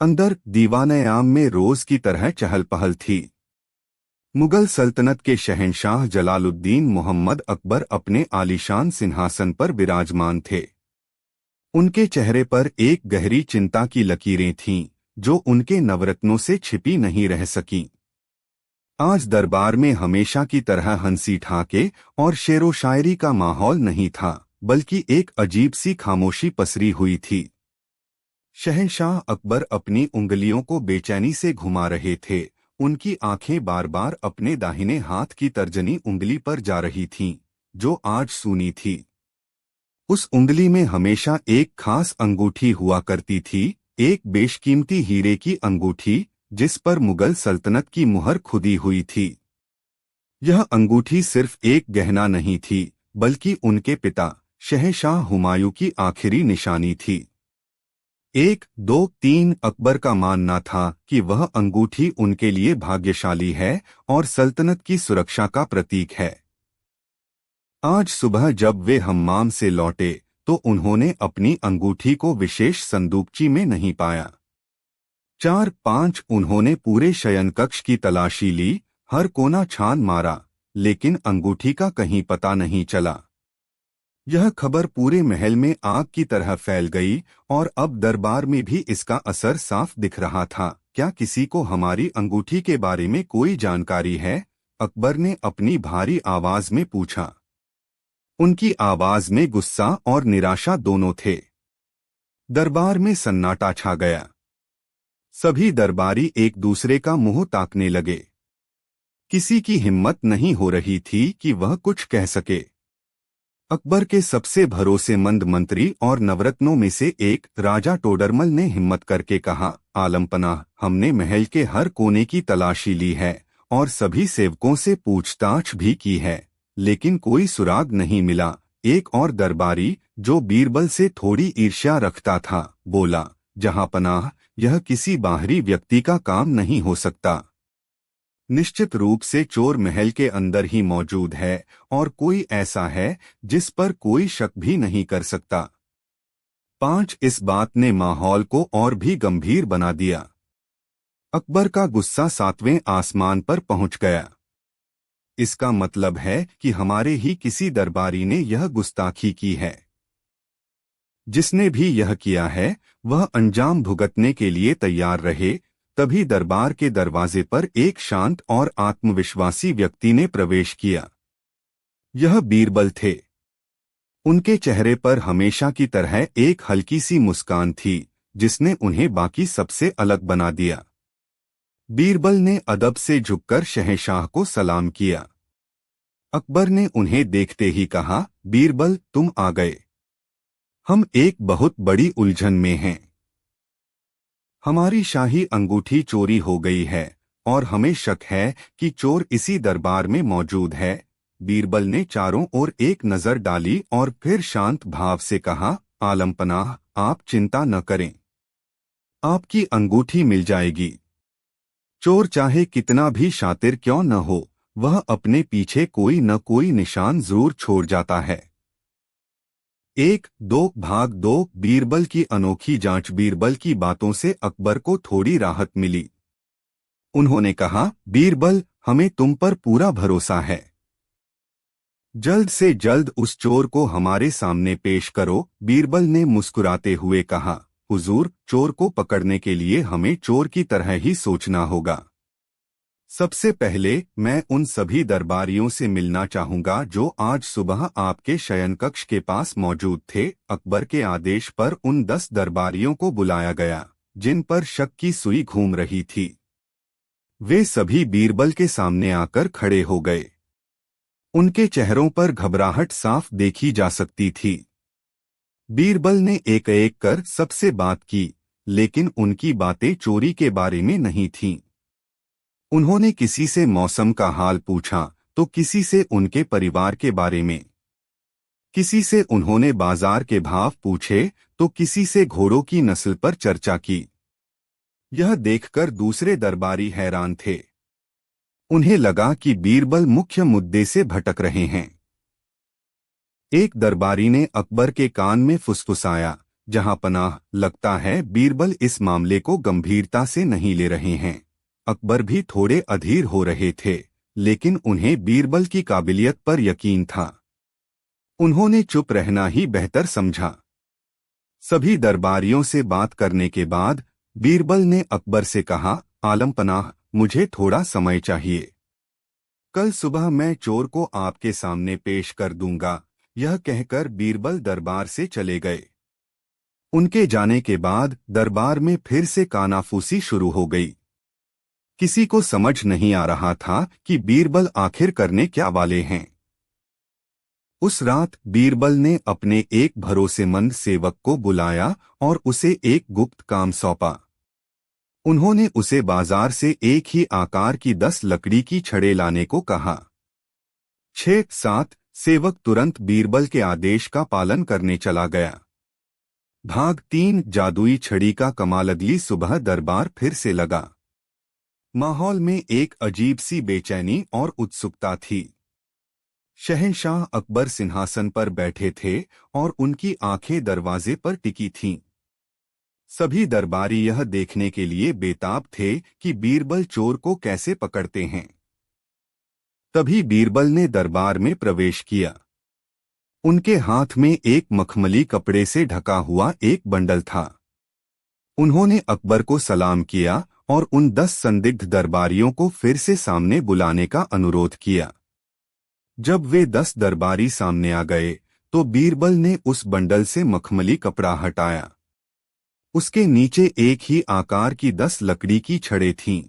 अंदर दीवान-ए-आम में रोज की तरह चहल पहल थी। मुगल सल्तनत के शहंशाह जलालुद्दीन मोहम्मद अकबर अपने आलीशान सिंहासन पर विराजमान थे। उनके चेहरे पर एक गहरी चिंता की लकीरें थीं, जो उनके नवरत्नों से छिपी नहीं रह सकीं। आज दरबार में हमेशा की तरह हंसी ठाके और शेरो शायरी का माहौल नहीं था, बल्कि एक अजीब सी खामोशी पसरी हुई थी। शहंशाह अकबर अपनी उंगलियों को बेचैनी से घुमा रहे थे। उनकी आंखें बार बार अपने दाहिने हाथ की तर्जनी उंगली पर जा रही थीं, जो आज सूनी थी। उस उंगली में हमेशा एक खास अंगूठी हुआ करती थी, एक बेशकीमती हीरे की अंगूठी जिस पर मुगल सल्तनत की मुहर खुदी हुई थी। यह अंगूठी सिर्फ एक गहना नहीं थी, बल्कि उनके पिता शहंशाह हुमायूं की आखिरी निशानी थी। 1, 2, 3 अकबर का मानना था कि वह अंगूठी उनके लिए भाग्यशाली है और सल्तनत की सुरक्षा का प्रतीक है। आज सुबह जब वे हम्माम से लौटे तो उन्होंने अपनी अंगूठी को विशेष संदूकची में नहीं पाया। 4-5 उन्होंने पूरे शयनकक्ष की तलाशी ली, हर कोना छान मारा, लेकिन अंगूठी का कहीं पता नहीं चला। यह खबर पूरे महल में आग की तरह फैल गई और अब दरबार में भी इसका असर साफ दिख रहा था। क्या किसी को हमारी अंगूठी के बारे में कोई जानकारी है? अकबर ने अपनी भारी आवाज में पूछा। उनकी आवाज में गुस्सा और निराशा दोनों थे। दरबार में सन्नाटा छा गया। सभी दरबारी एक दूसरे का मुंह ताकने लगे। किसी की हिम्मत नहीं हो रही थी कि वह कुछ कह सके। अकबर के सबसे भरोसेमंद मंत्री और नवरत्नों में से एक राजा टोडरमल ने हिम्मत करके कहा, आलमपनाह, हमने महल के हर कोने की तलाशी ली है और सभी सेवकों से पूछताछ भी की है, लेकिन कोई सुराग नहीं मिला। एक और दरबारी, जो बीरबल से थोड़ी ईर्ष्या रखता था, बोला, जहांपनाह, यह किसी बाहरी व्यक्ति का काम नहीं हो सकता। निश्चित रूप से चोर महल के अंदर ही मौजूद है और कोई ऐसा है जिस पर कोई शक भी नहीं कर सकता। 5 इस बात ने माहौल को और भी गंभीर बना दिया। अकबर का गुस्सा 7वें आसमान पर पहुंच गया। इसका मतलब है कि हमारे ही किसी दरबारी ने यह गुस्ताखी की है। जिसने भी यह किया है वह अंजाम भुगतने के लिए तैयार रहे। तभी दरबार के दरवाजे पर एक शांत और आत्मविश्वासी व्यक्ति ने प्रवेश किया। यह बीरबल थे। उनके चेहरे पर हमेशा की तरह एक हल्की सी मुस्कान थी जिसने उन्हें बाकी सबसे अलग बना दिया। बीरबल ने अदब से झुककर शहंशाह को सलाम किया। अकबर ने उन्हें देखते ही कहा, बीरबल तुम आ गए। हम एक बहुत बड़ी उलझन में हैं। हमारी शाही अंगूठी चोरी हो गई है और हमें शक है कि चोर इसी दरबार में मौजूद है। बीरबल ने चारों ओर एक नजर डाली और फिर शांत भाव से कहा, आलमपनाह आप चिंता न करें, आपकी अंगूठी मिल जाएगी। चोर चाहे कितना भी शातिर क्यों न हो, वह अपने पीछे कोई न कोई निशान जरूर छोड़ जाता है। 1-2 भाग 2 बीरबल की अनोखी जांच। बीरबल की बातों से अकबर को थोड़ी राहत मिली। उन्होंने कहा, बीरबल हमें तुम पर पूरा भरोसा है। जल्द से जल्द उस चोर को हमारे सामने पेश करो। बीरबल ने मुस्कुराते हुए कहा, हुजूर चोर को पकड़ने के लिए हमें चोर की तरह ही सोचना होगा। सबसे पहले मैं उन सभी दरबारियों से मिलना चाहूंगा जो आज सुबह आपके शयनकक्ष के पास मौजूद थे। अकबर के आदेश पर उन 10 दरबारियों को बुलाया गया जिन पर शक की सुई घूम रही थी। वे सभी बीरबल के सामने आकर खड़े हो गए। उनके चेहरों पर घबराहट साफ देखी जा सकती थी। बीरबल ने एक एक कर सबसे बात की, लेकिन उनकी बातें चोरी के बारे में नहीं थीं। उन्होंने किसी से मौसम का हाल पूछा तो किसी से उनके परिवार के बारे में, किसी से उन्होंने बाजार के भाव पूछे तो किसी से घोड़ों की नस्ल पर चर्चा की। यह देखकर दूसरे दरबारी हैरान थे। उन्हें लगा कि बीरबल मुख्य मुद्दे से भटक रहे हैं। एक दरबारी ने अकबर के कान में फुसफुसाया, जहांपनाह लगता है बीरबल इस मामले को गंभीरता से नहीं ले रहे हैं। अकबर भी थोड़े अधीर हो रहे थे, लेकिन उन्हें बीरबल की काबिलियत पर यकीन था। उन्होंने चुप रहना ही बेहतर समझा। सभी दरबारियों से बात करने के बाद बीरबल ने अकबर से कहा, आलमपनाह मुझे थोड़ा समय चाहिए। कल सुबह मैं चोर को आपके सामने पेश कर दूंगा। यह कहकर बीरबल दरबार से चले गए। उनके जाने के बाद दरबार में फिर से कानाफूसी शुरू हो गई। किसी को समझ नहीं आ रहा था कि बीरबल आखिर करने क्या वाले हैं। उस रात बीरबल ने अपने एक भरोसेमंद सेवक को बुलाया और उसे एक गुप्त काम सौंपा। उन्होंने उसे बाजार से एक ही आकार की 10 लकड़ी की छड़ें लाने को कहा। 6-7 सेवक तुरंत बीरबल के आदेश का पालन करने चला गया। भाग 3 जादुई छड़ी का कमाल। अगली सुबह दरबार फिर से लगा। माहौल में एक अजीब सी बेचैनी और उत्सुकता थी। शहंशाह अकबर सिंहासन पर बैठे थे और उनकी आंखें दरवाजे पर टिकी थीं। सभी दरबारी यह देखने के लिए बेताब थे कि बीरबल चोर को कैसे पकड़ते हैं। तभी बीरबल ने दरबार में प्रवेश किया। उनके हाथ में एक मखमली कपड़े से ढका हुआ एक बंडल था। उन्होंने अकबर को सलाम किया और उन 10 संदिग्ध दरबारियों को फिर से सामने बुलाने का अनुरोध किया। जब वे 10 दरबारी सामने आ गए तो बीरबल ने उस बंडल से मखमली कपड़ा हटाया। उसके नीचे एक ही आकार की 10 लकड़ी की छड़ें थीं।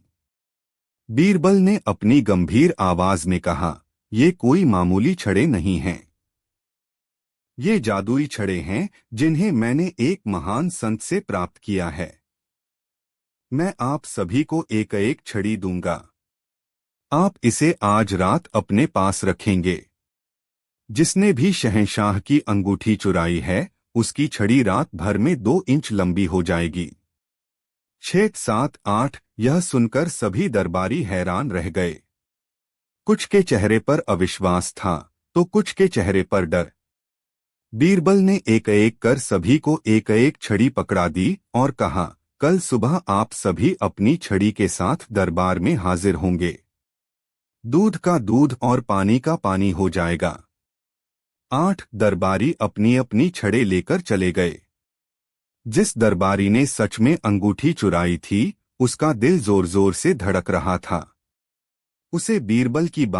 बीरबल ने अपनी गंभीर आवाज में कहा, ये कोई मामूली छड़ें नहीं हैं। ये जादुई छड़ें हैं जिन्हें मैंने एक महान संत से प्राप्त किया है। मैं आप सभी को एक एक छड़ी दूंगा। आप इसे आज रात अपने पास रखेंगे। जिसने भी शहंशाह की अंगूठी चुराई है उसकी छड़ी रात भर में 2 इंच लंबी हो जाएगी। 6 7 8 यह सुनकर सभी दरबारी हैरान रह गए। कुछ के चेहरे पर अविश्वास था तो कुछ के चेहरे पर डर। बीरबल ने एक एक कर सभी को एक एक छड़ी पकड़ा दी और कहा, कल सुबह आप सभी अपनी छड़ी के साथ दरबार में हाजिर होंगे। दूध का दूध और पानी का पानी हो जाएगा। 8 दरबारी अपनी अपनी छड़े लेकर चले गए। जिस दरबारी ने सच में अंगूठी चुराई थी, उसका दिल जोर जोर से धड़क रहा था। उसे बीरबल की बात